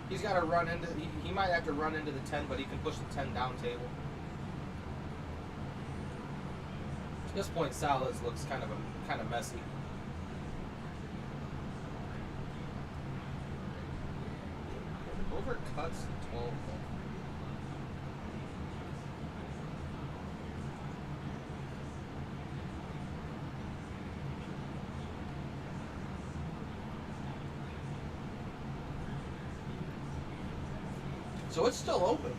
He's got to run into, he might have to run into the 10, but he can push the 10 down table. At this point, Salas looks kind of messy. Overcuts the 12 ball. So it's still open.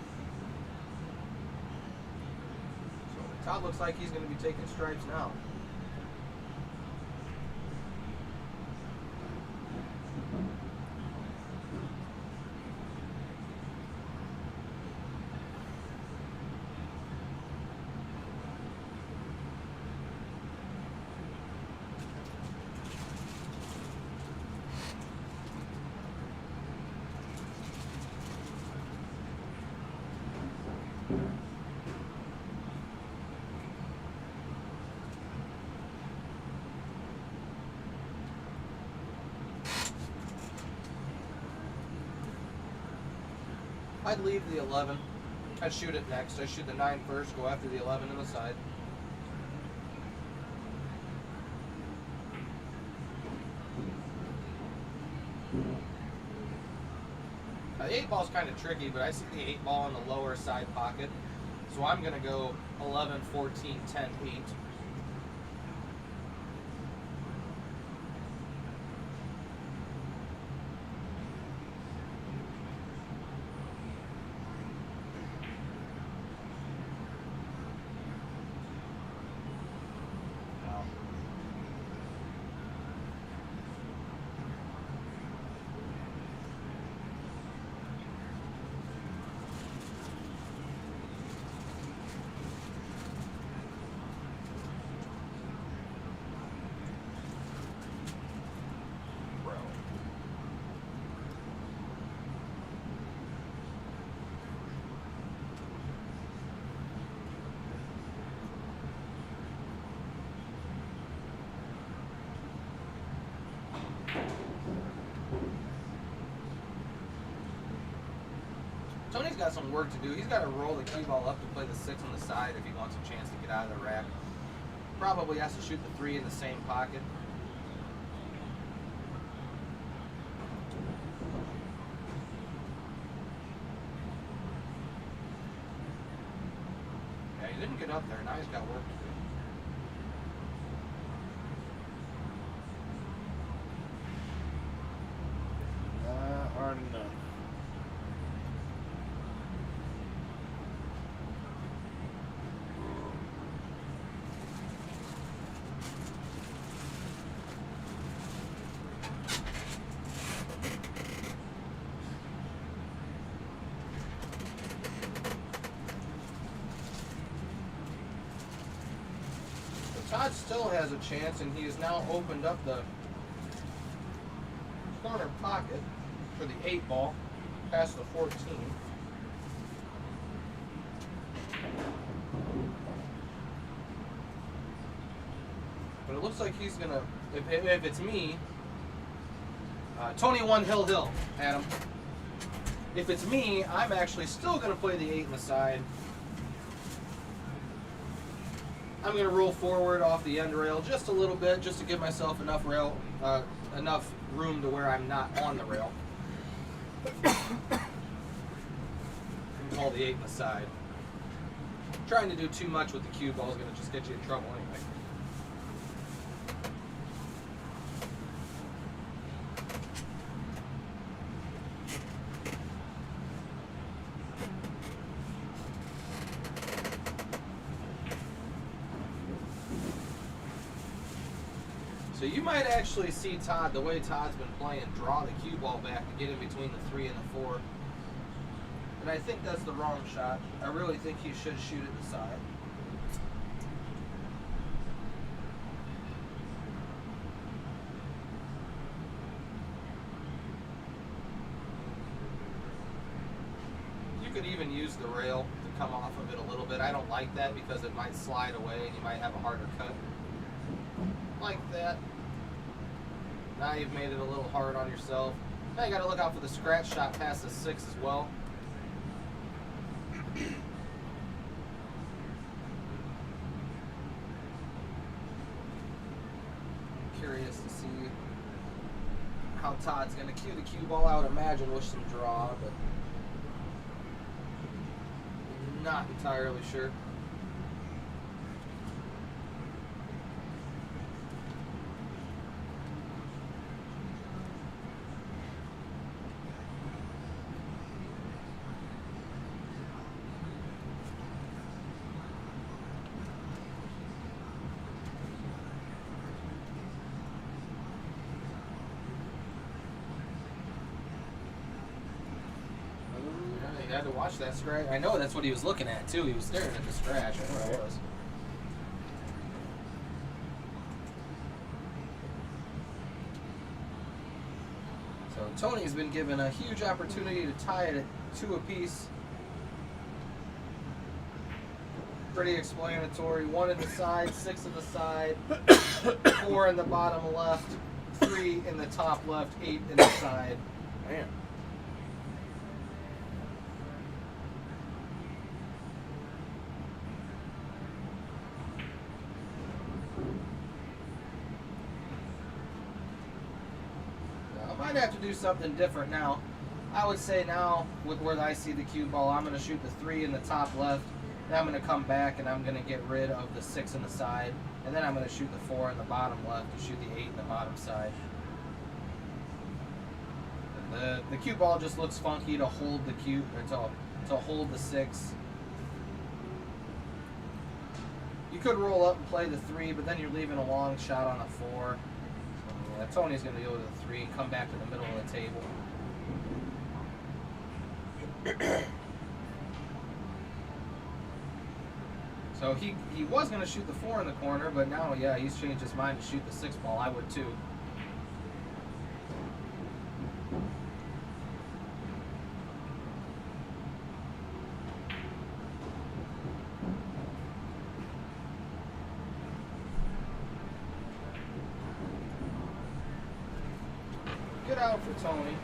So Todd looks like he's going to be taking stripes now. I'd leave the 11. I'd shoot it next. I'd shoot the 9 first, go after the 11 on the side. Now, the 8 ball's kind of tricky, but I see the 8 ball in the lower side pocket. So I'm going to go 11, 14, 10, 8. Tony's got some work to do. He's got to roll the cue ball up to play the 6 on the side if he wants a chance to get out of the rack. Probably has to shoot the 3 in the same pocket. Yeah, he didn't get up there. Now he's got work to do. Todd still has a chance, and he has now opened up the corner pocket for the 8 ball past the 14. But it looks like he's gonna, if it's me, Tony won Hill, Adam. If it's me, I'm actually still gonna play the 8 in the side. I'm gonna roll forward off the end rail just a little bit, just to give myself enough enough room to where I'm not on the rail. And call the 8 in the side. Trying to do too much with the cue ball is gonna just get you in trouble anyway. So you might actually see Todd, the way Todd's been playing, draw the cue ball back to get in between the 3 and the 4. And I think that's the wrong shot. I really think he should shoot it the side. You could even use the rail to come off of it a little bit. I don't like that because it might slide away and you might have a harder cut. Like that. Now you've made it a little hard on yourself. Now you got to look out for the scratch shot past the 6 as well. Curious to see how Todd's going to cue the cue ball. I would imagine with some draw, but not entirely sure. You had to watch that scratch. I know that's what he was looking at too. He was staring at the scratch. I know it was. So Tony's been given a huge opportunity to tie it at 2 apiece. Pretty explanatory. 1 in the side, 6 in the side, 4 in the bottom left, 3 in the top left, 8 in the side. Man. I might have to do something different now. I would say now, with where I see the cue ball, I'm going to shoot the 3 in the top left. Then I'm going to come back and I'm going to get rid of the 6 in the side. And then I'm going to shoot the 4 in the bottom left to shoot the 8 in the bottom side. The cue ball just looks funky to hold the cue, or to hold the 6. You could roll up and play the 3, but then you're leaving a long shot on a 4. Yeah, Tony's going to go to the 3 and come back to the middle of the table. So he was going to shoot the 4 in the corner, but now, yeah, he's changed his mind to shoot the 6 ball. I would too. Good out for Tony.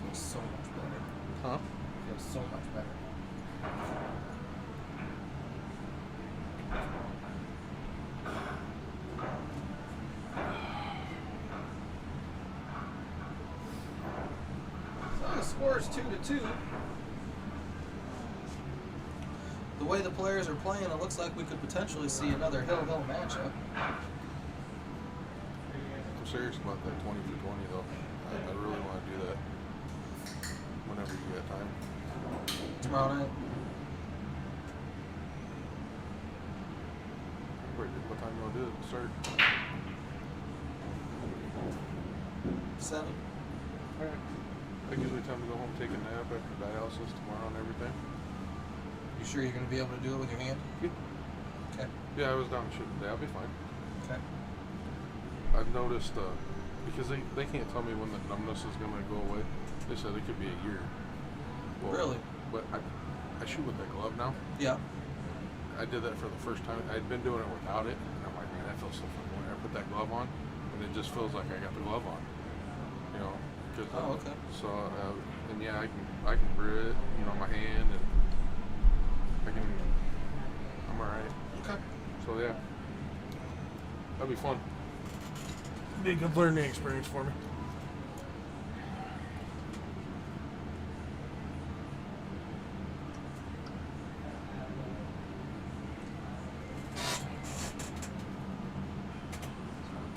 Feels so much better. Huh? Feels so much better. So the score is 2-2. The way the players are playing, it looks like we could potentially see another Hill matchup. I'm serious about that 20 for 20 though. I really want to do that whenever you get time. Tomorrow night. What time you want to do it? Start? 7. Alright. That gives me time to go home, take a nap after dialysis tomorrow and everything. You sure you're going to be able to do it with your hand? Yeah. Okay. Yeah, I was down shooting today. I'll be fine. Okay. I've noticed, because they can't tell me when the numbness is going to go away. They said it could be a year. Well, Really? But I shoot with that glove now. Yeah. I did that for the first time. I'd been doing it without it, and I'm like, man, that feels so fun when I put that glove on, and it just feels like I got the glove on. You know? 'Cause, Oh, okay. So, and yeah, I can grip, you know, my hand, and I'm all right. Okay. So yeah, that'd be fun. Be a good learning experience for me.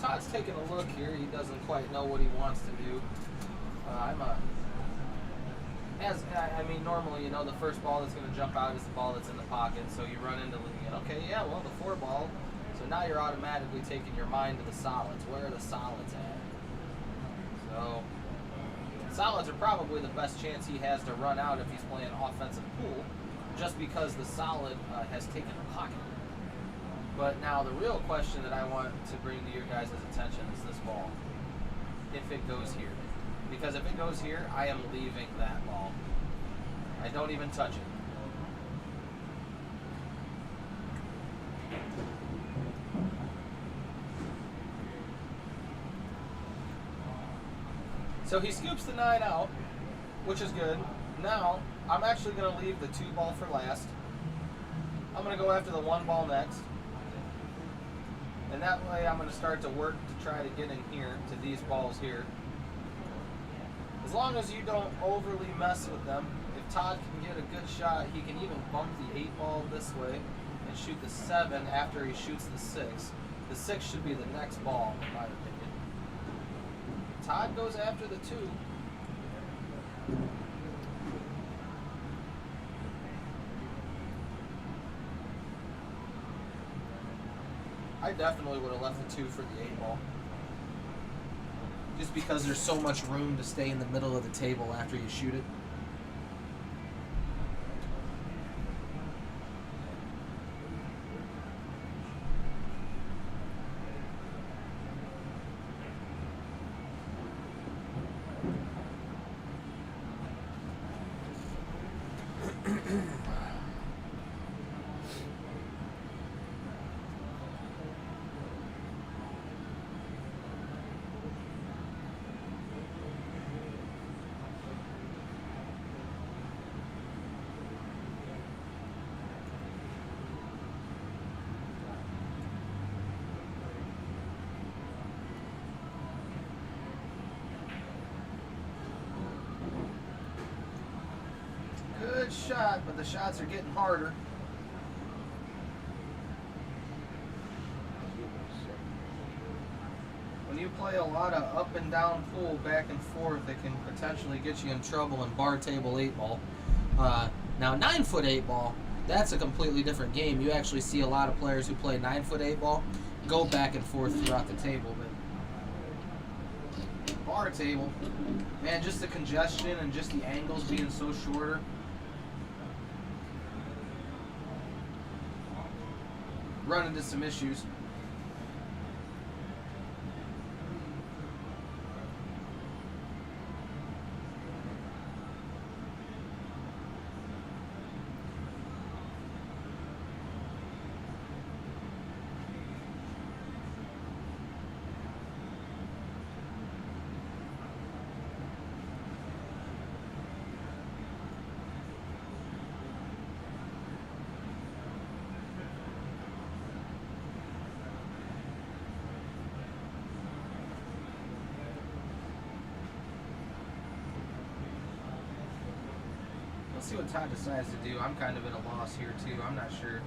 Todd's taking a look here. He doesn't quite know what he wants to do. Normally, the first ball that's going to jump out is the ball that's in the pocket. So you run into leaving it. Okay, yeah, well, the 4 ball. So now you're automatically taking your mind to the solids. Where are the solids at? So solids are probably the best chance he has to run out if he's playing offensive pool, just because the solid has taken a pocket. But now the real question that I want to bring to your guys' attention is this ball. If it goes here. Because if it goes here, I am leaving that ball. I don't even touch it. So he scoops the 9 out, which is good. Now, I'm actually going to leave the 2 ball for last. I'm going to go after the 1 ball next. And that way I'm going to start to work to try to get in here to these balls here. As long as you don't overly mess with them, if Todd can get a good shot, he can even bump the 8 ball this way and shoot the 7 after he shoots the 6. The 6 should be the next ball, in my opinion. Todd goes after the 2. I definitely would have left the 2 for the 8 ball. Just because there's so much room to stay in the middle of the table after you shoot it. Good shot, but the shots are getting harder. When you play a lot of up and down pool back and forth, it can potentially get you in trouble in bar table 8 ball. Now 9-foot 8 ball, that's a completely different game. You actually see a lot of players who play 9-foot 8 ball go back and forth throughout the table, but bar table, man, just the congestion and just the angles being so shorter. Run into some issues. See what Todd decides to do. I'm kind of at a loss here too. I'm not sure.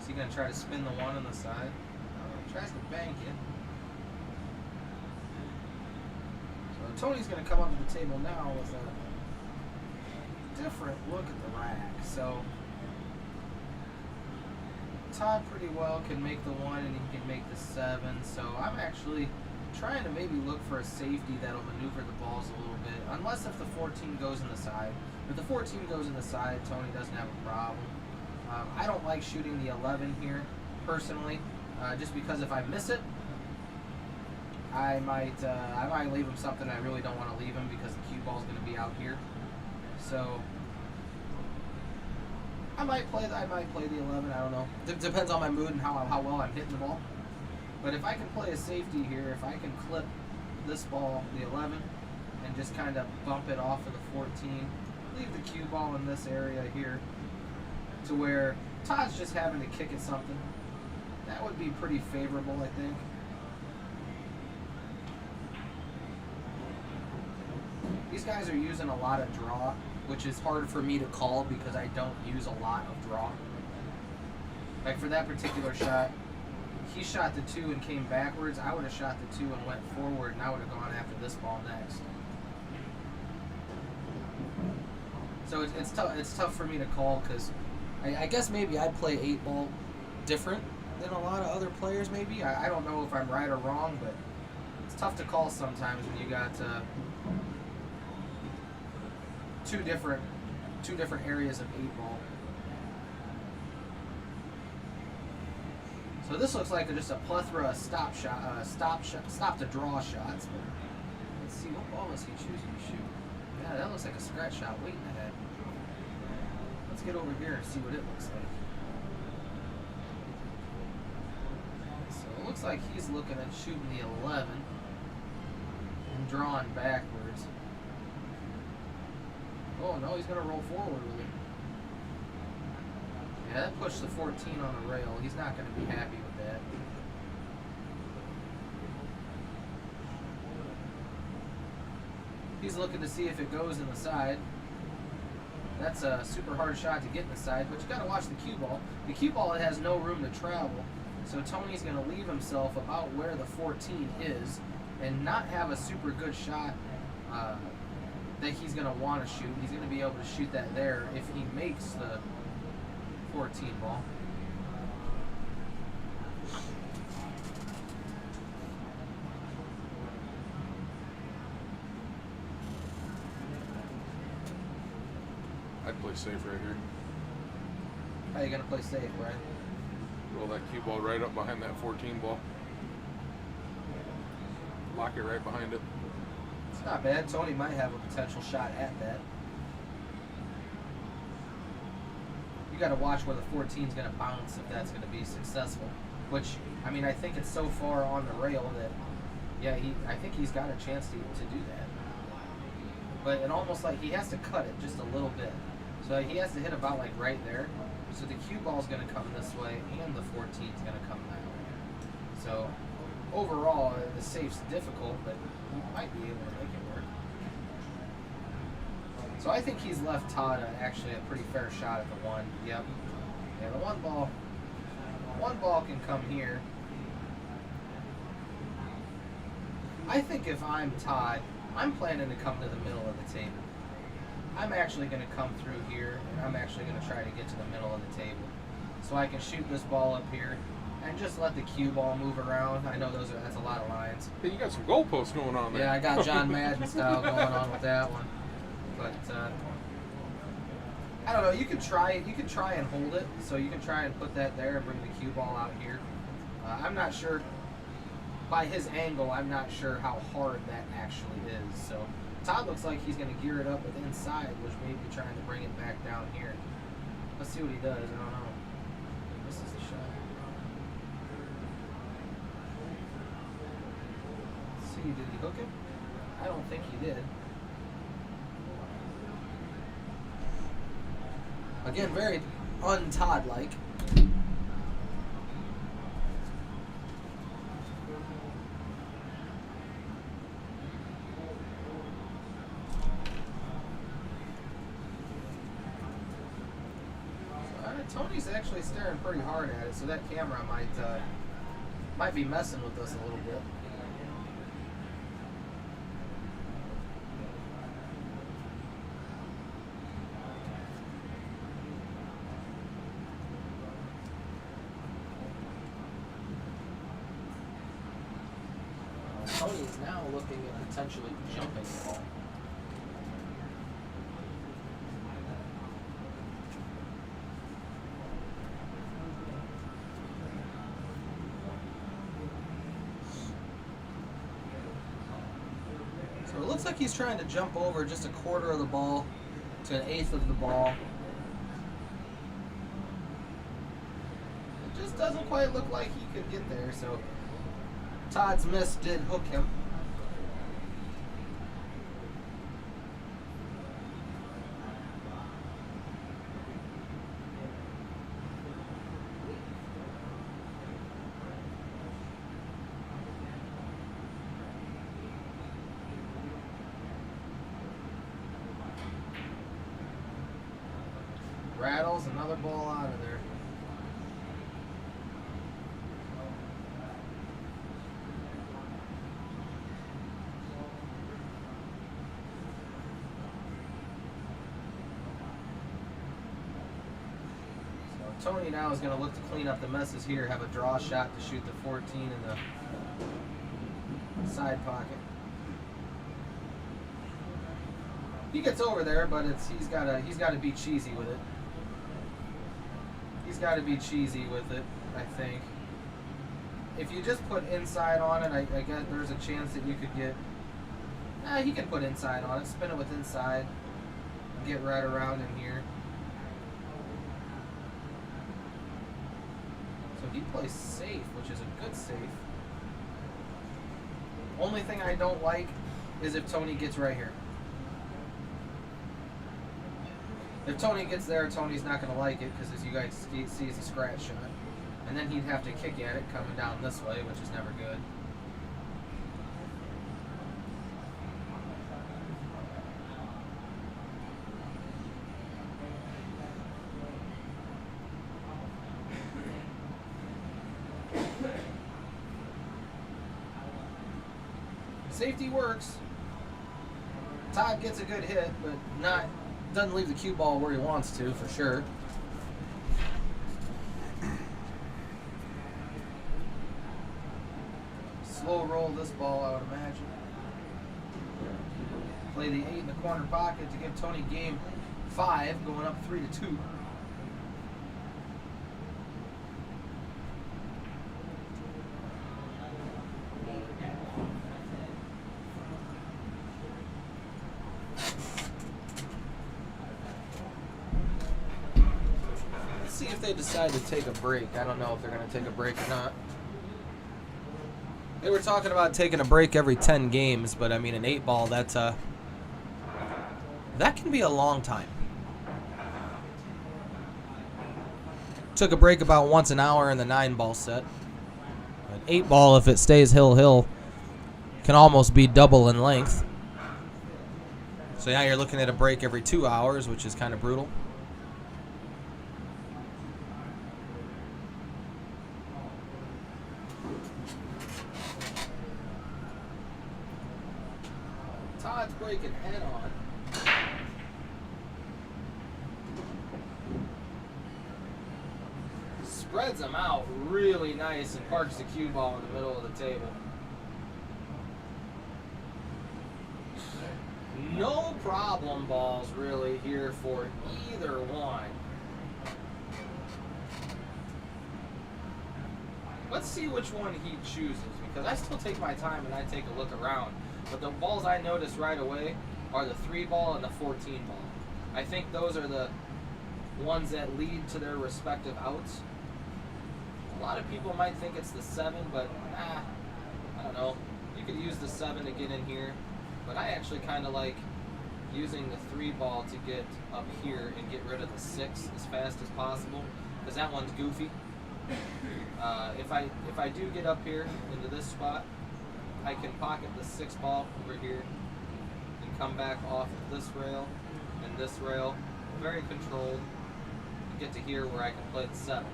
Is he going to try to spin the 1 on the side? Tries to bank it. So Tony's going to come up to the table now with a different look at the rack. So Todd pretty well can make the 1 and he can make the 7. So I'm actually trying to maybe look for a safety that'll maneuver the balls a little bit, unless if the 14 goes in the side. If the 14 goes in the side, Tony doesn't have a problem. I don't like shooting the 11 here, personally, just because if I miss it, I might leave him something I really don't want to leave him because the cue ball's going to be out here. So I might play the 11. I don't know. Depends on my mood and how well I'm hitting the ball. But if I can play a safety here, if I can clip this ball, the 11, and just kind of bump it off of the 14, leave the cue ball in this area here, to where Todd's just having to kick at something, that would be pretty favorable, I think. These guys are using a lot of draw, which is hard for me to call because I don't use a lot of draw. Like for that particular shot, he shot the 2 and came backwards. I would have shot the 2 and went forward, and I would have gone after this ball next. So it's tough. It's tough for me to call because I guess maybe I play 8-ball different than a lot of other players. Maybe I don't know if I'm right or wrong, but it's tough to call sometimes when you got two different areas of 8-ball. So this looks like just a plethora of stop to draw shots. But let's see, what ball is he choosing to shoot? Yeah, that looks like a scratch shot waiting ahead. Let's get over here and see what it looks like. So it looks like he's looking at shooting the 11 and drawing backwards. Oh no, he's gonna roll forward with it. Yeah, that pushed the 14 on the rail. He's not going to be happy with that. He's looking to see if it goes in the side. That's a super hard shot to get in the side, but you got to watch the cue ball. The cue ball has no room to travel, so Tony's going to leave himself about where the 14 is and not have a super good shot that he's going to want to shoot. He's going to be able to shoot that there if he makes the 14 ball. I'd play safe right here. How you gonna play safe, right? Roll that cue ball right up behind that 14 ball. Lock it right behind it. It's not bad. Tony might have a potential shot at that. You got to watch where the 14 is going to bounce if that's going to be successful. Which, I mean, I think it's so far on the rail that, yeah, I think he's got a chance to do that. But it almost like he has to cut it just a little bit. So he has to hit about like right there. So the cue ball is going to come this way and the 14 is going to come that way. So overall, the safe's difficult, but he might be able to make it work. So I think he's left Todd actually a pretty fair shot at the 1. Yep. Yeah, the one ball can come here. I think if I'm Todd, I'm planning to come to the middle of the table. I'm actually going to come through here, and I'm actually going to try to get to the middle of the table. So I can shoot this ball up here, and just let the cue ball move around. I know that's a lot of lines. Hey, you got some goalposts going on there. Yeah, I got John Madden style going on with that one. But I don't know. You can try and hold it. So you can try and put that there and bring the cue ball out here. I'm not sure. By his angle, I'm not sure how hard that actually is. So Todd looks like he's going to gear it up with inside, which may be trying to bring it back down here. Let's see what he does. I don't know. This is the shot. Let's see, did he hook it? I don't think he did. Again, very un-Todd-like. Tony's actually staring pretty hard at it, so that camera might be messing with us a little bit. Tony is now looking at potentially jumping the ball. So it looks like he's trying to jump over just a quarter of the ball to an eighth of the ball. It just doesn't quite look like he could get there, so Todd's miss did hook him. Rattles another ball out of there. So Tony now is going to look to clean up the messes here, have a draw shot to shoot the 14 in the side pocket. He gets over there, but he's got to be cheesy with it. He's got to be cheesy with it, I think. If you just put inside on it, I guess there's a chance that you could get... he can put inside on it, spin it with inside, get right around in here. So he plays safe, which is a good safe. Only thing I don't like is if Tony gets right here. If Tony gets there, Tony's not going to like it because, as you guys see, it's a scratch shot. And then he'd have to kick at it coming down this way, which is never good. Safety works. Todd gets a good hit, but doesn't leave the cue ball where he wants to, for sure. Slow roll this ball, I would imagine. Play the 8 in the corner pocket to give Tony game 5, going up 3-2. See if they decide to take a break. I don't know if they're going to take a break or not. They were talking about taking a break every 10 games, but I mean an 8-ball, that can be a long time. Took a break about once an hour in the 9-ball set. An 8-ball, if it stays hill, can almost be double in length. So now you're looking at a break every 2 hours, which is kind of brutal. Todd's breaking head on. Spreads them out really nice and parks the cue ball in the middle of the table. No problem balls really here for either one. Let's see which one he chooses, because I still take my time and I take a look around. But the balls I notice right away are the 3-ball and the 14-ball. I think those are the ones that lead to their respective outs. A lot of people might think it's the 7, but I don't know. You could use the 7 to get in here, but I actually kind of like using the 3-ball to get up here and get rid of the 6 as fast as possible, because that one's goofy. If I do get up here into this spot, I can pocket the 6-ball over here and come back off of this rail and this rail, very controlled, and get to here where I can play the 7.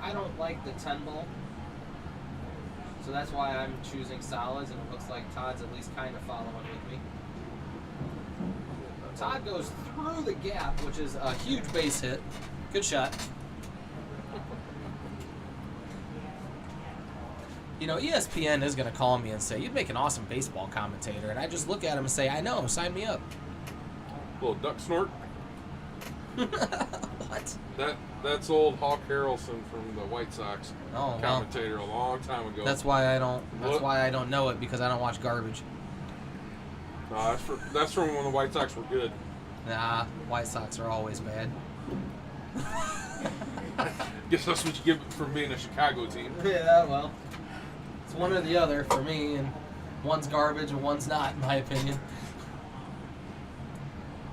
I don't like the 10-ball, so that's why I'm choosing solids, and it looks like Todd's at least kind of following with me. Todd goes through the gap, which is a huge base hit. Good shot. You know, ESPN is going to call me and say, you'd make an awesome baseball commentator. And I just look at him and say, I know, sign me up. Little duck snort. What? That's old Hawk Harrelson from the White Sox. Oh, well. Commentator a long time ago. That's why I don't. That's What? why I don't know it, because I don't watch garbage. No, that's from when the White Sox were good. Nah, White Sox are always bad. Guess that's what you get from being a Chicago team. Yeah, well, it's one or the other for me, and one's garbage and one's not, in my opinion.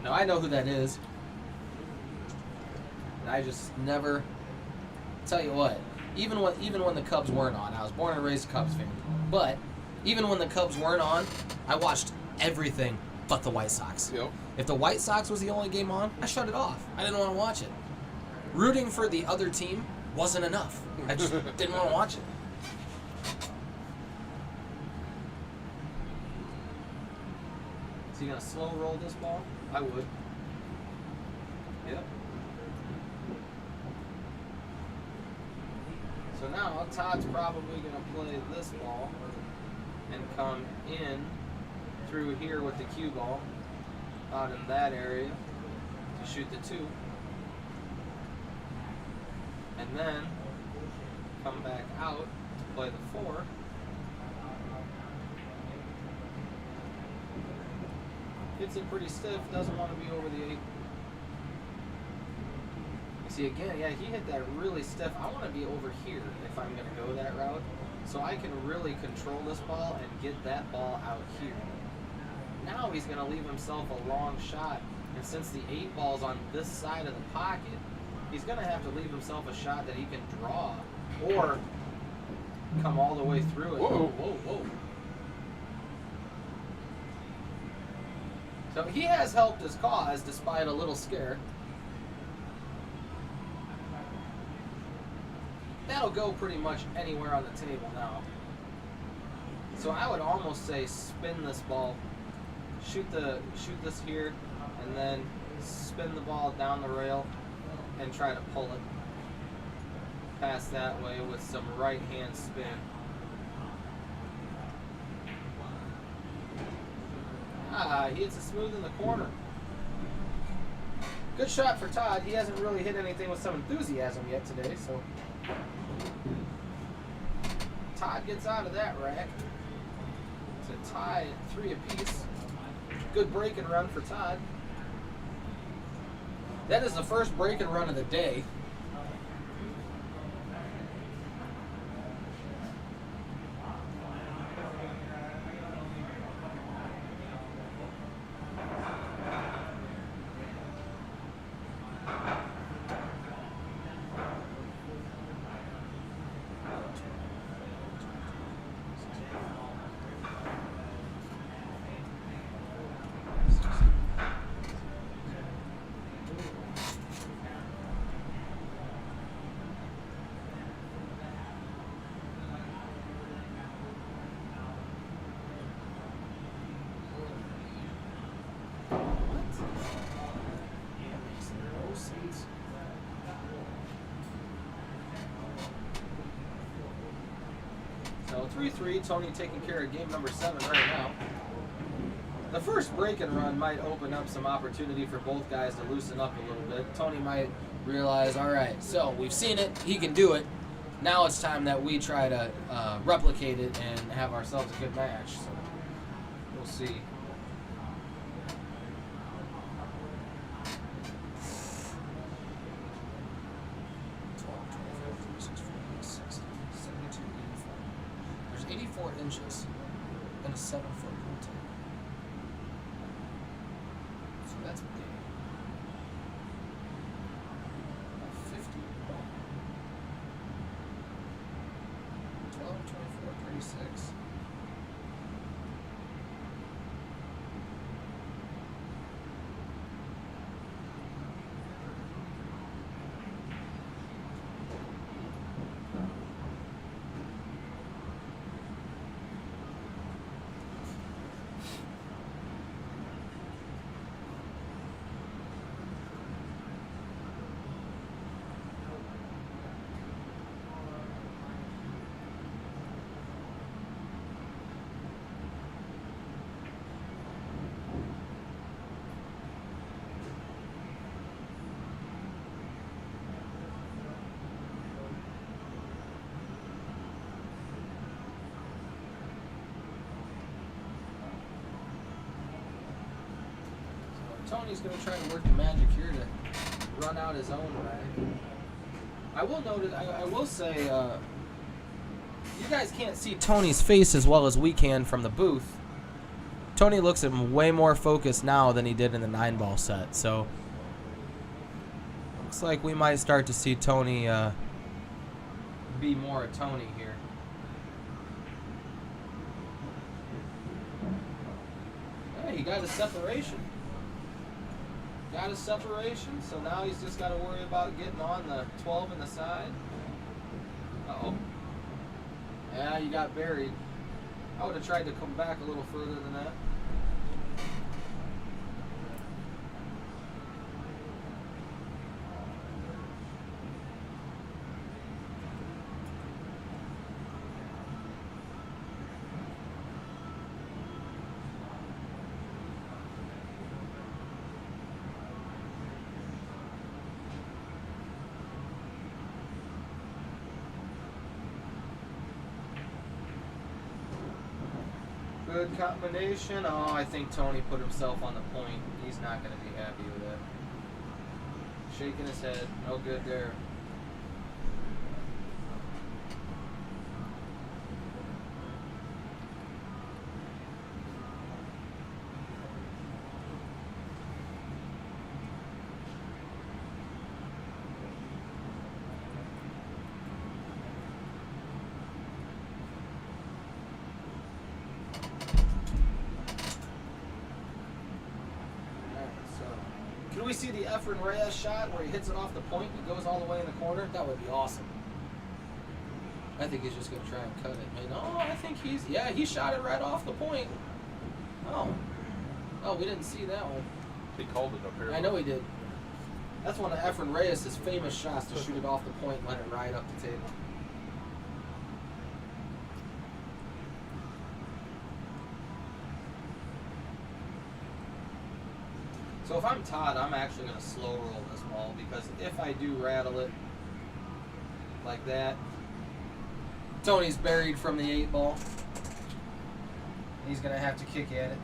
No, I know who that is. And I just never. Tell you what, even when the Cubs weren't on, I was born and raised a Cubs fan. But even when the Cubs weren't on, I watched everything but the White Sox. Yep. If the White Sox was the only game on, I shut it off. I didn't want to watch it. Rooting for the other team wasn't enough. I just didn't want to watch it. Is he gonna slow roll this ball? I would. Yep. So now Todd's probably gonna play this ball and come in through here with the cue ball out in that area to shoot the 2. And then come back out to play the 4. Hits it pretty stiff, doesn't want to be over the 8. See, again, yeah, he hit that really stiff. I want to be over here if I'm going to go that route, so I can really control this ball and get that ball out here. Now he's going to leave himself a long shot, and since the 8 ball's on this side of the pocket, he's going to have to leave himself a shot that he can draw or come all the way through it. Whoa. Whoa, whoa. So he has helped his cause despite a little scare. That'll go pretty much anywhere on the table now. So I would almost say spin this ball, shoot this here, and then spin the ball down the rail and try to pull it past that way with some right hand spin. He hits it smooth in the corner. Good shot for Todd. He hasn't really hit anything with some enthusiasm yet today, so Todd gets out of that rack to tie at 3 apiece. Good break and run for Todd. That is the first break and run of the day. So 3-3, Tony taking care of game number 7 right now. The first break and run might open up some opportunity for both guys to loosen up a little bit. Tony might realize, all right, so we've seen it, he can do it. Now it's time that we try to replicate it and have ourselves a good match. So we'll see. There's 84 inches in a 7-foot pool table. So that's big. 50. 12, 24, 36. Tony's going to try to work the magic here to run out his own rag. I will notice, I will say, you guys can't see Tony's face as well as we can from the booth. Tony looks at him way more focused now than he did in the 9-ball set, so looks like we might start to see Tony be more a Tony here. Hey, he got a separation. Got his separation, so now he's just got to worry about getting on the 12 in the side. Uh-oh. Yeah, you got buried. I would have tried to come back a little further than that. Good combination. Oh, I think Tony put himself on the point. He's not going to be happy with that. Shaking his head. No good there. Can we see the Efren Reyes shot where he hits it off the point and goes all the way in the corner? That would be awesome. I think he's just going to try and cut it. And, oh, I think he shot it right off the point. Oh, we didn't see that one. He called it up here. I know he did. That's one of Efren Reyes' famous shots, to shoot it off the point and let it ride up the table. So if I'm Todd, I'm actually going to slow roll this ball, because if I do rattle it like that, Tony's buried from the 8-ball. He's going to have to kick at it.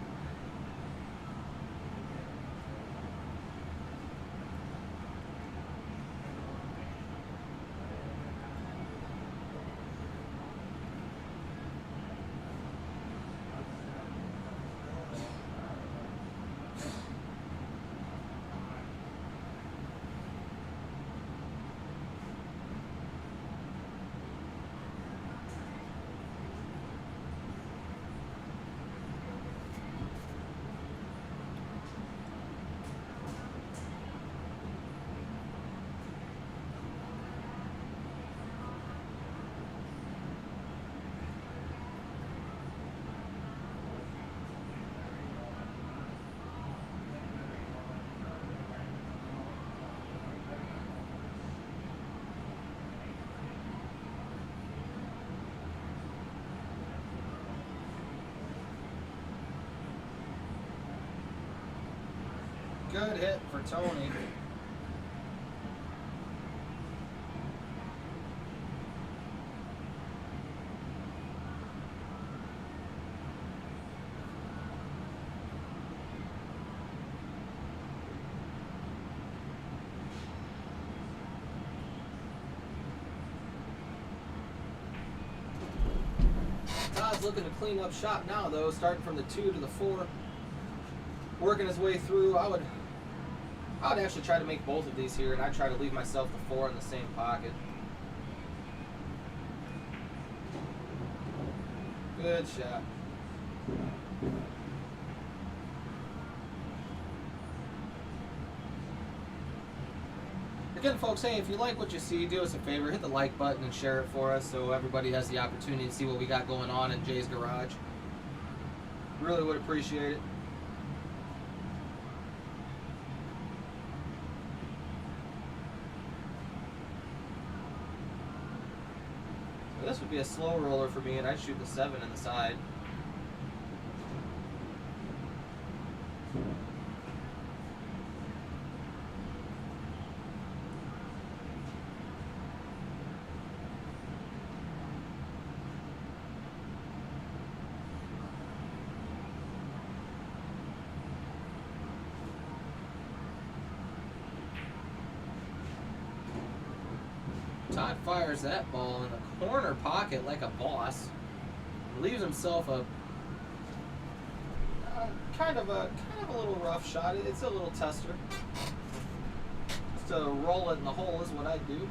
Good hit for Tony. Todd's looking to clean up shop now, though, starting from the 2 to the 4. Working his way through. I would actually try to make both of these here, and I'd try to leave myself the 4 in the same pocket. Good shot. Again, folks, hey, if you like what you see, do us a favor, hit the like button and share it for us so everybody has the opportunity to see what we got going on in Jay's garage. Really would appreciate it. This would be a slow roller for me, and I'd shoot the 7 in the side. Todd fires that ball in the corner pocket like a boss. Leaves himself a kind of a little rough shot. It's a little tester. Just to roll it in the hole is what I do.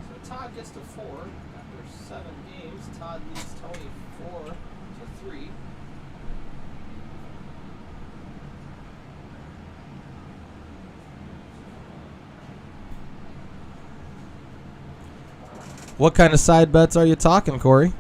So Todd gets to 4 after 7 games. Todd leads Tony 4-3. What kind of side bets are you talking, Corey?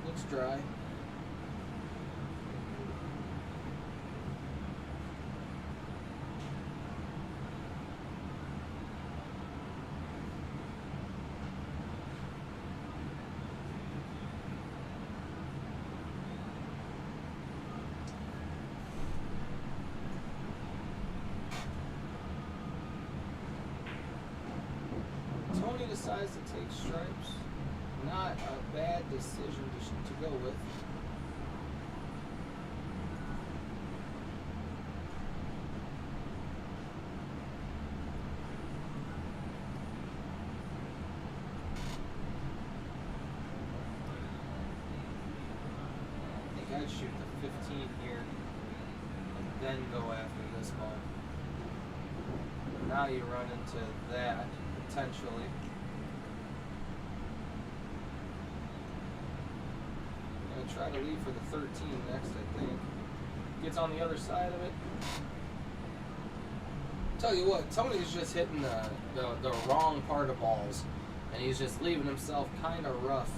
Looks dry. Tony decides to take stripes. Not a bad decision to go with. I think I'd shoot the 15 here and then go after this ball. Now you run into that potentially. Try to leave for the 13 next, I think. Gets on the other side of it. Tell you what, Tony's just hitting the wrong part of balls, and he's just leaving himself kind of rough.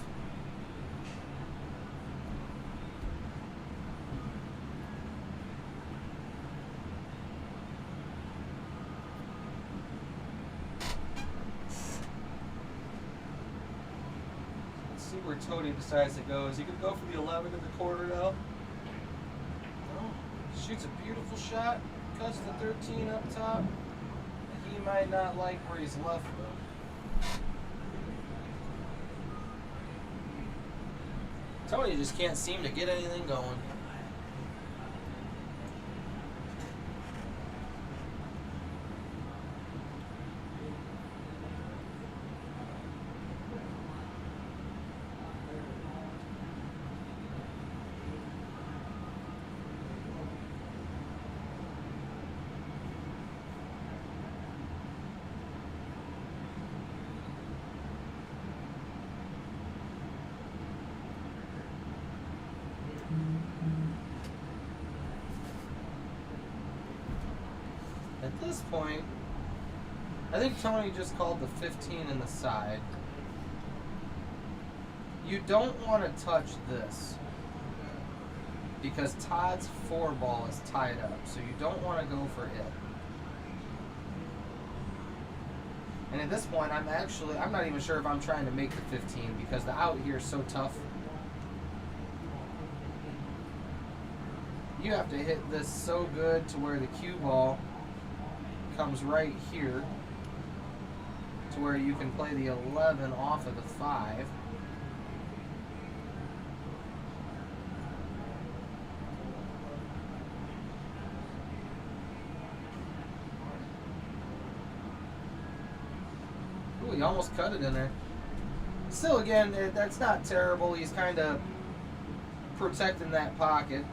See where Tony decides to go. Is he going to go for the 11 in the corner now? No. Shoots a beautiful shot. Cuts the 13 up top. He might not like where he's left though. Tony just can't seem to get anything going. At this point, I think Tony just called the 15 in the side. You don't want to touch this because Todd's 4 ball is tied up, so you don't want to go for it. And at this point, I'm not even sure if I'm trying to make the 15 because the out here is so tough. You have to hit this so good to where the cue ball comes right here to where you can play the 11 off of the 5. Ooh, he almost cut it in there. Still, again, that's not terrible. He's kind of protecting that pocket.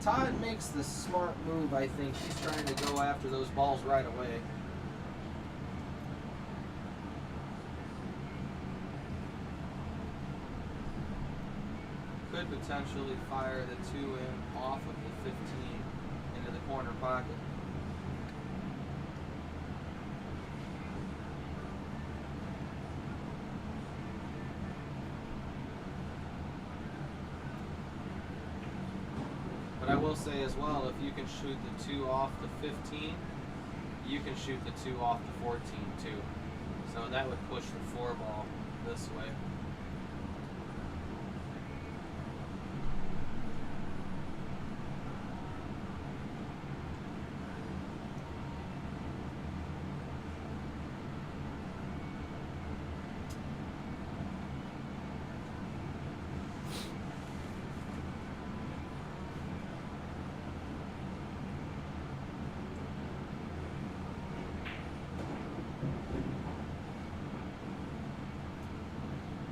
Todd makes the smart move, I think. He's trying to go after those balls right away. Could potentially fire the 2 in off of the 15 into the corner pocket. But I will say as well, if you can shoot the 2 off the 15, you can shoot the 2 off the 14 too. So that would push the 4 ball this way.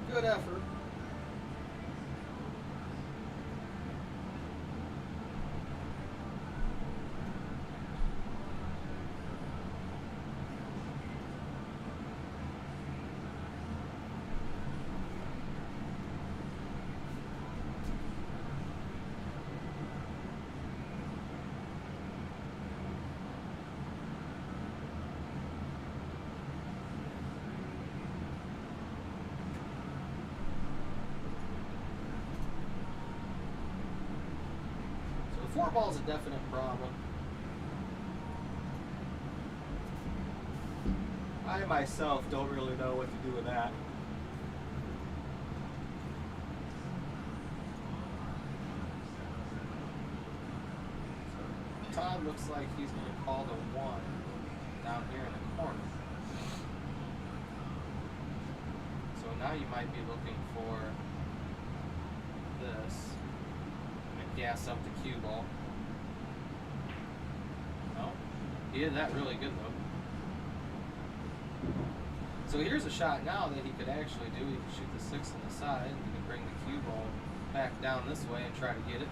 Good effort. So 4 ball's a definite problem. I myself don't really know what to do with that. Todd looks like he's going to call the 1 down here in the corner. So now you might be looking for this. And gas up the cue ball. No, he did that really good though. So here's a shot now that he could actually do. He can shoot the 6 on the side. He can bring the cue ball back down this way and try to get it.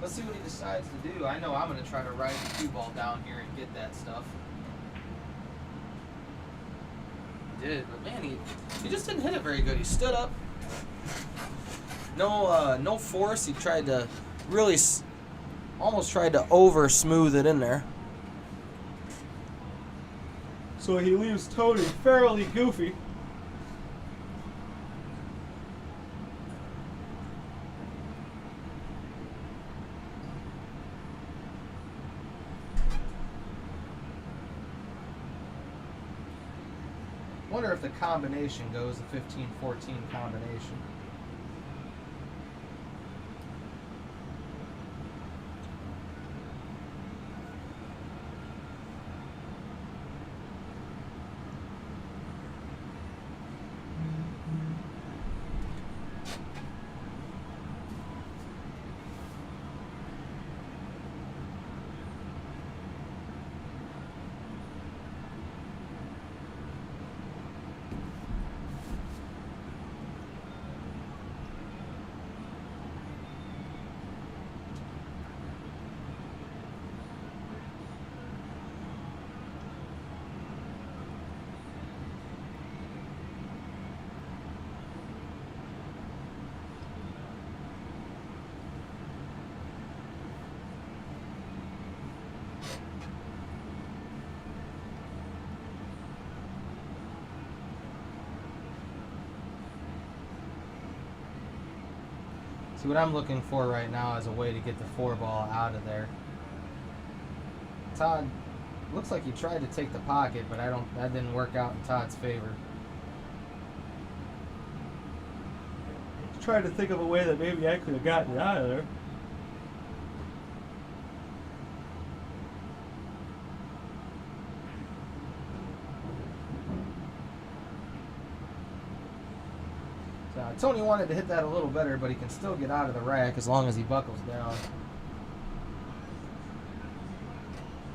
Let's see what he decides to do. I know I'm going to try to ride the cue ball down here and get that stuff. He did, but man, he just didn't hit it very good. He stood up. No force. He tried to really, almost tried to over smooth it in there. So he leaves Tony fairly goofy. Wonder if the combination goes, the 15-14 combination. See, what I'm looking for right now is a way to get the 4 ball out of there. Todd looks like he tried to take the pocket, but that didn't work out in Todd's favor. trying to think of a way that maybe I could have gotten it out of there. Tony wanted to hit that a little better, but he can still get out of the rack as long as he buckles down.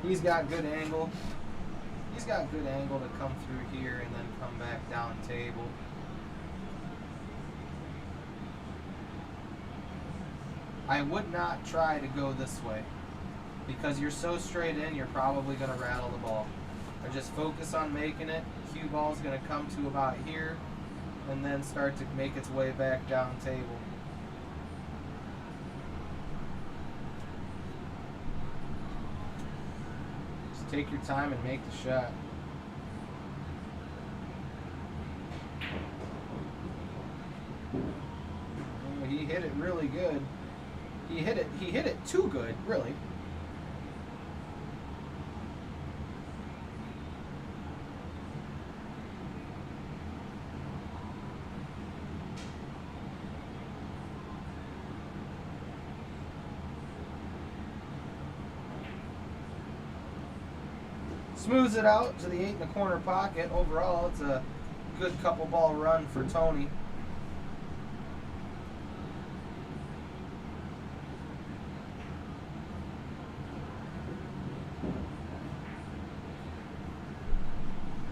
He's got good angle. He's got good angle to come through here and then come back down table. I would not try to go this way because you're so straight in, you're probably going to rattle the ball. Or just focus on making it. Cue ball's going to come to about here and then start to make its way back down table. Just take your time and make the shot. Oh, he hit it really good. He hit it too good, really. Smooths it out to the 8 in the corner pocket. Overall, it's a good couple ball run for Tony.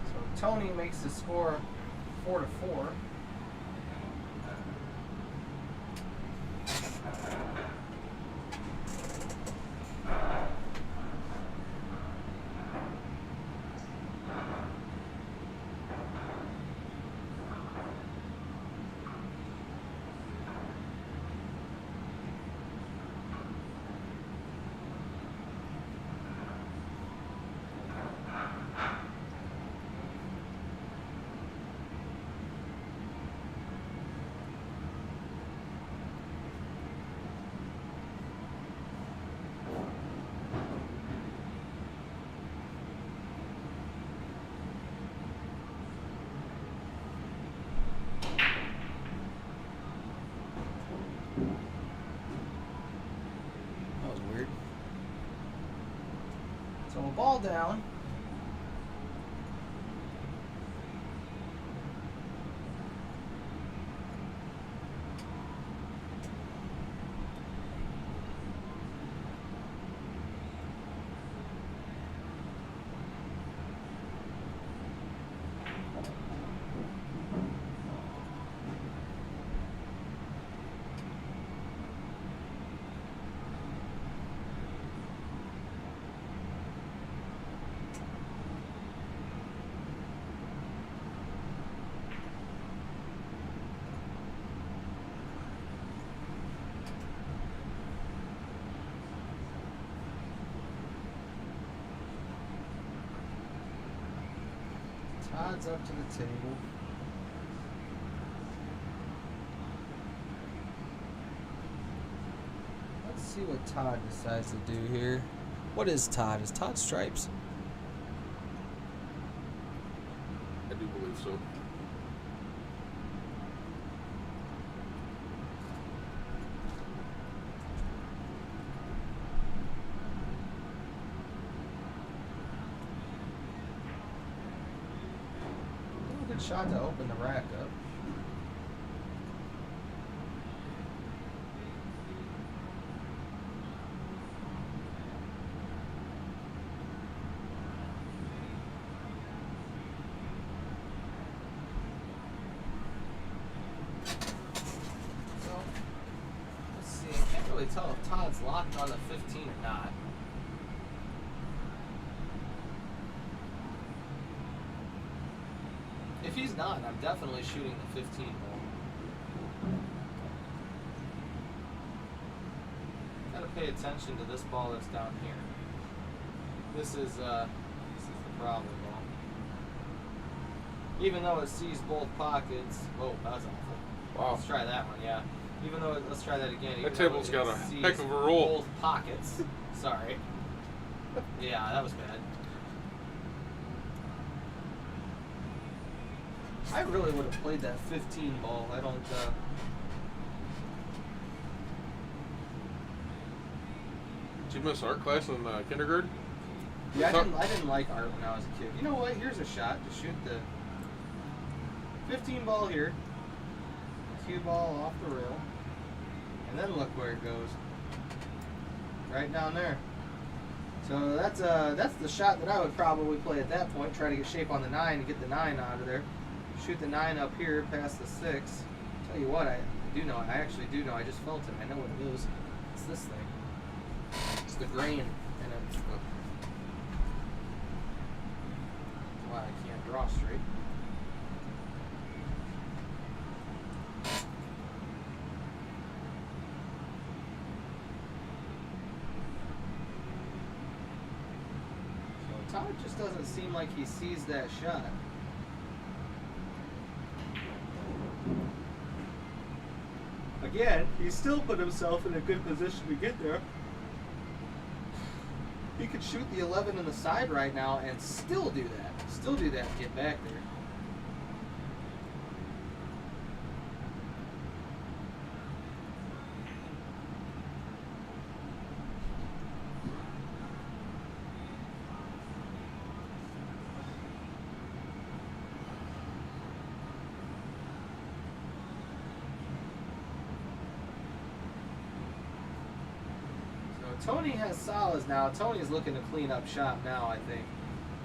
So Tony makes the score 4-4. So a ball down. Todd's up to the table. Let's see what Todd decides to do here. What is Todd? Is Todd stripes? I do believe so. Good shot to open the rack up. So, let's see. I can't really tell if Todd's locked on the 15 or not. If he's not, I'm definitely shooting the 15 ball. Gotta pay attention to this ball that's down here. This is the problem ball. Even though it sees both pockets. Oh, that was awful. Wow. Let's try that one, yeah. Even though let's try that again. Even That table's though it got a sees heck of a roll. Both pockets. Sorry. Yeah, that was bad. I really would have played that 15 ball. I don't Did you miss art class in kindergarten? Yeah, I didn't like art when I was a kid. You know what? Here's a shot to shoot the 15 ball here. Cue ball off the rail. And then look where it goes. Right down there. So that's the shot that I would probably play at that point. Try to get shape on the 9 and get the 9 out of there. Shoot the 9 up here past the 6. Tell you what, I actually do know. I just felt it. I know what it is. It's this thing. It's the grain, and it's the. Why I can't draw straight. So Todd just doesn't seem like he sees that shot. Again, he still put himself in a good position to get there. He could shoot the 11 in the side right now and still do that. Still do that and get back there. Tony has solids now. Tony's looking to clean up shop now, I think.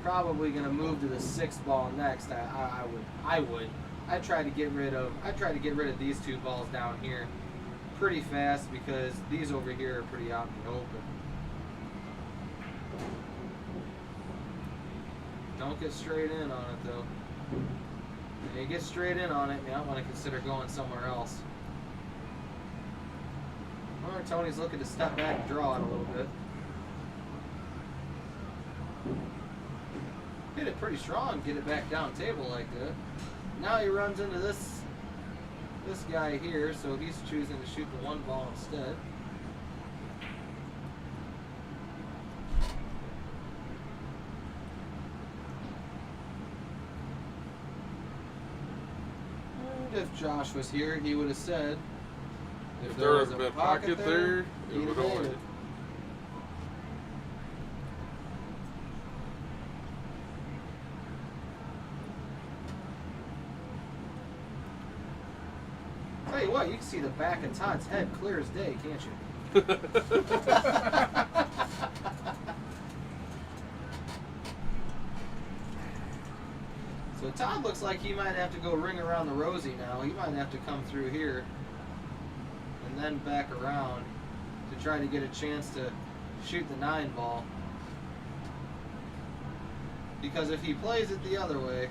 Probably going to move to the 6th ball next. I'd try to get rid of these 2 balls down here pretty fast because these over here are pretty out in the open. Don't get straight in on it though. When you get straight in on it, you might want to consider going somewhere else. Or Tony's looking to step back and draw it a little bit. Hit it pretty strong, get it back down table like that. Now he runs into this guy here, so he's choosing to shoot the 1 ball instead. And if Josh was here, he would have said, if there was a pocket there, it would have went. Tell you what, you can see the back of Todd's head clear as day, can't you? So Todd looks like he might have to go ring around the rosy now. He might have to come through here and then back around to try to get a chance to shoot the 9 ball. Because if he plays it the other way,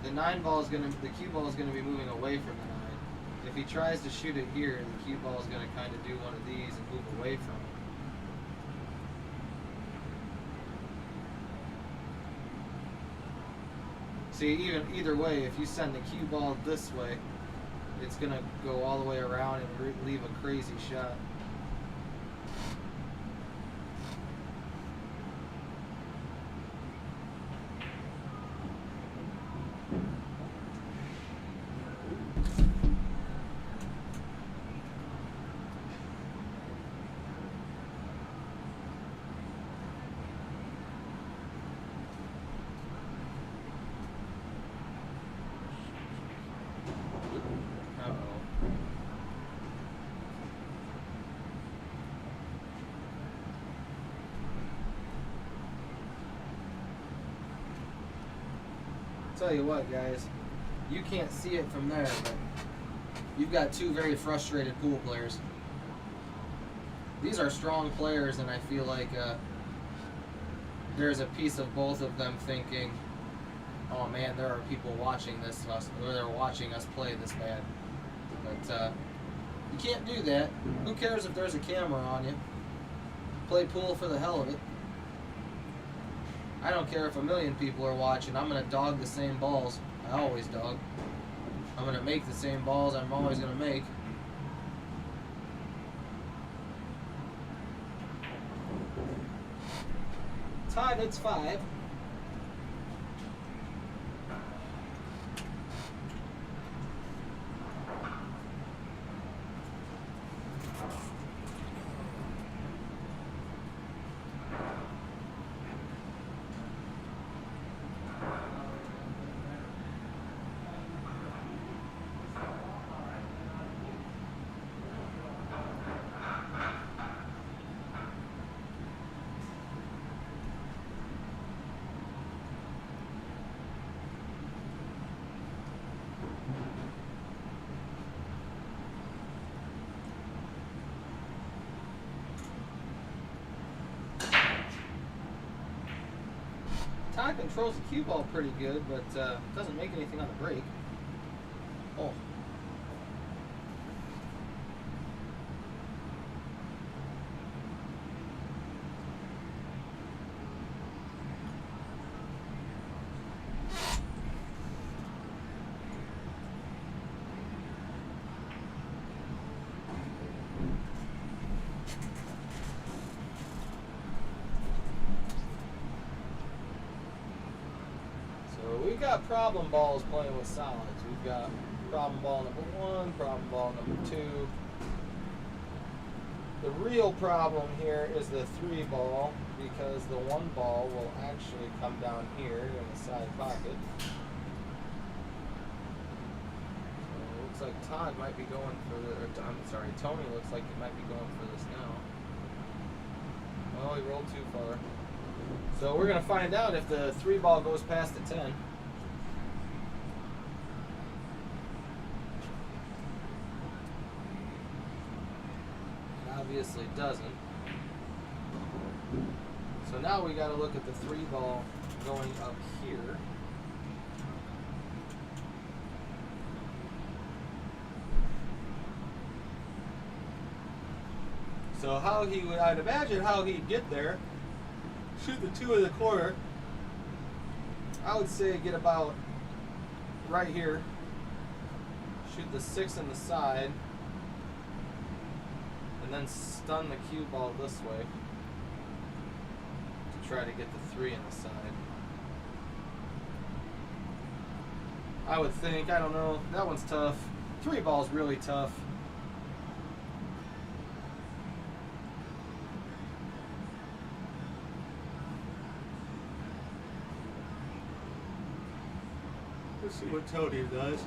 the 9 ball is gonna, the cue ball is gonna be moving away from the 9. If he tries to shoot it here, the cue ball is gonna kind of do one of these and move away from it. See, either way, if you send the cue ball this way, it's gonna go all the way around and leave a crazy shot. Tell you what, guys, you can't see it from there, but you've got 2 very frustrated pool players. These are strong players, and I feel like there's a piece of both of them thinking, oh man, there are people watching this, or they're watching us play this bad. But you can't do that. Who cares if there's a camera on you? Play pool for the hell of it. I don't care if 1 million people are watching. I'm going to dog the same balls. I always dog. I'm going to make the same balls I'm always going to make. Todd hits 5. Todd controls the cue ball pretty good, but doesn't make anything on the break. Oh. We've got problem balls playing with solids. We've got problem ball number 1, problem ball number 2. The real problem here is the 3 ball, because the 1 ball will actually come down here in the side pocket. So it looks like Todd might be going for Tony looks like he might be going for this now. Well, he rolled too far. So we're going to find out if the 3 ball goes past the 10. Obviously doesn't. So now we got to look at the 3 ball going up here. So how he would, I'd imagine how he'd get there, shoot the 2 in the corner. I would say get about right here. Shoot the 6 in the side. And then stun the cue ball this way to try to get the 3 in the side. I would think, I don't know, that one's tough. 3 ball's really tough. Let's see what Tony does.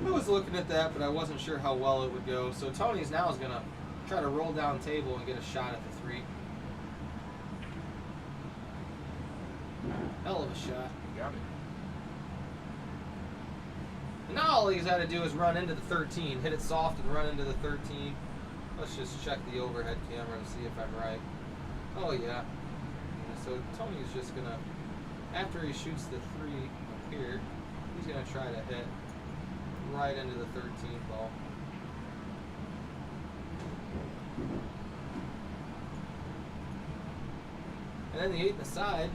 I was looking at that, but I wasn't sure how well it would go. So Tony's now is going to try to roll down table and get a shot at the 3. Hell of a shot. You got it. And now all he's got to do is run into the 13. Hit it soft and run into the 13. Let's just check the overhead camera and see if I'm right. Oh, yeah. So Tony's just going to, after he shoots the 3 up here, he's going to try to hit right into the 13 ball. And then the 8 in the side.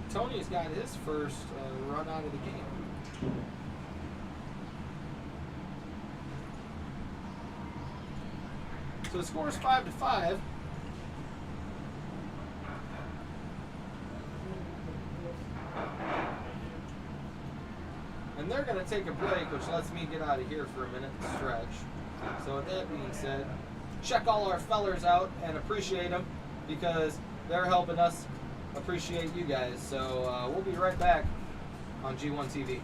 Tony's got his first run out of the game. So the score is 5-5. And they're going to take a break, which lets me get out of here for a minute and stretch. So with that being said, check all our fellers out and appreciate them, because they're helping us appreciate you guys. So we'll be right back on G1 TV.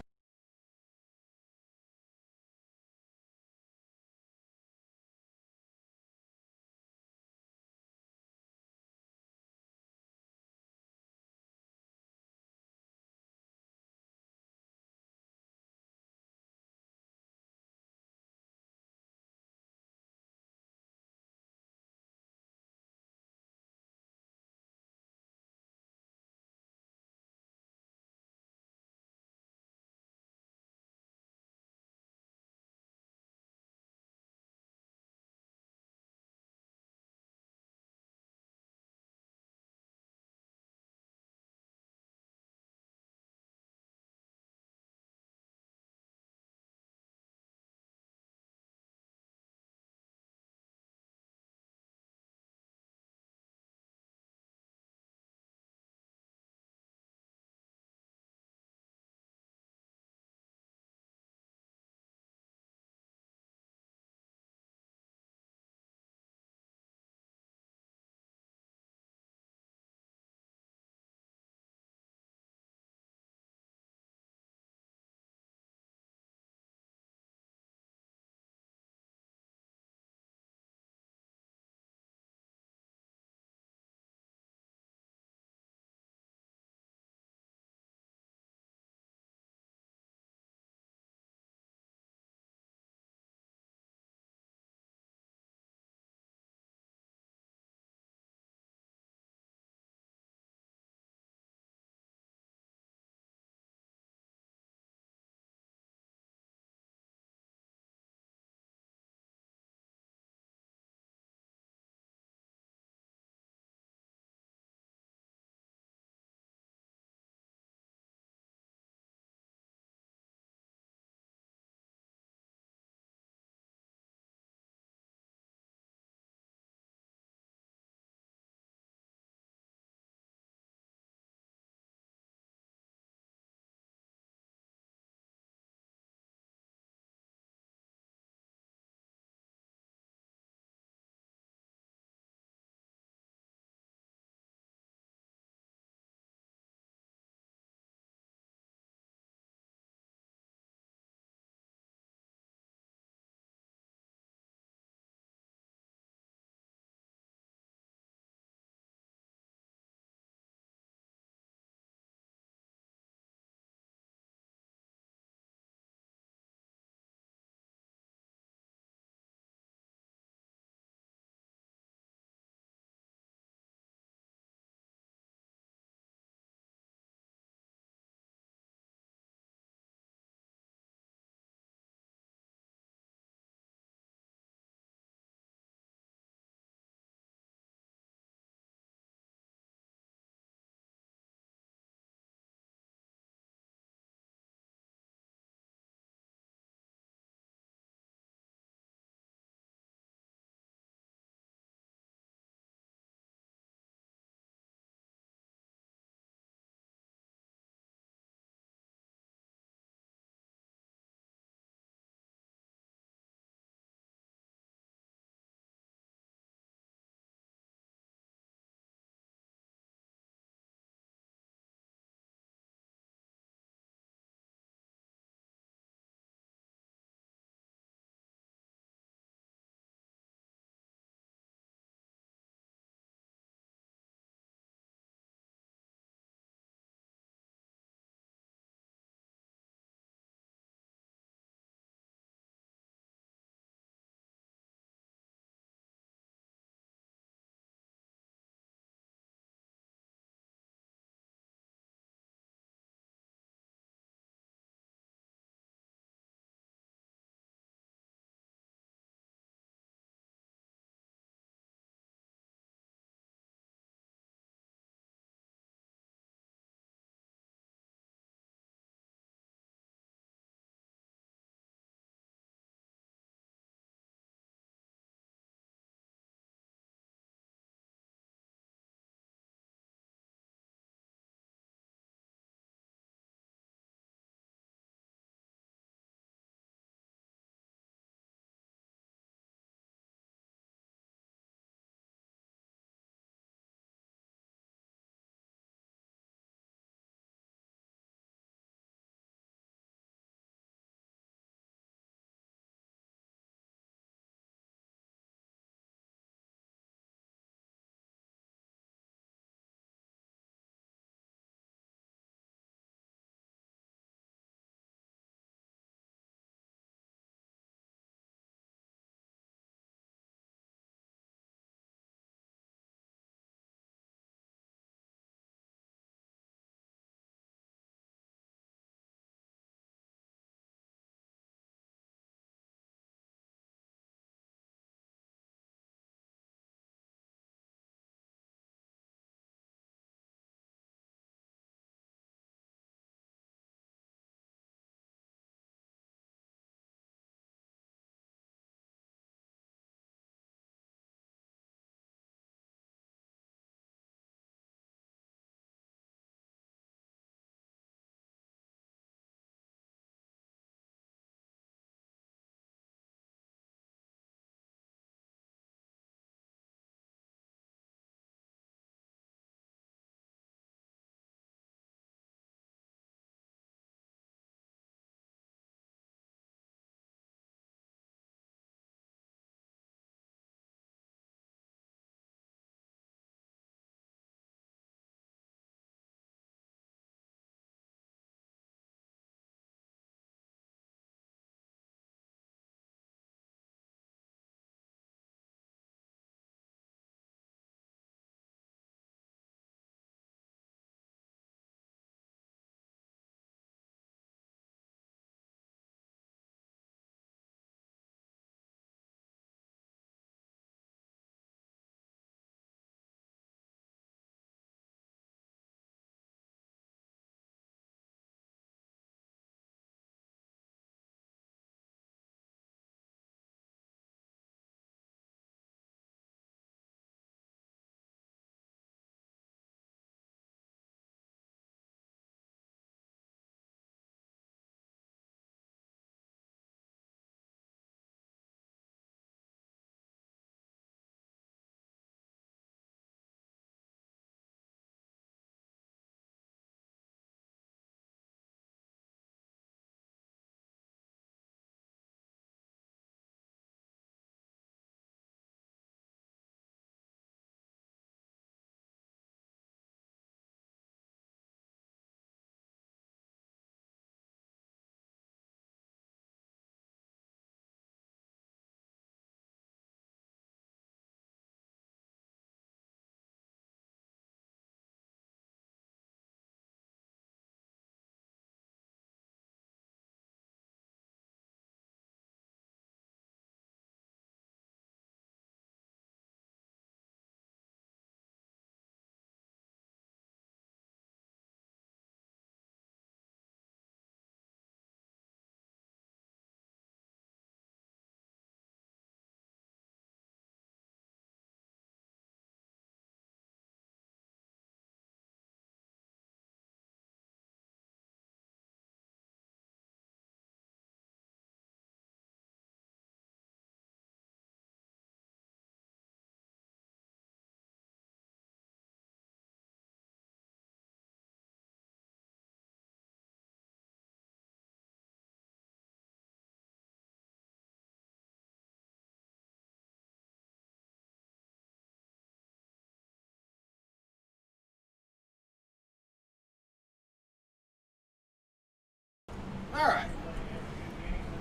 All right.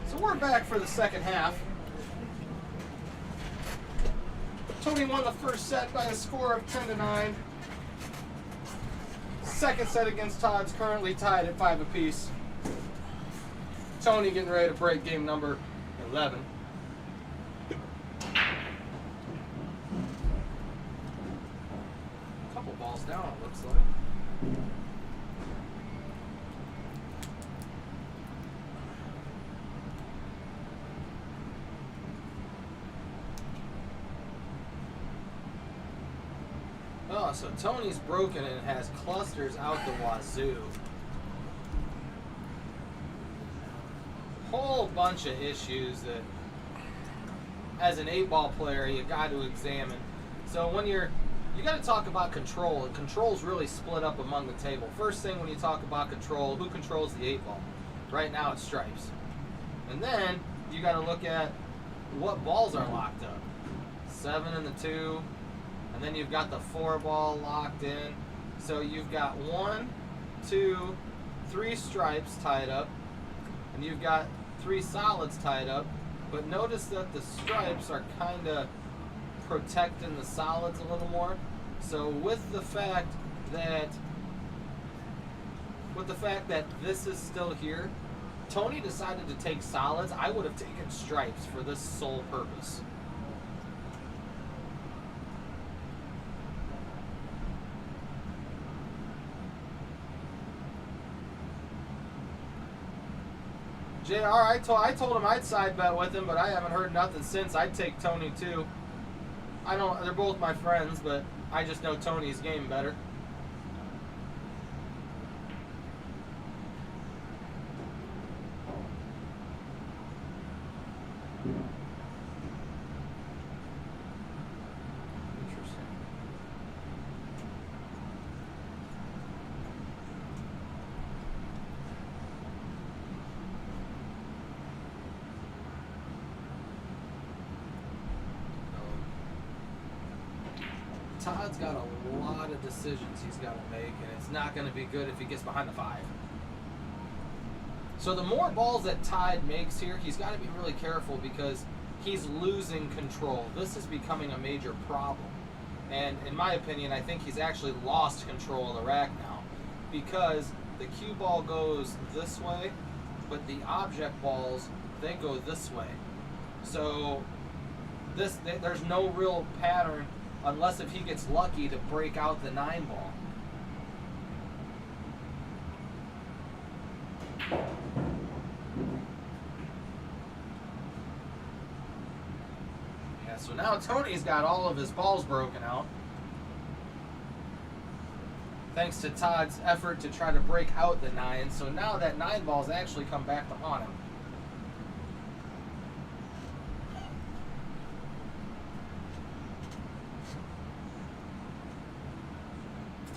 So we're back for the second half. Tony won the first set by a score of 10-9. Second set against Todd's currently tied at 5 apiece. Tony getting ready to break game number 11. Couple balls down, it looks like. Oh, so Tony's broken and has clusters out the wazoo. Whole bunch of issues that, as an 8-ball player, you got to examine. So when you got to talk about control, and control's really split up among the table. First thing when you talk about control, who controls the 8-ball? Right now it's stripes. And then you got to look at what balls are locked up. 7 and the 2. And then you've got the 4-ball locked in. So you've got 1, 2, 3 stripes tied up. And you've got 3 solids tied up. But notice that the stripes are kind of protecting the solids a little more. So with the fact that this is still here, Tony decided to take solids. I would have taken stripes for this sole purpose. JR, I told him I'd side bet with him, but I haven't heard nothing since. I'd take Tony too. They're both my friends, but I just know Tony's game better. Interesting. Todd's got a lot of decisions he's got to make, and it's not going to be good if he gets behind the 5. So the more balls that Todd makes here, he's got to be really careful because he's losing control. This is becoming a major problem. And in my opinion, I think he's actually lost control of the rack now because the cue ball goes this way, but the object balls, they go this way. So there's no real pattern unless if he gets lucky to break out the 9-ball. Yeah, so now Tony's got all of his balls broken out. Thanks to Todd's effort to try to break out the 9. So now that 9-ball's actually come back to haunt him.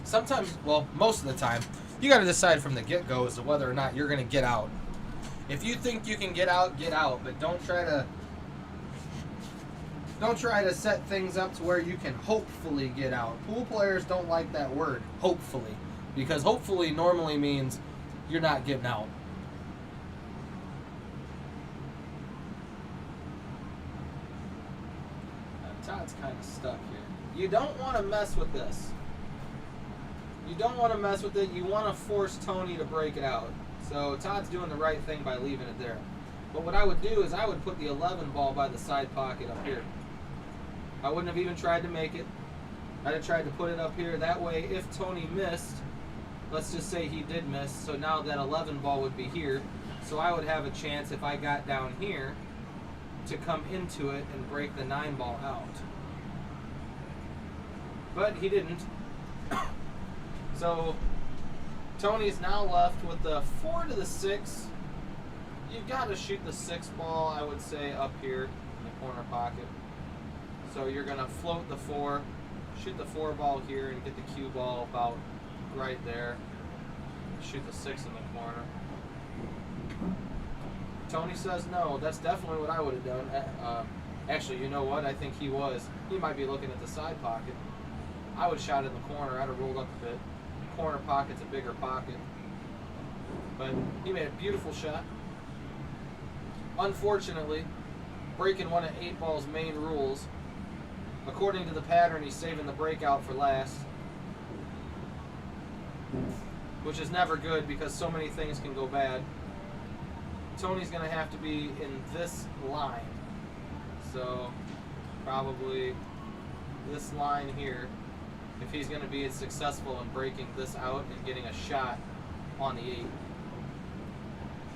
Sometimes, well, most of the time, you got to decide from the get-go as to whether or not you're going to get out. If you think you can get out, but don't try to set things up to where you can hopefully get out. Pool players don't like that word, hopefully, because hopefully normally means you're not getting out. Todd's kind of stuck here. You don't want to mess with this. You don't want to mess with it. You want to force Tony to break it out. So Todd's doing the right thing by leaving it there. But what I would do is I would put the 11-ball by the side pocket up here. I wouldn't have even tried to make it. I'd have tried to put it up here. That way, if Tony missed, let's just say he did miss, so now that 11-ball would be here. So I would have a chance if I got down here to come into it and break the 9-ball out. But he didn't. So Tony's now left with the 4 to the 6. You've got to shoot the 6-ball, I would say, up here in the corner pocket. So you're going to float the 4, shoot the 4-ball here, and get the cue ball about right there. Shoot the 6 in the corner. Tony says no. That's definitely what I would have done. Actually, you know what? I think he was. He might be looking at the side pocket. I would have shot in the corner. I'd have rolled up a bit. Corner pocket's a bigger pocket. But he made a beautiful shot. Unfortunately, breaking one of 8-Ball's main rules. According to the pattern, he's saving the breakout for last. Which is never good because so many things can go bad. Tony's going to have to be in this line. So, probably this line here. If he's going to be successful in breaking this out and getting a shot on the 8.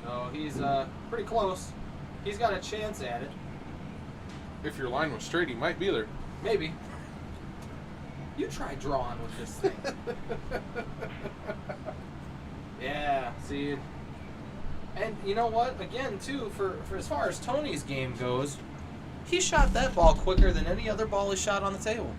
So, he's pretty close. He's got a chance at it. If your line was straight, he might be there. Maybe. You try drawing with this thing. Yeah, see. And you know what? Again, too, for as far as Tony's game goes, he shot that ball quicker than any other ball he shot on the table.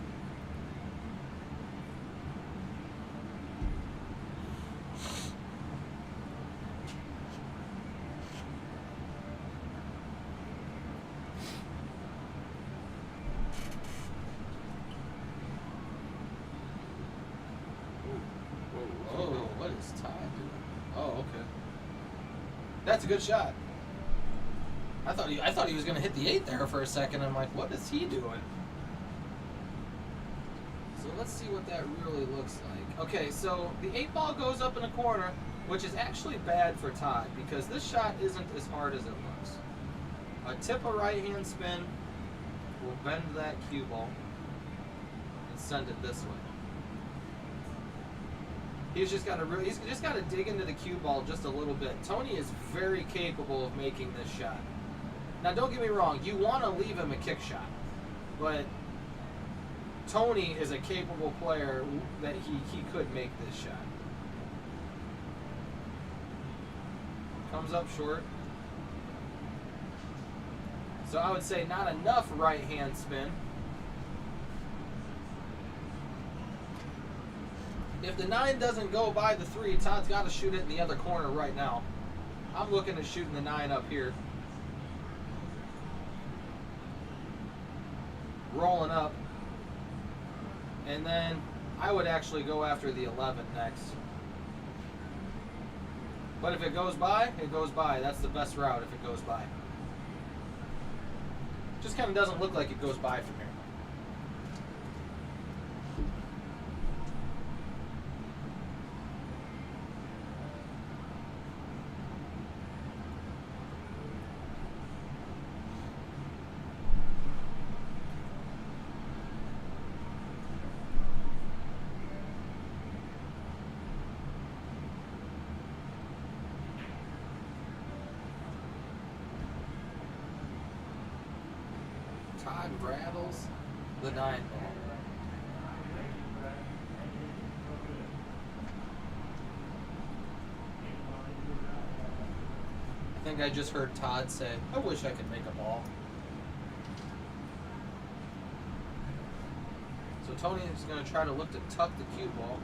Oh, what is Todd doing? Oh, okay. That's a good shot. I thought he was going to hit the 8 there for a second. I'm like, what is he doing? So let's see what that really looks like. Okay, so the 8-Ball goes up in a corner, which is actually bad for Todd because this shot isn't as hard as it looks. A tip a right-hand spin will bend that cue ball and send it this way. He's just got to dig into the cue ball just a little bit. Tony is very capable of making this shot. Now, don't get me wrong. You want to leave him a kick shot, but Tony is a capable player that he could make this shot. Comes up short. So I would say not enough right-hand spin. If the 9 doesn't go by the 3, Todd's got to shoot it in the other corner right now. I'm looking at shooting the 9 up here. Rolling up. And then I would actually go after the 11 next. But if it goes by, it goes by. That's the best route if it goes by. Just kind of doesn't look like it goes by from here. Todd rattles the 9 ball. I think I just heard Todd say, I wish I could make a ball. So Tony is going to try to look to tuck the cue ball.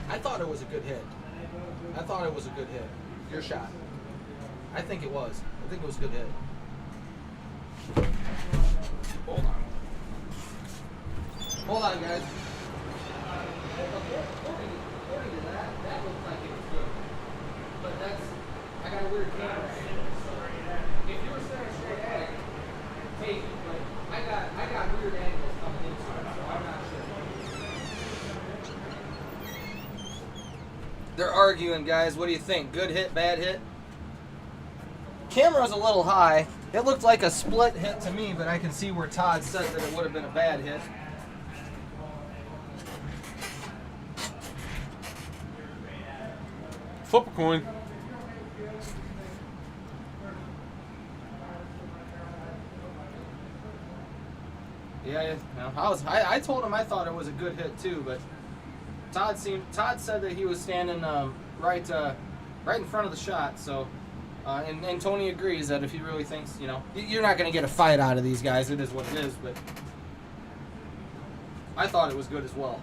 I thought it was a good hit. Your shot. I think it was. I think it was a good hit. Hold on, guys. According to that looked like it was good. But I got a weird camera angle. If you were staring straight at it, take it. But I got weird angles coming into it, so I'm not sure. They're arguing, guys. What do you think? Good hit, bad hit? Camera's a little high. It looked like a split hit to me, but I can see where Todd said that it would have been a bad hit. Flip a coin. Yeah, I told him I thought it was a good hit too, but Todd said that he was standing right in front of the shot, so and Tony agrees that if he really thinks, you're not going to get a fight out of these guys. It is what it is, but I thought it was good as well.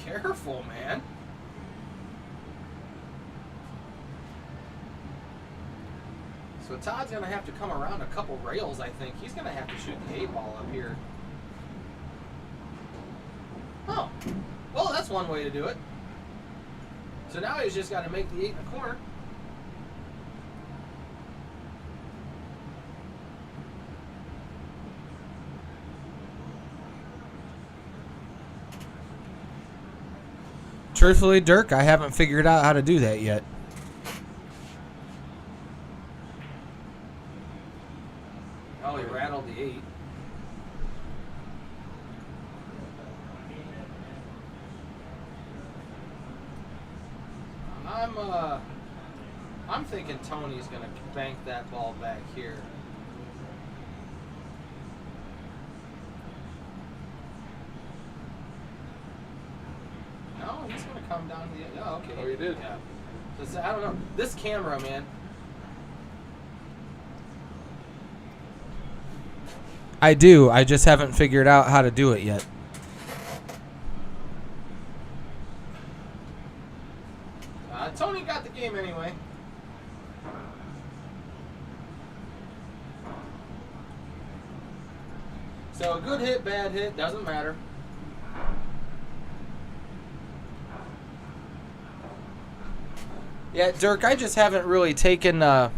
Careful, man. So Todd's going to have to come around a couple rails, I think. He's going to have to shoot the 8-ball up here. Oh. Well, that's one way to do it. So now he's just got to make the 8 in the corner. Truthfully, Dirk, I haven't figured out how to do that yet. Oh, he rattled the 8. I'm thinking Tony's gonna bank that ball back here. No, he's gonna come down to the. Oh, okay. Oh, he did? Yeah. This, I don't know. This camera, man. I do. I just haven't figured out how to do it yet. Tony got the game anyway. So good hit, bad hit, doesn't matter. Yeah, Dirk, I just haven't really taken the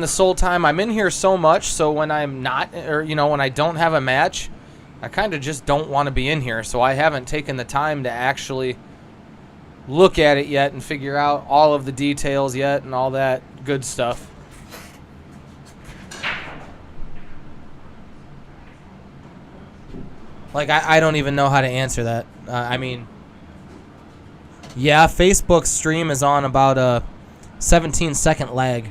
soul time. I'm in here so much, so when I'm not, or when I don't have a match, I kind of just don't want to be in here. So I haven't taken the time to actually look at it yet and figure out all of the details yet and all that good stuff. Like, I don't even know how to answer that. I mean, yeah, Facebook's stream is on about a 17-second lag.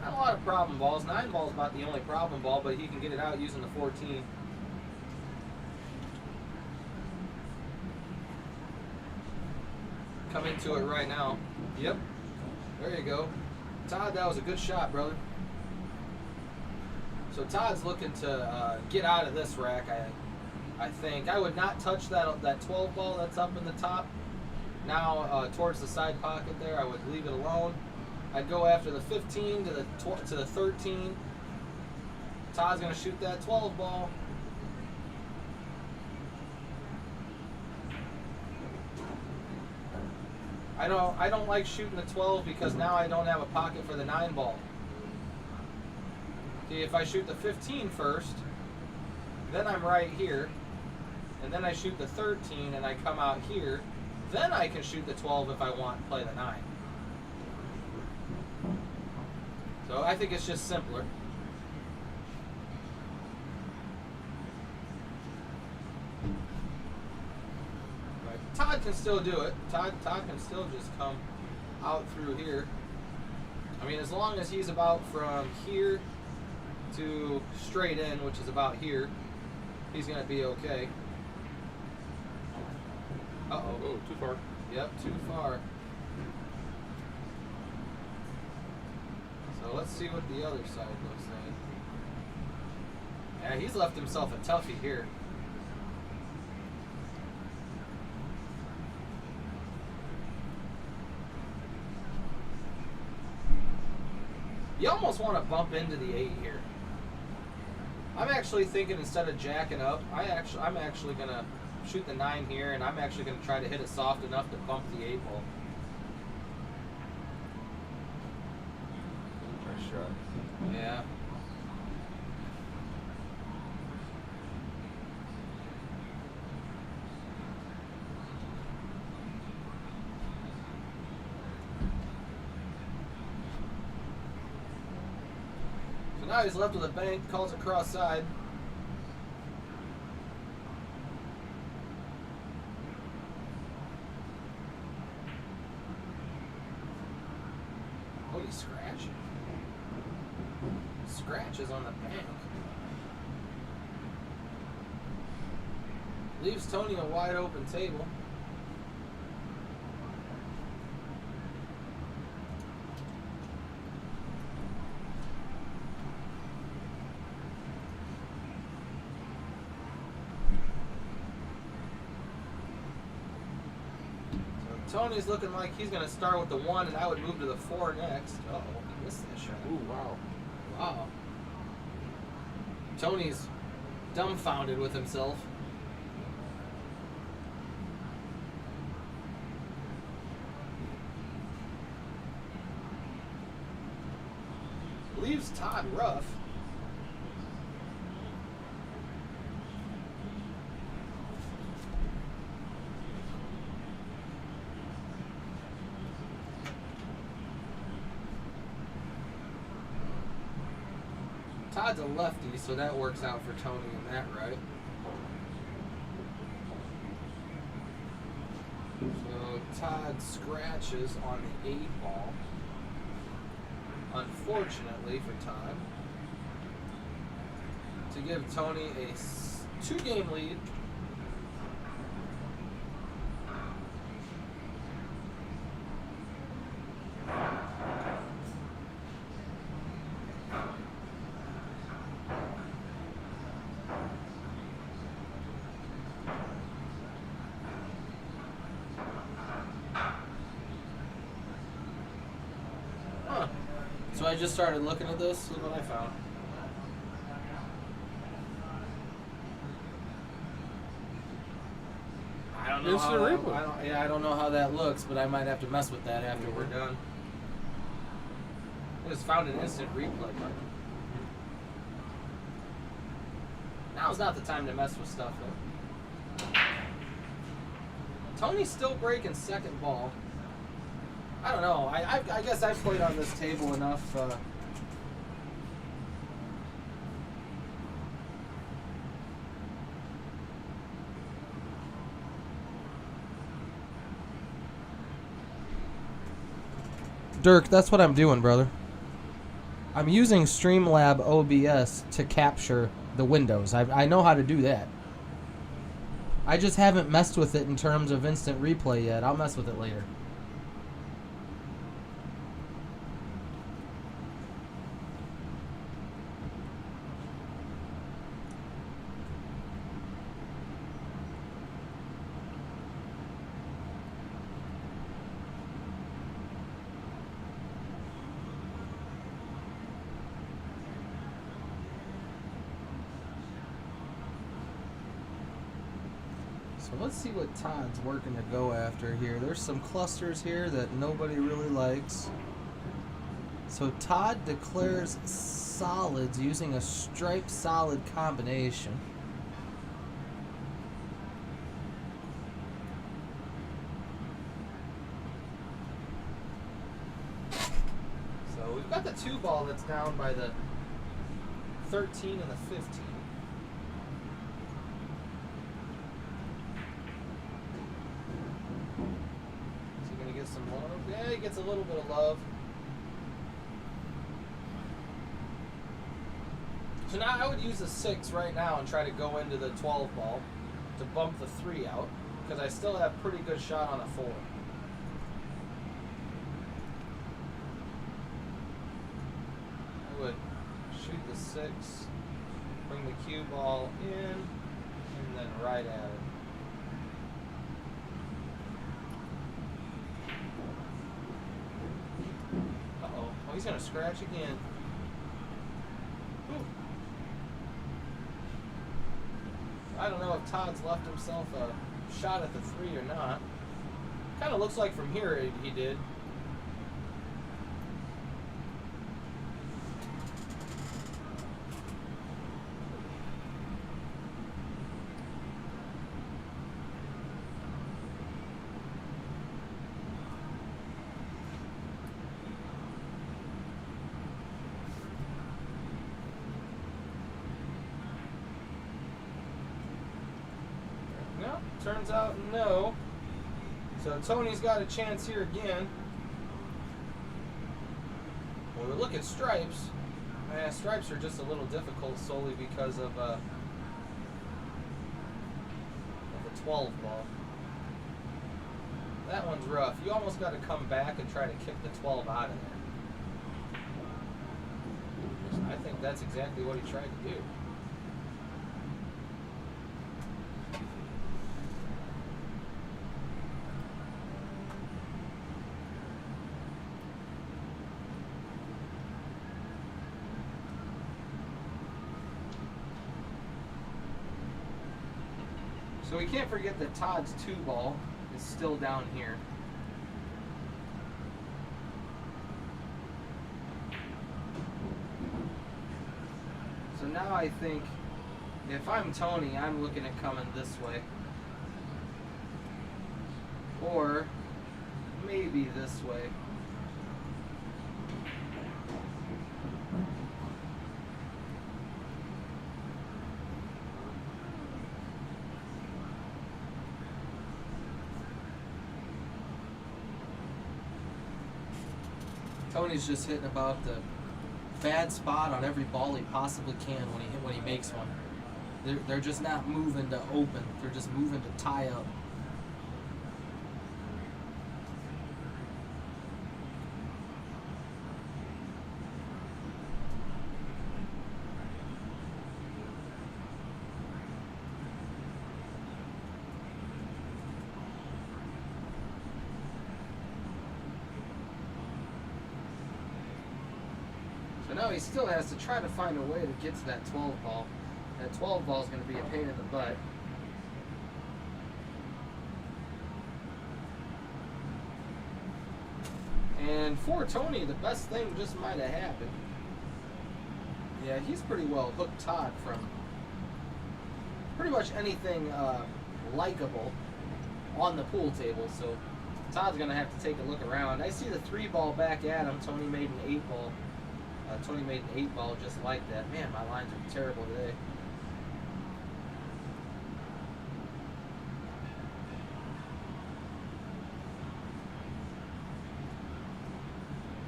Not a lot of problem balls. 9 ball's about the only problem ball, but he can get it out using the 14. Come into it right now. Yep. There you go. Todd, that was a good shot, brother. So Todd's looking to get out of this rack, I think. I would not touch that 12 ball that's up in the top. Now towards the side pocket there, I would leave it alone. I'd go after the 15 to the 13. Todd's going to shoot that 12 ball. I don't like shooting the 12 because now I don't have a pocket for the 9 ball. See, if I shoot the 15 first, then I'm right here, and then I shoot the 13 and I come out here, then I can shoot the 12 if I want to play the 9. So I think it's just simpler. Todd can still do it. Todd can still just come out through here. I mean, as long as he's about from here to straight in, which is about here, he's going to be okay. Uh-oh. Oh, too far. Yep, too far. So let's see what the other side looks like. Yeah, he's left himself a toughie here. You almost want to bump into the 8 here. I'm actually thinking instead of jacking up, I'm actually going to shoot the 9 here, and I'm actually going to try to hit it soft enough to bump the 8 ball. Nice shot. Yeah. So now he's left with a bank, calls it cross side. Oh, he's scratching. Scratches on the bank. Leaves Tony a wide open table. Tony's looking like he's going to start with the 1, and I would move to the 4 next. Uh-oh, he missed that shot. Ooh, wow. Wow. Tony's dumbfounded with himself. Leaves Todd rough. Todd's a lefty, so that works out for Tony in that, right? So Todd scratches on the 8 ball. Unfortunately for Todd. To give Tony a 2-game lead. So I just started looking at this. Look what I found. I don't know Instant how replay. I don't know how that looks, but I might have to mess with that after we're done. I just found an instant replay button. Now's not the time to mess with stuff though. Tony's still breaking second ball. I don't know. I guess I've played on this table enough. Dirk, that's what I'm doing, brother. I'm using Streamlab OBS to capture the windows. I know how to do that. I just haven't messed with it in terms of instant replay yet. I'll mess with it later. So let's see what Todd's working to go after here. There's some clusters here that nobody really likes. So Todd declares solids using a striped solid combination. So we've got the 2 ball that's down by the 13 and the 15. Some love. Yeah, he gets a little bit of love. So now I would use the 6 right now and try to go into the 12 ball to bump the 3 out, because I still have pretty good shot on a 4. I would shoot the 6, bring the cue ball in, and then right at it. He's going to scratch again. Ooh. I don't know if Todd's left himself a shot at the 3 or not. Kind of looks like from here he did. No, turns out no. So Tony's got a chance here again. When we look at stripes, stripes are just a little difficult solely because of the 12 ball. That one's rough. You almost got to come back and try to kick the 12 out of there. I think that's exactly what he tried to do. So we can't forget that Todd's 2 ball is still down here. So now I think if I'm Tony, I'm looking at coming this way. Or maybe this way. Tony's just hitting about the bad spot on every ball he possibly can when he makes one. They're just not moving to open. They're just moving to tie up. So now he still has to try to find a way to get to that 12 ball. That 12 ball is going to be a pain in the butt. And for Tony, the best thing just might have happened. Yeah, he's pretty well hooked Todd from pretty much anything likable on the pool table. So Todd's going to have to take a look around. I see the 3 ball back at him. Tony made an 8 ball. Tony made an 8 ball just like that. Man, my lines are terrible today.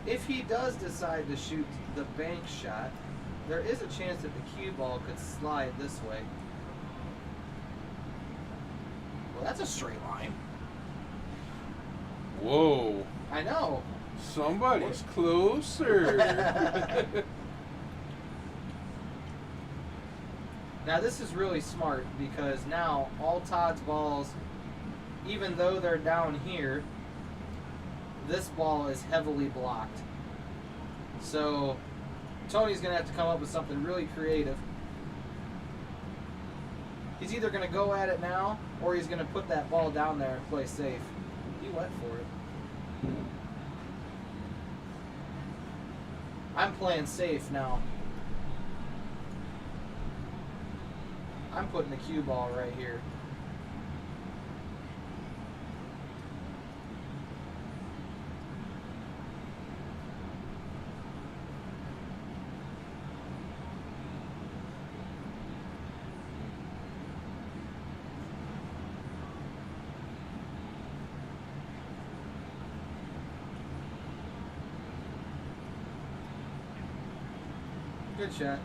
If he does decide to shoot the bank shot, there is a chance that the cue ball could slide this way. Well, that's a straight line. Whoa. I know. Somebody's closer. Now this is really smart because now all Todd's balls, even though they're down here, this ball is heavily blocked. So Tony's going to have to come up with something really creative. He's either going to go at it now or he's going to put that ball down there and play safe. He went for it. I'm playing safe now. I'm putting the cue ball right here. Good shot.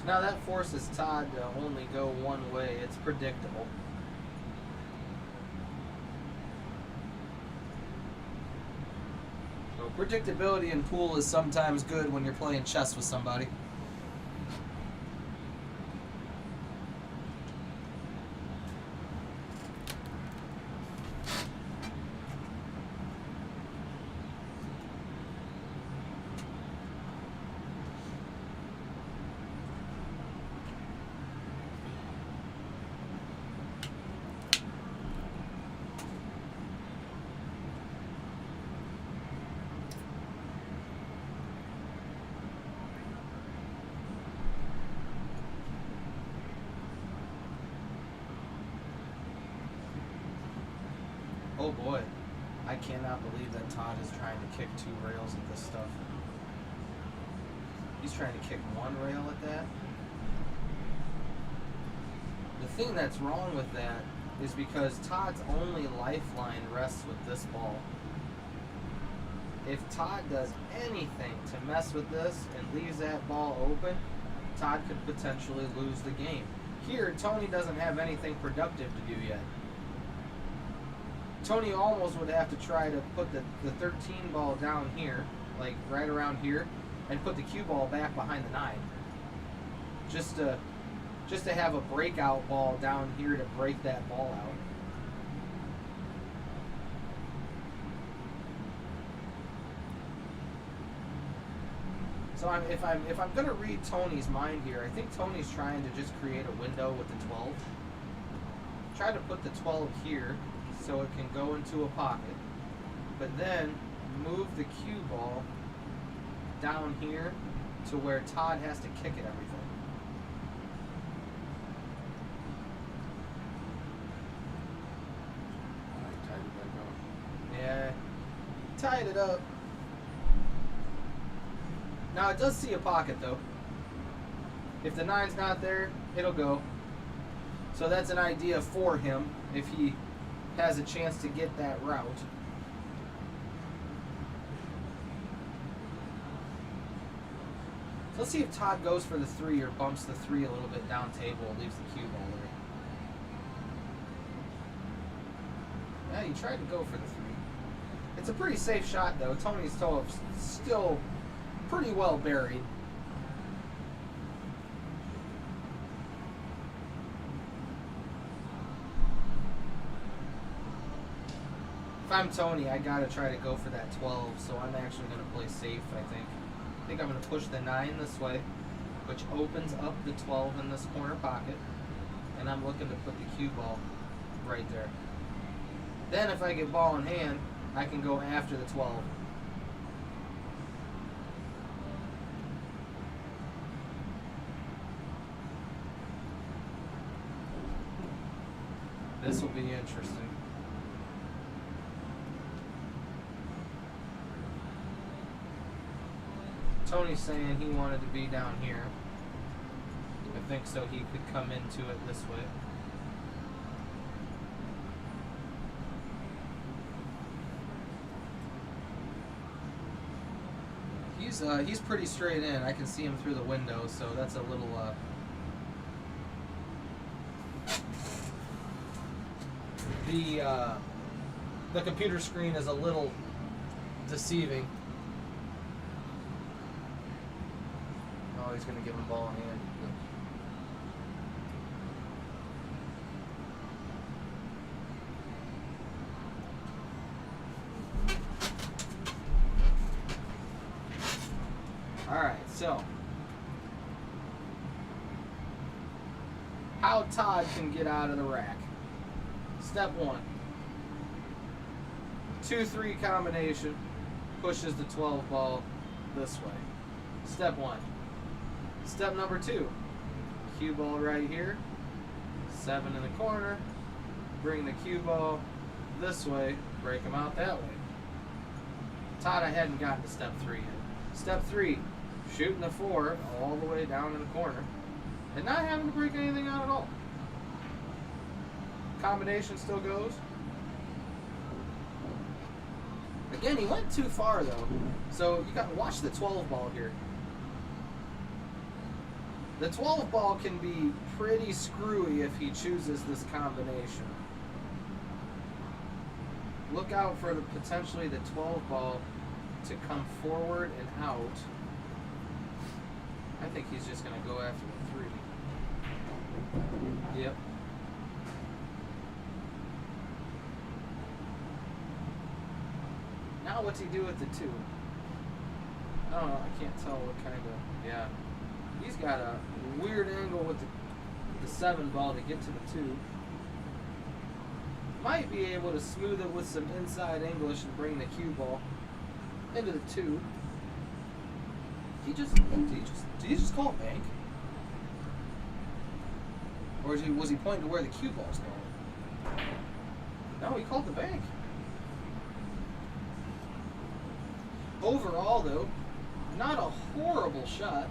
So now that forces Todd to only go one way. It's predictable. So predictability in pool is sometimes good when you're playing chess with somebody. Oh boy, I cannot believe that Todd is trying to kick 2 rails at this stuff. He's trying to kick 1 rail at that. The thing that's wrong with that is because Todd's only lifeline rests with this ball. If Todd does anything to mess with this and leaves that ball open, Todd could potentially lose the game. Here, Tony doesn't have anything productive to do yet. Tony almost would have to try to put the 13 ball down here, like right around here, and put the cue ball back behind the 9. Just to have a breakout ball down here to break that ball out. So if I'm gonna read Tony's mind here, I think Tony's trying to just create a window with the 12. Try to put the 12 here so it can go into a pocket, but then move the cue ball down here to where Todd has to kick at everything. I tied it back up. Yeah, tied it up. Now it does see a pocket though. If the 9's not there, it'll go. So that's an idea for him if he has a chance to get that route. So let's see if Todd goes for the 3 or bumps the 3 a little bit down table and leaves the cue ball there. Yeah, he tried to go for the 3. It's a pretty safe shot though. Tony's still pretty well buried. If I'm Tony, I gotta try to go for that 12, so I'm actually gonna play safe, I think. I think I'm gonna push the 9 this way, which opens up the 12 in this corner pocket, and I'm looking to put the cue ball right there. Then if I get ball in hand, I can go after the 12. This will be interesting. Tony's saying he wanted to be down here. I think so he could come into it this way. He's pretty straight in. I can see him through the window, so that's a little the computer screen is a little deceiving. Oh, he's gonna give him ball in hand. Alright, so how Todd can get out of the rack. Step 1. 2-3 combination pushes the 12 ball this way. Step 1. Step number 2. Cue ball right here. 7 in the corner. Bring the cue ball this way. Break them out that way. Todd, I hadn't gotten to step 3 yet. Step 3. Shooting the 4 all the way down in the corner. And not having to break anything out at all. Combination still goes. Again, he went too far though. So you got to watch the 12 ball here. The 12 ball can be pretty screwy if he chooses this combination. Look out for potentially the 12 ball to come forward and out. I think he's just going to go after the 3. Yep. Now what's he do with the 2? I don't know. I can't tell what kind of... Yeah. He's got a weird angle with the 7 ball to get to the 2. Might be able to smooth it with some inside English and bring the cue ball into the 2. Did he just call it bank? Or was he pointing to where the cue ball's going? No, he called the bank. Overall, though, not a horrible shot.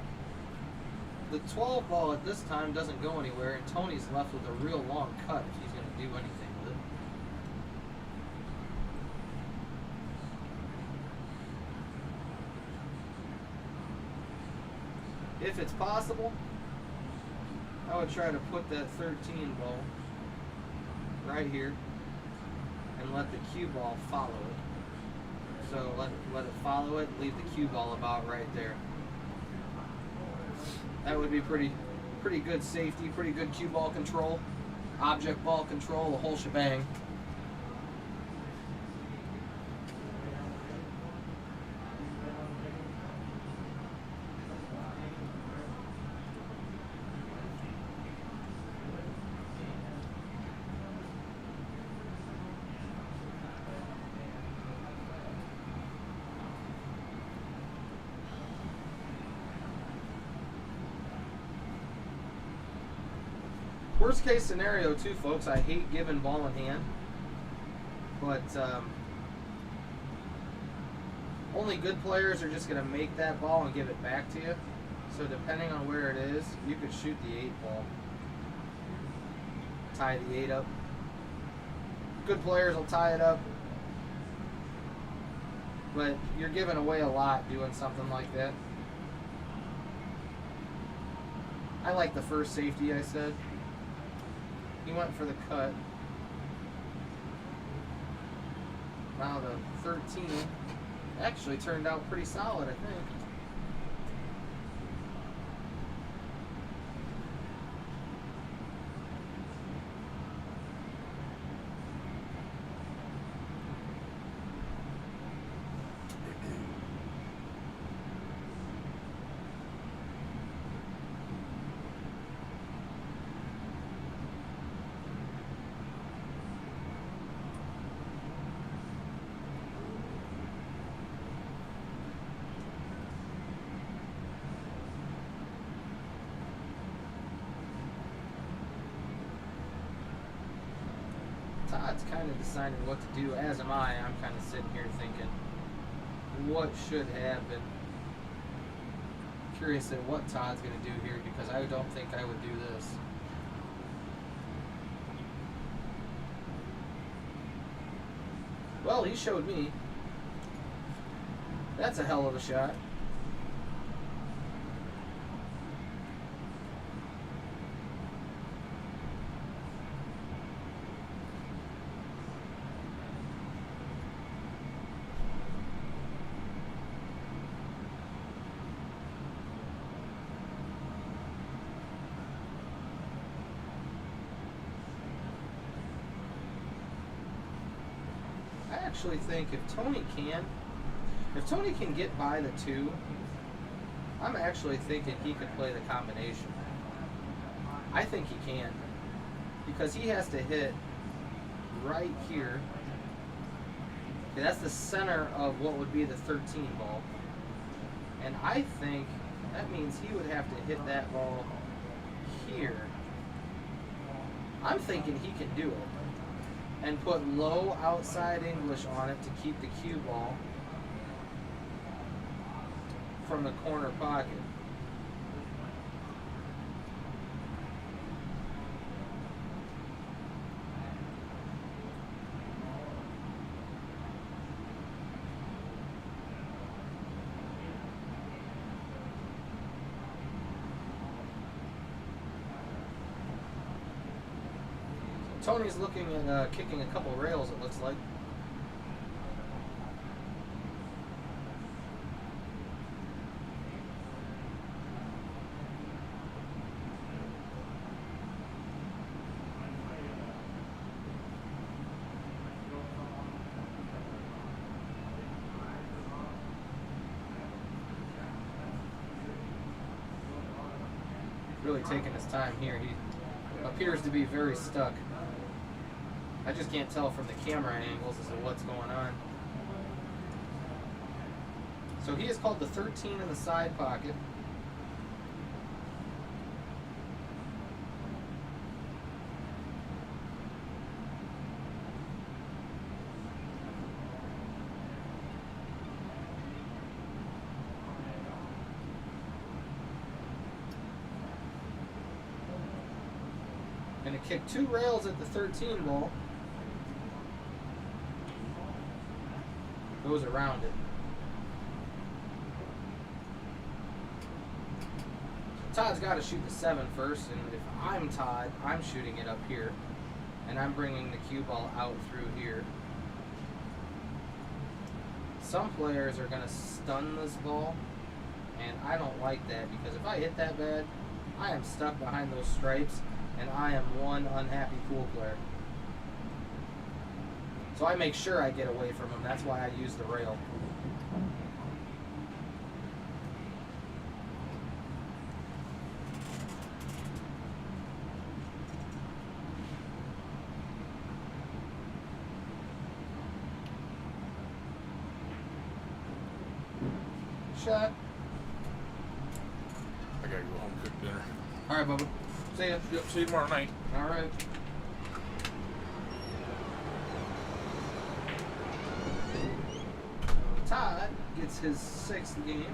The 12 ball at this time doesn't go anywhere, and Tony's left with a real long cut if he's going to do anything with it. If it's possible, I would try to put that 13 ball right here and let the cue ball follow it. So let it follow it, leave the cue ball about right there. That would be pretty good safety, pretty good cue ball control, object ball control, the whole shebang. Worst case scenario, too, folks. I hate giving ball in hand, but only good players are just going to make that ball and give it back to you. So depending on where it is, you could shoot the 8 ball, tie the 8 up. Good players will tie it up, but you're giving away a lot doing something like that. I like the first safety, I said. He went for the cut. Now the 13 actually turned out pretty solid, I think. Todd's kind of deciding what to do, as am I. I'm kind of sitting here thinking, what should happen? Curious at what Todd's going to do here, because I don't think I would do this. Well, he showed me. That's a hell of a shot. I actually think if Tony can get by the 2, I'm actually thinking he could play the combination. I think he can, because he has to hit right here. Okay, that's the center of what would be the 13 ball. And I think that means he would have to hit that ball here. I'm thinking he can do it. And put low outside English on it to keep the cue ball from the corner pocket. Tony's looking at kicking a couple rails, it looks like. Really taking his time here. He appears to be very stuck. I just can't tell from the camera angles as to what's going on. So he has called the 13 in the side pocket. Gonna kick 2 rails at the 13 ball. Goes around it. Todd's got to shoot the 7 first, and if I'm Todd, I'm shooting it up here, and I'm bringing the cue ball out through here. Some players are going to stun this ball, and I don't like that, because if I hit that bad, I am stuck behind those stripes, and I am one unhappy pool player. So I make sure I get away from him. That's why I use the rail. Shot. I gotta go home and cook dinner. All right, Bubba. See ya. Yep, see you tomorrow night. All right. Todd gets his 6th game.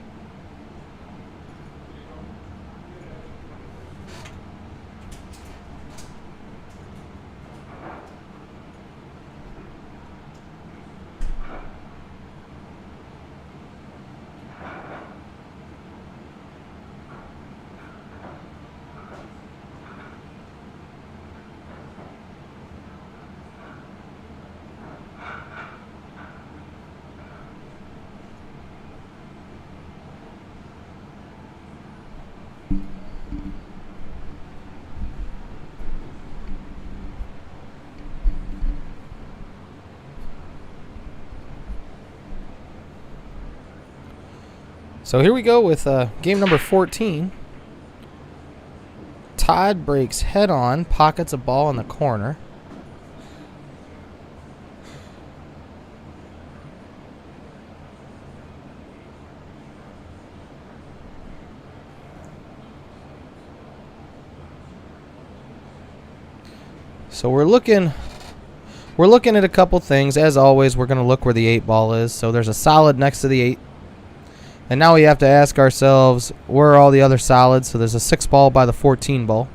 So here we go with game number 14. Todd breaks head on, pockets a ball in the corner. So we're looking at a couple things. As always, we're going to look where the 8 ball is. So there's a solid next to the 8. And now we have to ask ourselves, where are all the other solids? So there's a 6 ball by the 14 ball.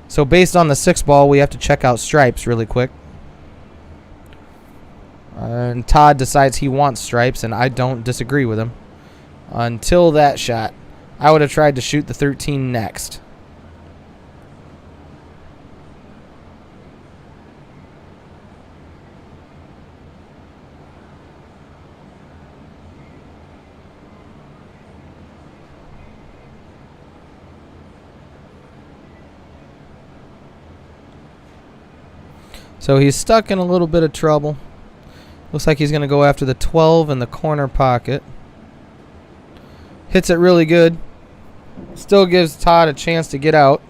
So based on the 6 ball, we have to check out stripes really quick. And Todd decides he wants stripes, and I don't disagree with him. Until that shot, I would have tried to shoot the 13 next. So he's stuck in a little bit of trouble. Looks like he's going to go after the 12 in the corner pocket. Hits it really good. Still gives Todd a chance to get out.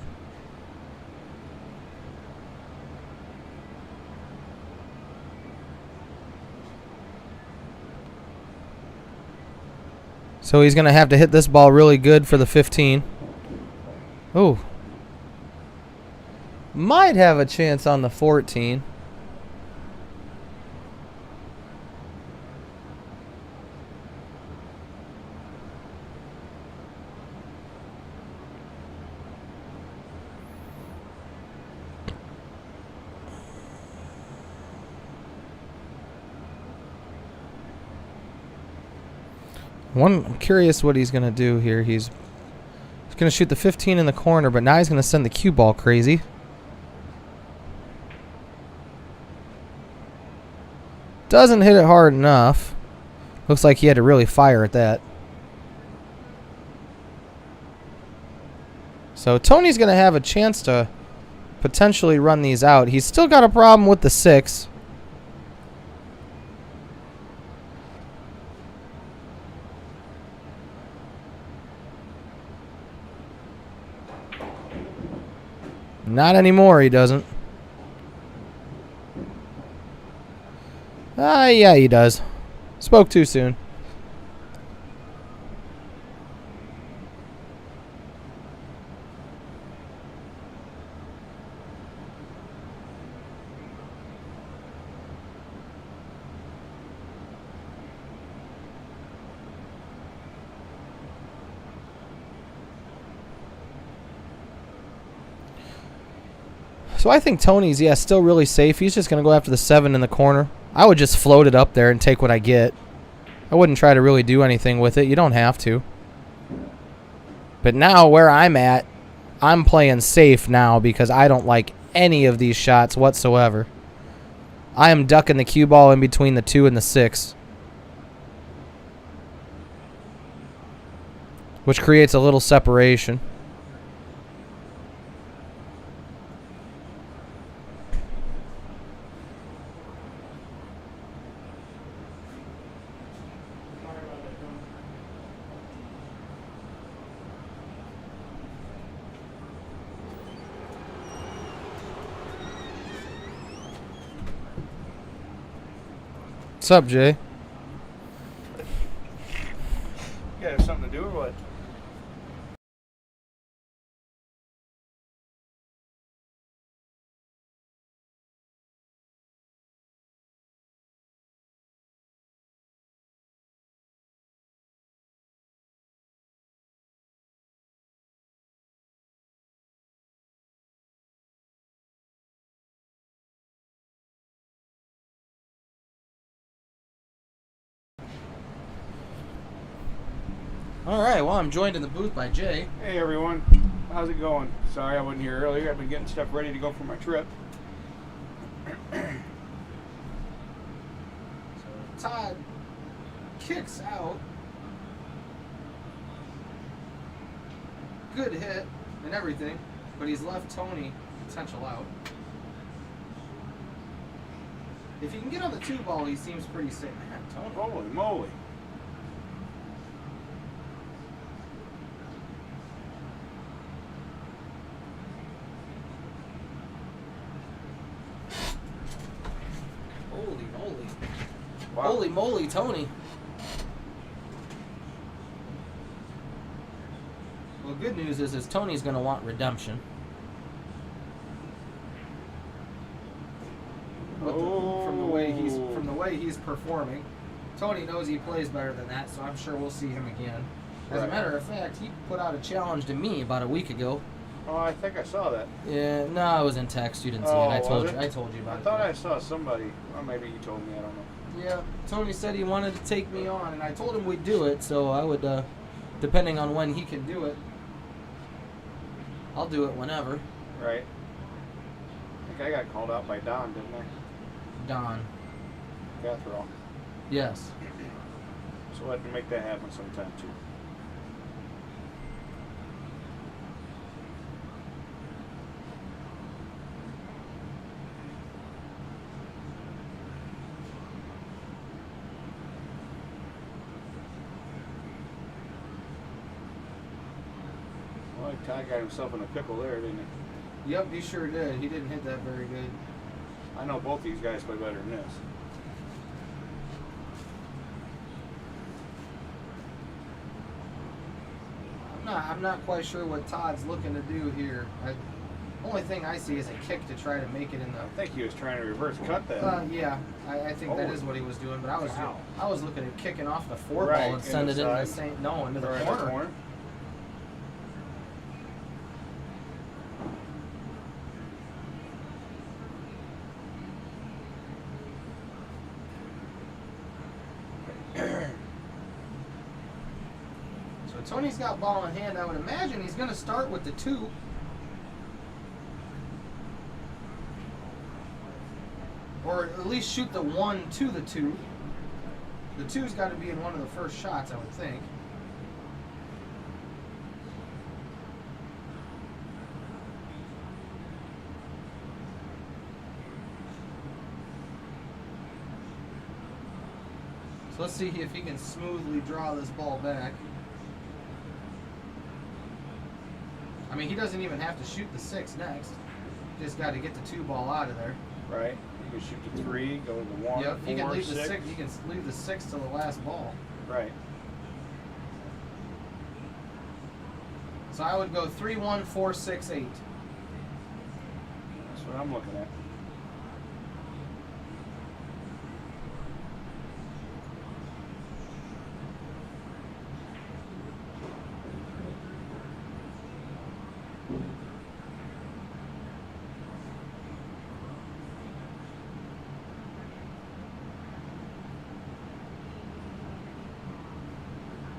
So he's going to have to hit this ball really good for the 15. Oh. Might have a chance on the 14. I'm curious what he's going to do here. He's going to shoot the 15 in the corner, but now he's going to send the cue ball crazy. Doesn't hit it hard enough. Looks like he had to really fire at that. So Tony's going to have a chance to potentially run these out. He's still got a problem with the 6. Not anymore, he doesn't. Yeah, he does. Spoke too soon. So I think Tony's, still really safe. He's just going to go after the 7 in the corner. I would just float it up there and take what I get. I wouldn't try to really do anything with it. You don't have to. But now where I'm at, I'm playing safe now because I don't like any of these shots whatsoever. I am ducking the cue ball in between the 2 and the 6. Which creates a little separation. What's up, Jay? You gotta have something to do or what? All right, well, I'm joined in the booth by Jay. Hey everyone, how's it going? Sorry I wasn't here earlier. I've been getting stuff ready to go for my trip. Todd kicks out. Good hit and everything, but he's left Tony potential out. If he can get on the 2-ball, he seems pretty safe. Man, Tony. Holy moly. Holy moly. Wow. Holy moly, Tony. Well, good news is Tony's going to want redemption. But from the way he's performing, Tony knows he plays better than that, so I'm sure we'll see him again. As a Right. matter of fact, he put out a challenge to me about a week ago. Oh, I think I saw that. Yeah, no, it was in text. You didn't see it. I was told it? you. I told you about I it. thought I saw somebody. Well, maybe you told me. I don't know. Yeah, Tony said he wanted to take me on, and I told him we'd do it. So I would, depending on when he can do it, I'll do it whenever. Right. I think I got called out by Don, didn't I? Don. Catherall. Yes. So we'll have to make that happen sometime too. Well, Todd got himself in a pickle there, didn't he? Yep, he sure did. He didn't hit that very good. I know both these guys play better than this. I'm not quite sure what Todd's looking to do here. Only thing I see is a kick to try to make it in the. I think he was trying to reverse cut that. Yeah, I think that Oh. is what he was doing. But Wow. I was looking at kicking off the 4-ball Right, and send it into the inside. into the Right in corner. So Tony's got ball in hand. I would imagine he's going to start with the 2. Or at least shoot the 1 to the 2. The 2's got to be in one of the first shots, I would think. So let's see if he can smoothly draw this ball back. I mean, he doesn't even have to shoot the 6 next. Just got to get the 2-ball out of there. Right. You can shoot the 3, go to the 1, Yep, 4, you can leave 6. the 6. You can leave the 6 to the last ball. Right. So I would go 3, 1, 4, 6, 8. That's what I'm looking at.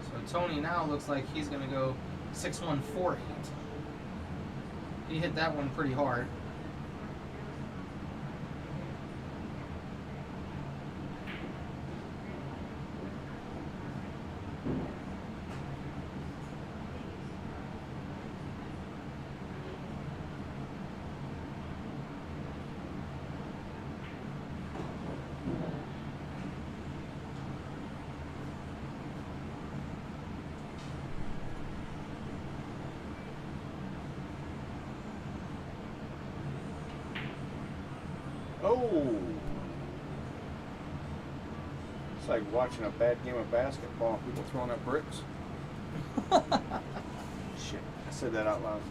So Tony now looks like he's going to go 6, 1, 4, 8. He hit that one pretty hard. Oh! It's like watching a bad game of basketball. People throwing up bricks. Shit. I said that out loud.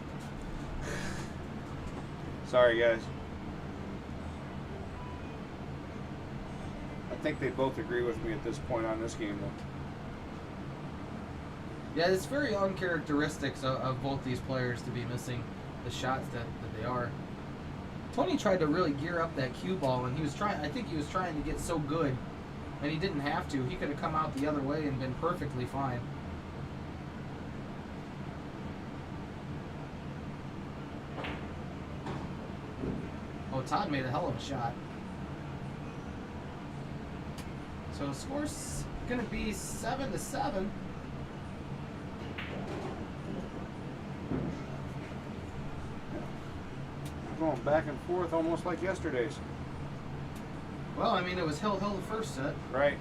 Sorry, guys. I think they both agree with me at this point on this game, though. Yeah, it's very uncharacteristic of both these players to be missing the shots that they are. Tony tried to really gear up that cue ball, and I think he was trying to get so good, and he didn't have to. He could have come out the other way and been perfectly fine. Oh, Todd made a hell of a shot. So the score's gonna be 7-7. Going back and forth almost like yesterday's. Well, I mean, it was hill the first set. Right.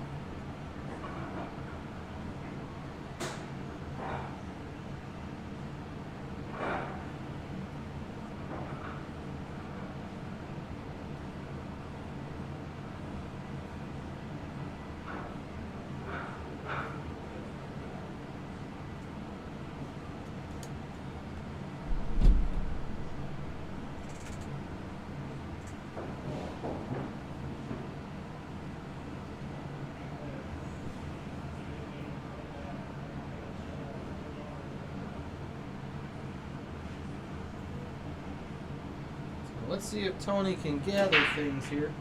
Let's see if Tony can gather things here.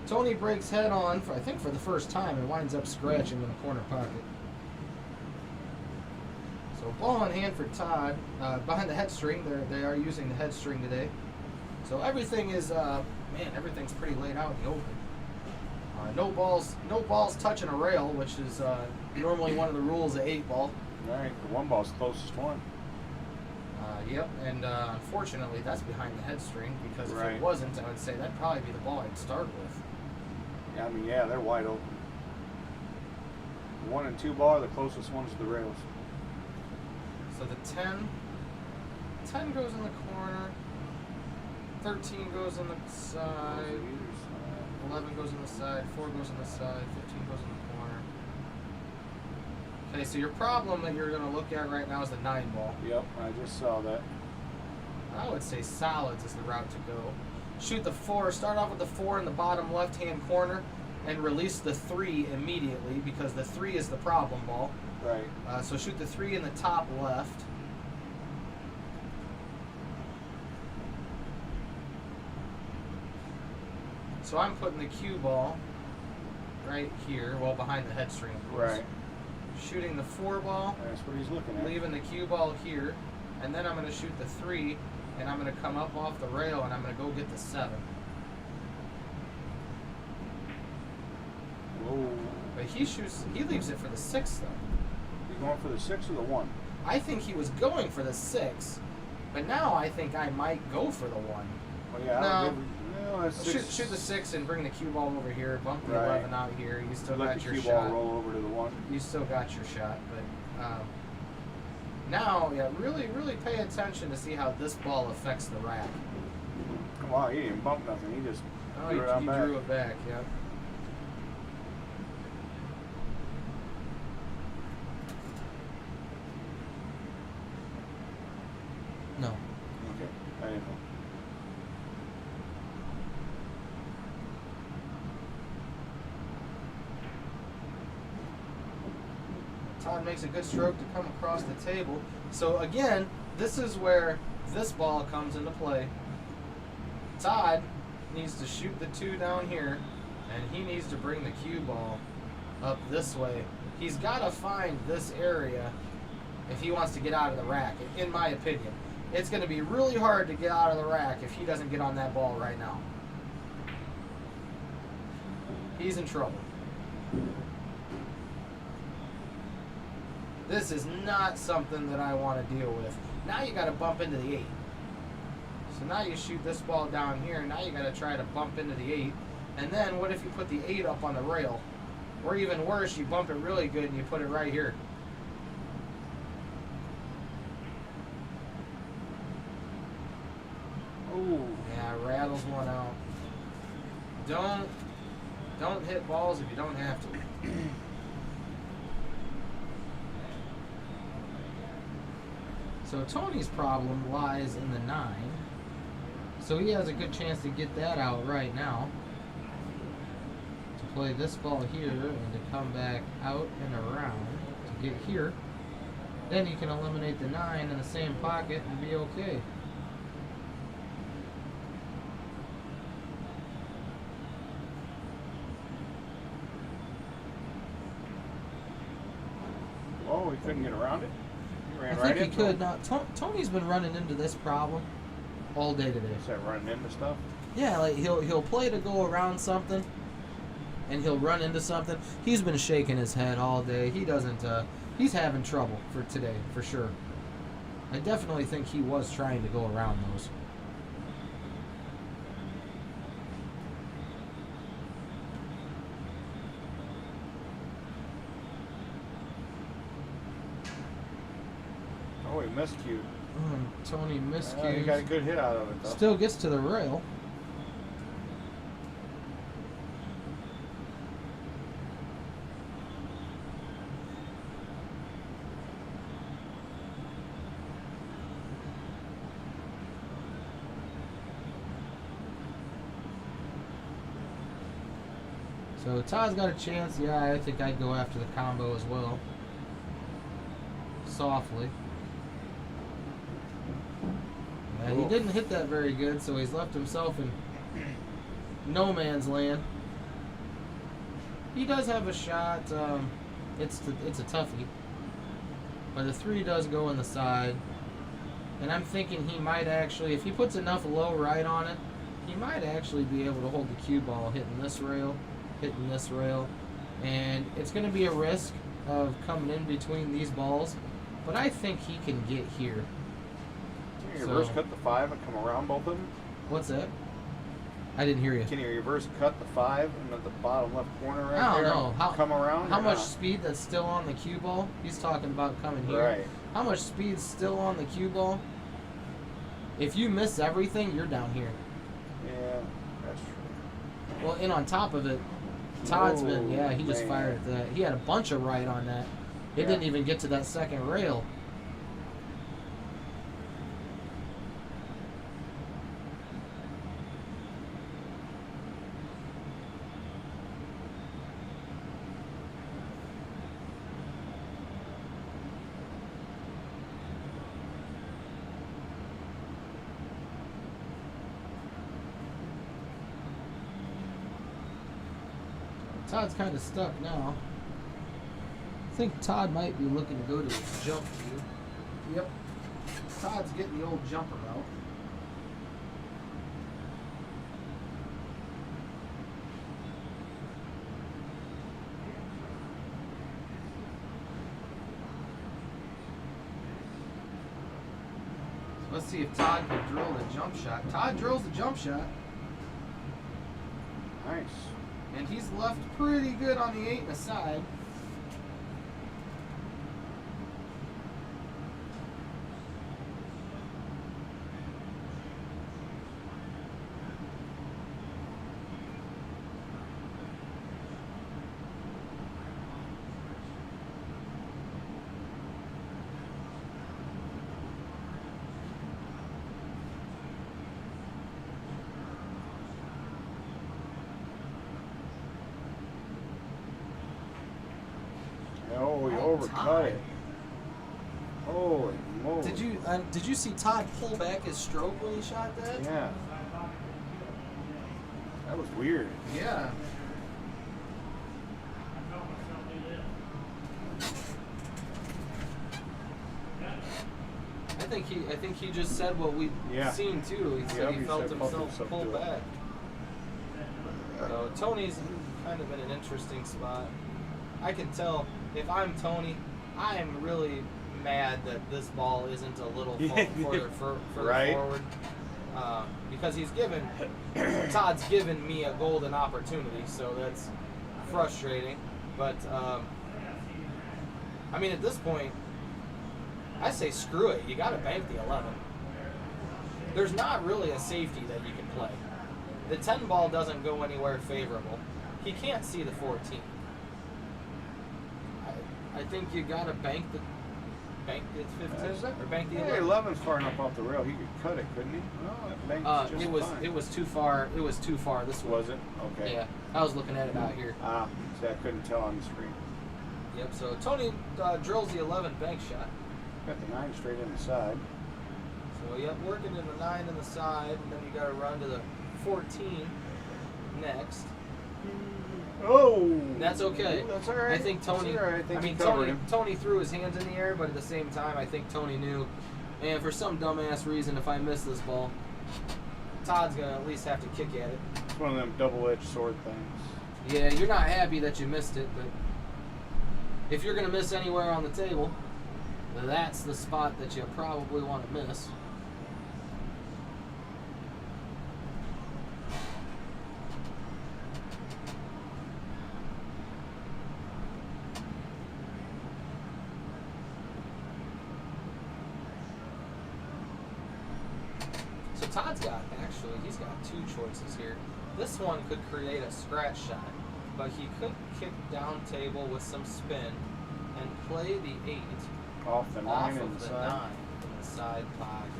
Tony breaks head on, I think for the first time, and winds up scratching in the corner pocket. So ball in hand for Todd. Behind the head string, they are using the head string today. So everything is, everything's pretty laid out in the open. No balls touching a rail, which is normally one of the rules of 8-ball. Right. The one ball's the closest one. Yep, and unfortunately that's behind the head string, because if Right. it wasn't, I would say that'd probably be the ball I'd start with. Yeah, I mean, yeah, they're wide open. The 1 and 2 ball are the closest ones to the rails. So the 10 goes in the corner, 13 goes in the side, 11 goes in the side, 4 goes in the side, 15 goes in the corner. Okay, so your problem that you're going to look at right now is the 9 ball. Yep, I just saw that. I would say solids is the route to go. Shoot the 4, start off with the 4 in the bottom left-hand corner, and release the 3 immediately, because the 3 is the problem ball. Right. So shoot the 3 in the top left. So I'm putting the cue ball right here, well behind the head string, of course. Right. Shooting the 4 ball, That's what he's looking at. leaving the cue ball here, and then I'm going to shoot the 3, and I'm going to come up off the rail, and I'm going to go get the 7. Whoa. But he leaves it for the 6 though. You going for the 6 or the 1? I think he was going for the 6, but now I think I might go for the 1. Well, yeah, No. That's Shoot the 6 and bring the cue ball over here. Bump the Right. 11 out here. You still Let got the your cue shot. ball roll over to the 1. You still got your shot, but now, yeah, really pay attention to see how this ball affects the rack. Wow, he didn't bump nothing. He just Oh, threw it out he back. drew it back. Yep. No. Okay, I didn't know. Todd makes a good stroke to come across the table. So again, this is where this ball comes into play. Todd needs to shoot the 2 down here, and he needs to bring the cue ball up this way. He's got to find this area if he wants to get out of the rack, in my opinion. It's going to be really hard to get out of the rack if he doesn't get on that ball right now. He's in trouble. This is not something that I want to deal with. Now you got to bump into the 8. So now you shoot this ball down here. Now you got to try to bump into the 8. And then what if you put the 8 up on the rail? Or even worse, you bump it really good and you put it right here. Oh, Yeah, rattles one out. Don't hit balls if you don't have to. So Tony's problem lies in the 9. So he has a good chance to get that out right now. To play this ball here and to come back out and around to get here. Then you can eliminate the 9 in the same pocket and be okay. oh, he couldn't get around it. He ran I right think he into could. him. Now, Tony's been running into this problem all day today. Is that running into stuff? Yeah, like he'll play to go around something, and he'll run into something. He's been shaking his head all day. He doesn't. He's having trouble for today, for sure. I definitely think he was trying to go around those. Oh, he miscued. Tony He miscues. got a good hit out of it, though. Still gets to the rail. So Todd's got a chance. Yeah, I think I'd go after the combo as well. Softly. Yeah, he didn't hit that very good, so he's left himself in no man's land. He does have a shot. It's a toughie. But the 3 does go in the side. And I'm thinking he might actually, if he puts enough low right on it, he might actually be able to hold the cue ball hitting this rail. And it's going to be a risk of coming in between these balls, but I think he can get here. Can you reverse cut the 5 and come around both of them? What's that? I didn't hear you. Can you reverse cut the 5 and at the bottom left corner right I don't there? know. Come around? How or much not? speed that's still on the cue ball? He's talking about coming here. Right. How much speed's still on the cue ball? If you miss everything, you're down here. Yeah, that's true. Well, and on top of it, Todd's been, Whoa, he just man. fired at that. He had a bunch of right on that. It didn't even get to that second rail. Todd's kind of stuck now. I think Todd might be looking to go to his jump view. Yep. Todd's getting the old jumper out. So let's see if Todd can drill the jump shot. Todd drills the jump shot. Nice. And he's left pretty good on the 8 and the side. Oh, he Oh, overcut Todd. it. Holy moly. Did you see Todd pull back his stroke when he shot that? Yeah. That was weird. Yeah. I think he just said what we've seen too. He said he felt himself pull back. So Tony's kind of in an interesting spot. I can tell if I'm Tony, I am really mad that this ball isn't a little further Right. forward. Because Todd's given me a golden opportunity, so that's frustrating. But, I mean, at this point, I say screw it. You got to bank the 11. There's not really a safety that you can play. The 10 ball doesn't go anywhere favorable. He can't see the 14. I think you got to bank the 15 or bank the 11. 11's far enough off the rail. He could cut it, couldn't he? No, that bank's just fine. It was too far. It was too far this way. Was it? Okay. Yeah, I was looking at it out here. See, I couldn't tell on the screen. Yep. So Tony drills the 11 bank shot. Got the 9 straight in the side. So yep, working in the 9 in the side, and then you got to run to the 14 next. Oh, That's okay. That's all right. I think Tony. That's all right. I think he mean, covered him. Tony threw his hands in the air, but at the same time, I think Tony knew. And for some dumbass reason, if I miss this ball, Todd's going to at least have to kick at it. It's one of them double-edged sword things. Yeah, you're not happy that you missed it, but if you're going to miss anywhere on the table, that's the spot that you probably want to miss. So Todd's he's got two choices here. This one could create a scratch shot, but he could kick down table with some spin and play the 8 Off the 9 off and of the side. 9 in the side pocket.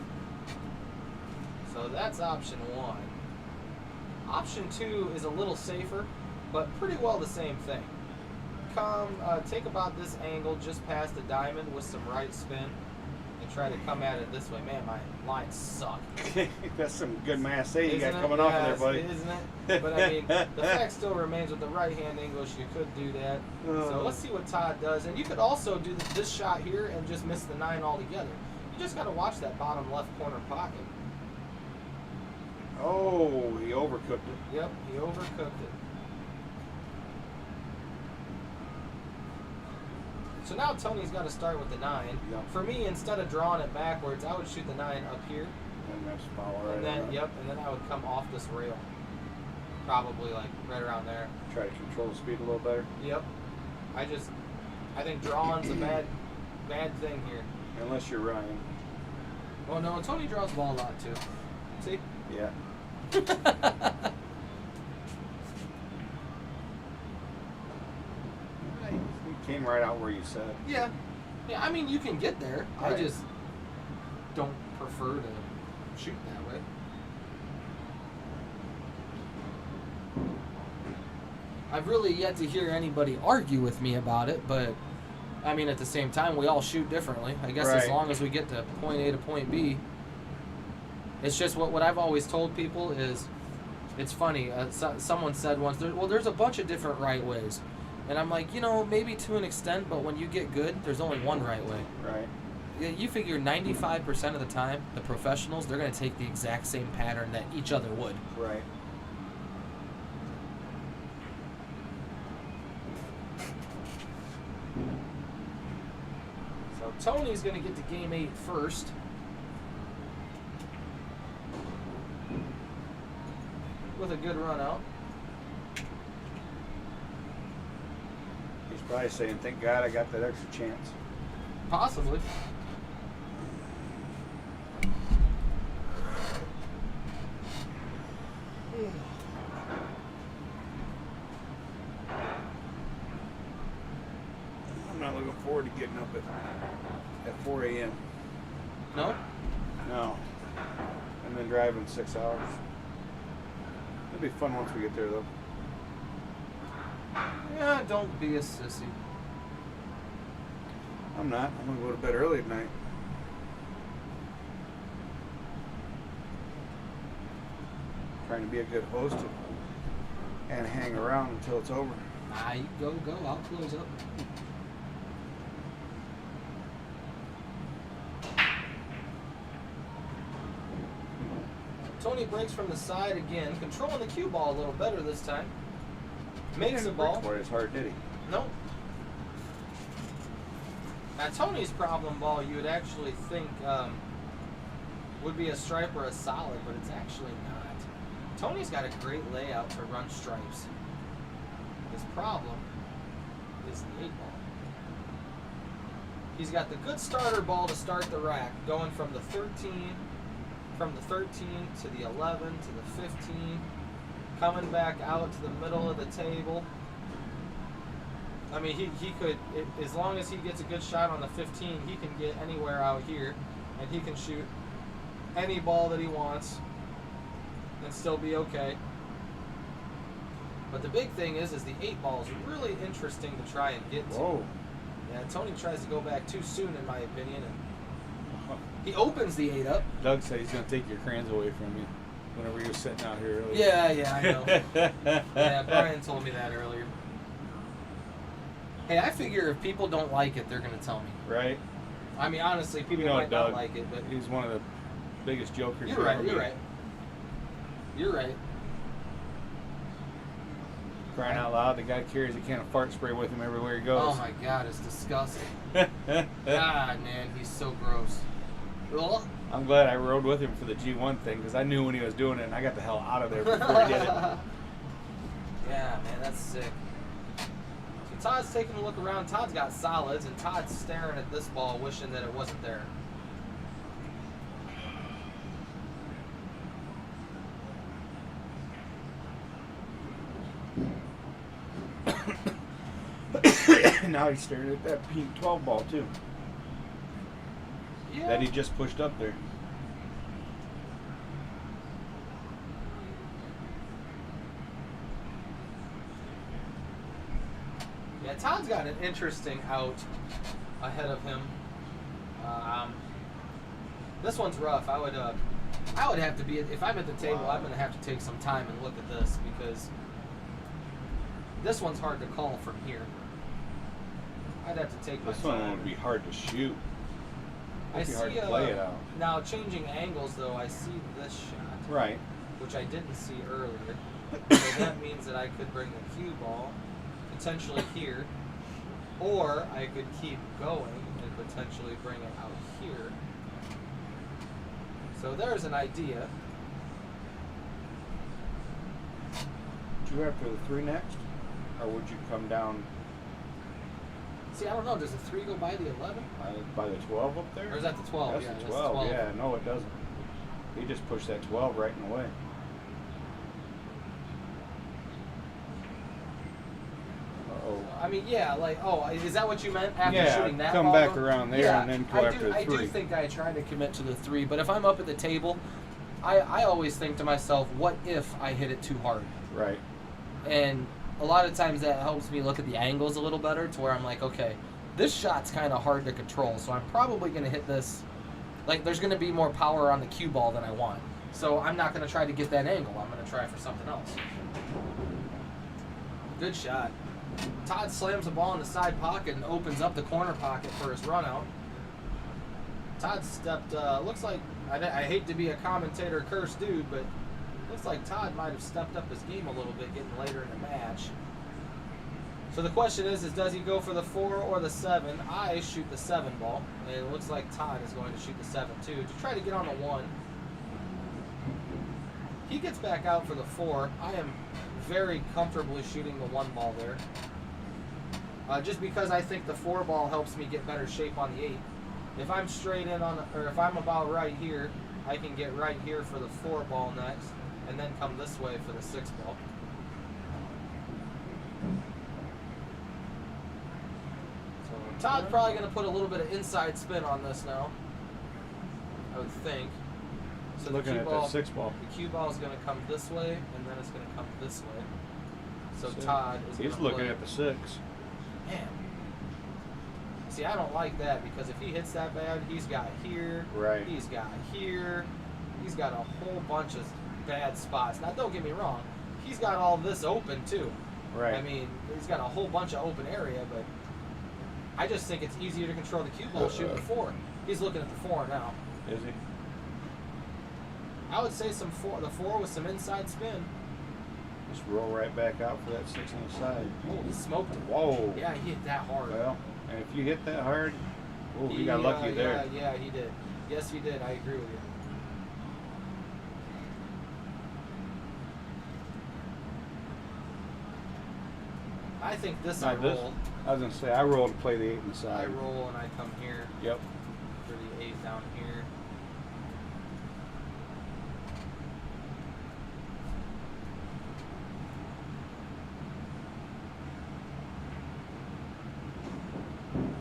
So that's option 1. Option 2 is a little safer, but pretty well the same thing. Take about this angle just past the diamond with some right spin and try to come at it this way. Man, my lines suck. That's some good mass A you Isn't got it? coming off of there, Yes, buddy. Isn't it? But I mean, the fact still remains with the right hand English, you could do that. So let's see what Todd does. And you could also do this shot here and just miss the 9 altogether. You just got to watch that bottom left corner pocket. Oh, he overcooked it. Yep, he overcooked it. So now Tony's got to start with the 9. Yep. For me, instead of drawing it backwards, I would shoot the 9 up here. And that's power right And then, around. yep, and then I would come off this rail. Probably like right around there. Try to control the speed a little better. Yep. I think drawing's a bad thing here. Unless you're Ryan. Well, no, Tony draws the ball a lot too. See? Yeah. He came right out where you said. Yeah. Yeah, I mean, you can get there. I Right. just don't prefer to shoot that way. I've really yet to hear anybody argue with me about it, but I mean, at the same time, we all shoot differently. I guess as Right. long as we get to point A to point B. It's just what I've always told people is, it's funny. Someone said once, there's a bunch of different right ways. And I'm like, maybe to an extent, but when you get good, there's only one right way. Right. You figure 95% of the time, the professionals, they're going to take the exact same pattern that each other would. Right. So Tony's going to get to game 8 first. With a good run out. He's probably saying, thank God I got that extra chance. Possibly. I'm not looking forward to getting up at 4 a.m. No? No. And then driving 6 hours. It'll be fun once we get there, though. Yeah, don't be a sissy. I'm not. I'm going to go to bed early at night. Trying to be a good host and hang around until it's over. You go. I'll close up. Tony breaks from the side again, controlling the cue ball a little better this time. Makes the ball. For his heart, did he? No. Now Tony's problem ball, you would actually think would be a stripe or a solid, but it's actually not. Tony's got a great layout to run stripes. His problem is the 8 ball. He's got the good starter ball to start the rack, going from the 13 to the 11 to the 15, coming back out to the middle of the table. I mean, he could, as long as he gets a good shot on the 15, he can get anywhere out here, and he can shoot any ball that he wants and still be okay. But the big thing is the 8 ball is really interesting to try and get to. Whoa. Yeah, Tony tries to go back too soon, in my opinion, and he opens the 8 up. Doug said he's going to take your crayons away from you whenever you're sitting out here earlier. Yeah, I know. Yeah, Brian told me that earlier. Hey, I figure if people don't like it, they're going to tell me. Right? I mean, honestly, people You know might Doug. not like it, but He's one of the biggest jokers. you're right. ever You're meet. right. You're right. Crying out loud, the guy carries a can of fart spray with him everywhere he goes. Oh my God, it's disgusting. God, man, he's so gross. Ugh. I'm glad I rode with him for the G1 thing because I knew when he was doing it, and I got the hell out of there before he did it. Yeah, man, that's sick. So Todd's taking a look around. Todd's got solids, and Todd's staring at this ball, wishing that it wasn't there. Now he's staring at that pink 12 ball too. Yeah. That he just pushed up there. Yeah, Todd's got an interesting out ahead of him. This one's rough. I would have to be, if I'm at the table, Wow. I'm going to have to take some time and look at this because this one's hard to call from here. I'd have to take my This time. one would be hard to shoot. I It'd be hard see to play it out. now changing angles though. I see this shot, Right. which I didn't see earlier. So that means that I could bring the cue ball potentially here, or I could keep going and potentially bring it out here. So there's an idea. Would you after the 3 next? Or would you come down See, I don't know. Does the 3 go by the 11? by the 12 up there? Or is that the 12? That's Yeah, the that's 12. the 12. Yeah, no, it doesn't. He just pushed that 12 right in the way. Uh-oh. I mean, yeah, like, oh, is that what you meant after Yeah, shooting that come ball, back though? around there Yeah, and then go after the I do 3. think I try to commit to the 3, but if I'm up at the table, I always think to myself, what if I hit it too hard? Right. And a lot of times that helps me look at the angles a little better to where I'm like, okay, this shot's kind of hard to control, so I'm probably going to hit this, like there's going to be more power on the cue ball than I want. So I'm not going to try to get that angle. I'm going to try for something else. Good shot. Todd slams the ball in the side pocket and opens up the corner pocket for his run out. Todd stepped, looks like, I hate to be a commentator curse dude, but looks like Todd might have stepped up his game a little bit getting later in the match. So the question is does he go for the 4 or the 7? I shoot the 7 ball, and it looks like Todd is going to shoot the 7 too to try to get on the 1. He gets back out for the 4. I am very comfortably shooting the 1 ball there. Just because I think the 4 ball helps me get better shape on the 8. If I'm straight in on, or if I'm about right here, I can get right here for the 4 ball next, and then come this way for the 6 ball. So Todd's probably going to put a little bit of inside spin on this now, I would think. So Looking the at cue ball, that 6 ball. the cue ball is going to come this way, and then it's going to come this way. So So Todd is going He's to looking play. at the 6. Man. See, I don't like that because if he hits that bad, he's got here. Right. He's got here. He's got a whole bunch of bad spots. Now, don't get me wrong. He's got all this open, too. Right. I mean, he's got a whole bunch of open area, but I just think it's easier to control the cue ball shooting the 4. He's looking at the 4 now. Is he? I would say the 4 with some inside spin. Just roll right back out for that 6 on the side. Oh, he smoked it. Whoa. Yeah, he hit that hard. Well, and if you hit that hard, oh, you got lucky there. Yeah, he did. Yes, he did. I agree with you. I think this I Not this. roll. I was gonna say I roll to play the 8 inside. I roll and I come here Yep. for the 8 down here.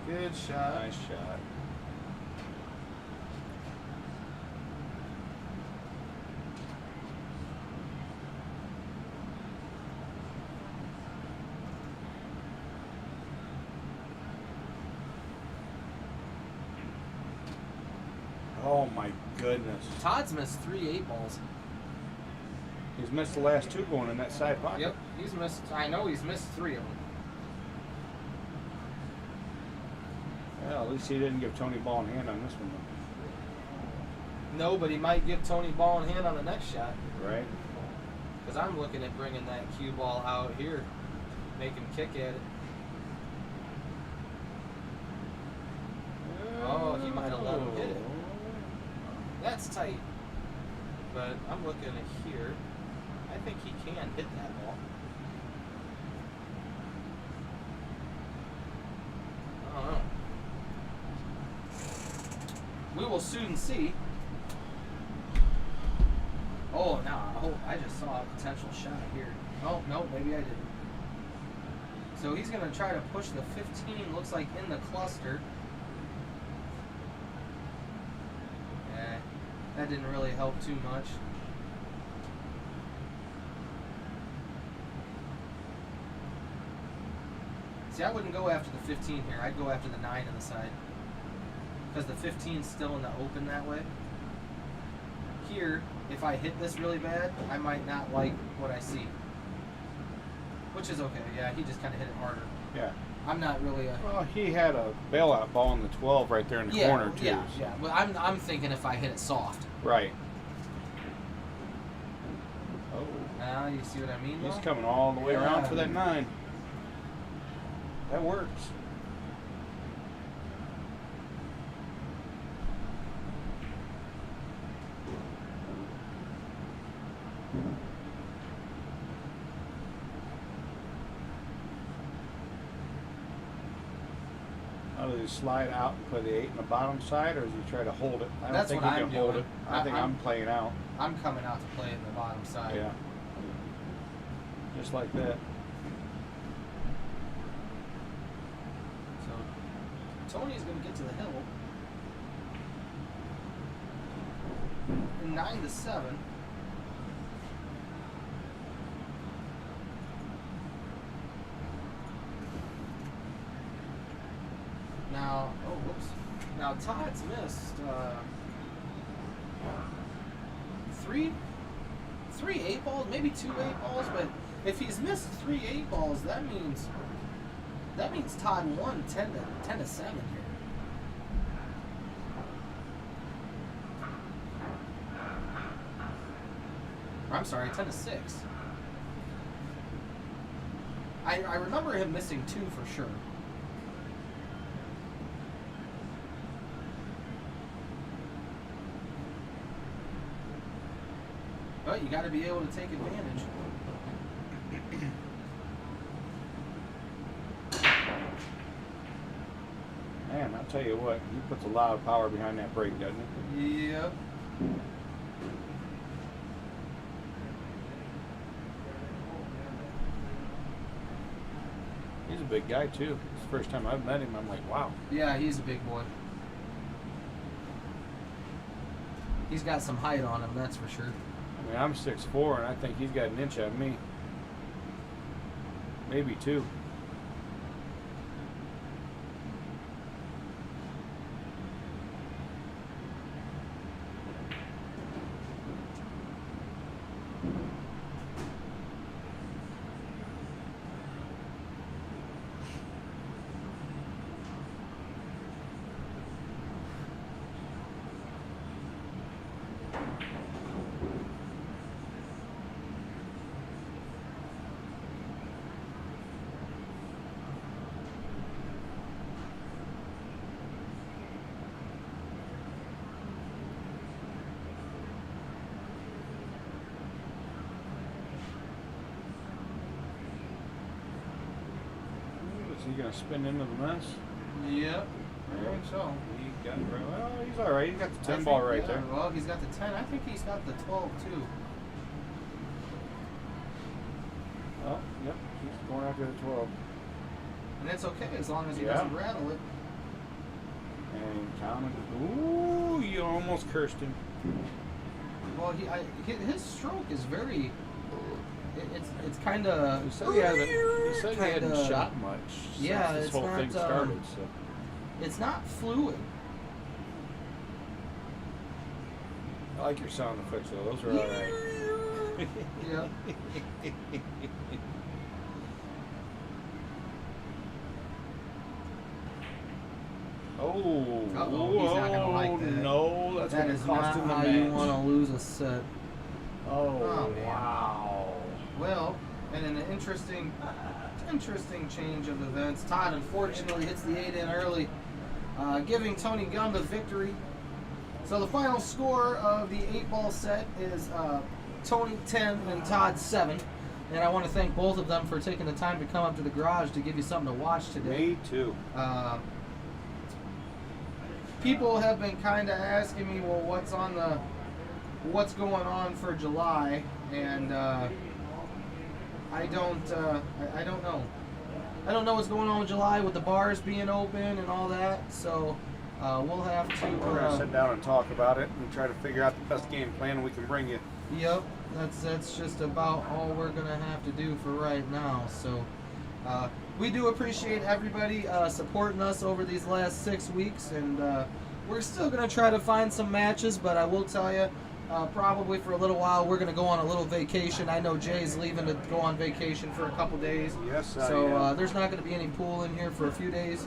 Good shot. Nice shot. Oh my goodness. Todd's missed 3 8 balls. He's missed the last 2 going in that side pocket. Yep, he's missed. I know he's missed 3 of them. Well, at least he didn't give Tony ball in hand on this one, No, but he might give Tony ball in hand on the next shot. though. Right? Because I'm looking at bringing that cue ball out here, make him kick at it. Oh, he might have let him hit it. That's tight. But I'm looking at here. I think he can hit that ball. I don't know. We will soon see. Oh, now I just saw a potential shot here. Oh, no, maybe I didn't. So he's going to try to push the 15, looks like in the cluster. Yeah, that didn't really help too much. See, I wouldn't go after the 15 here. I'd go after the 9 on the side. Because the 15 is still in the open that way. Here, if I hit this really bad, I might not like what I see. Which is okay. Yeah, he just kind of hit it harder. Yeah. I'm not really a... Well, he had a bailout ball in the 12 right there in the corner, too. Yeah, so. yeah. But I'm thinking if I hit it soft. Right. Oh. Now, you see what I mean, though? He's coming all the way around Yeah. for that 9. That works. How does he slide out and put the 8 in the bottom side, or does he try to hold it? I don't That's think what he I'm can hold doing. it. I think I'm playing out. I'm coming out to play in the bottom side. Yeah. Just like that. So Tony's going to get to the hill. And 9-7. Now, oh, whoops. Now Todd's missed three 8-balls, maybe 2 8-balls, but if he's missed 3 8-balls, that means Todd won 10-7 here. Or, I'm sorry, 10-6. I remember him missing 2 for sure. But you got to be able to take advantage. Man, I'll tell you what, he puts a lot of power behind that brake, doesn't he? Yep. He's a big guy, too. It's the first time I've met him, I'm like, wow. Yeah, he's a big boy. He's got some height on him, that's for sure. I mean, I'm 6'4", and I think he's got an inch on me. Maybe 2. Is he going to spin into the mess? Yep. I think so. He got, well, he's all right. He's got the 10 ball right there. Well, he's got the 10. I think he's got the 12 too. Oh, yep. He's going after the 12. And it's okay as long as he Yeah. doesn't rattle it. And counted. Ooh, you almost cursed him. Well, his stroke is very. It's kind of. He said he hadn't shot much Yeah, since this it's whole not, thing started. So. It's not fluid. I like your sound effects, though. Those are all right. Yeah. Oh, Uh-oh, he's not gonna like that. No, that's That going is to cost not him the how match. you want to lose a set. Oh, Oh, man. wow. Well, and in an interesting change of events, Todd unfortunately hits the 8 in early, giving Tony Gunn the victory. So the final score of the 8-ball set is Tony 10 and Todd 7. And I want to thank both of them for taking the time to come up to the garage to give you something to watch today. Me too. People have been kind of asking me, well, what's going on for July, and I don't know. I don't know what's going on with July with the bars being open and all that. So we'll have to. We're gonna sit down and talk about it and try to figure out the best game plan we can bring you. Yep, that's just about all we're gonna have to do for right now. So we do appreciate everybody supporting us over these last 6 weeks, and we're still gonna try to find some matches. But I will tell you, probably for a little while, we're gonna go on a little vacation. I know Jay's leaving to go on vacation for a couple days. Yes, I So am. there's not gonna be any pool in here for a few days.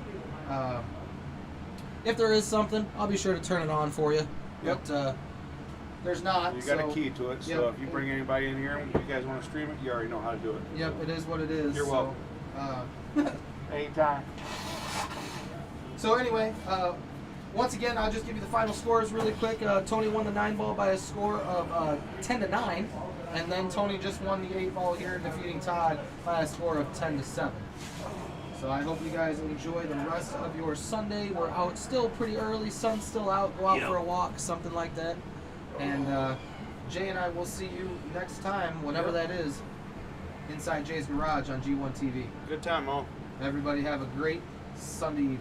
If there is something, I'll be sure to turn it on for you. Yep. But there's not. You got so, a key to it, so yep. if you bring anybody in here and you guys want to stream it, you already know how to do it. Yep, it is what it is. You're so, welcome. Anytime. So anyway, once again, I'll just give you the final scores really quick. Tony won the 9-ball by a score of 10-9, and then Tony just won the 8-ball here, defeating Todd by a score of 10-7. So I hope you guys enjoy the rest of your Sunday. We're out still pretty early, sun's still out. Go out for a walk, something like that. And Jay and I will see you next time, whenever that is, inside Jay's garage on G1 TV. Good time, all. Everybody have a great Sunday evening.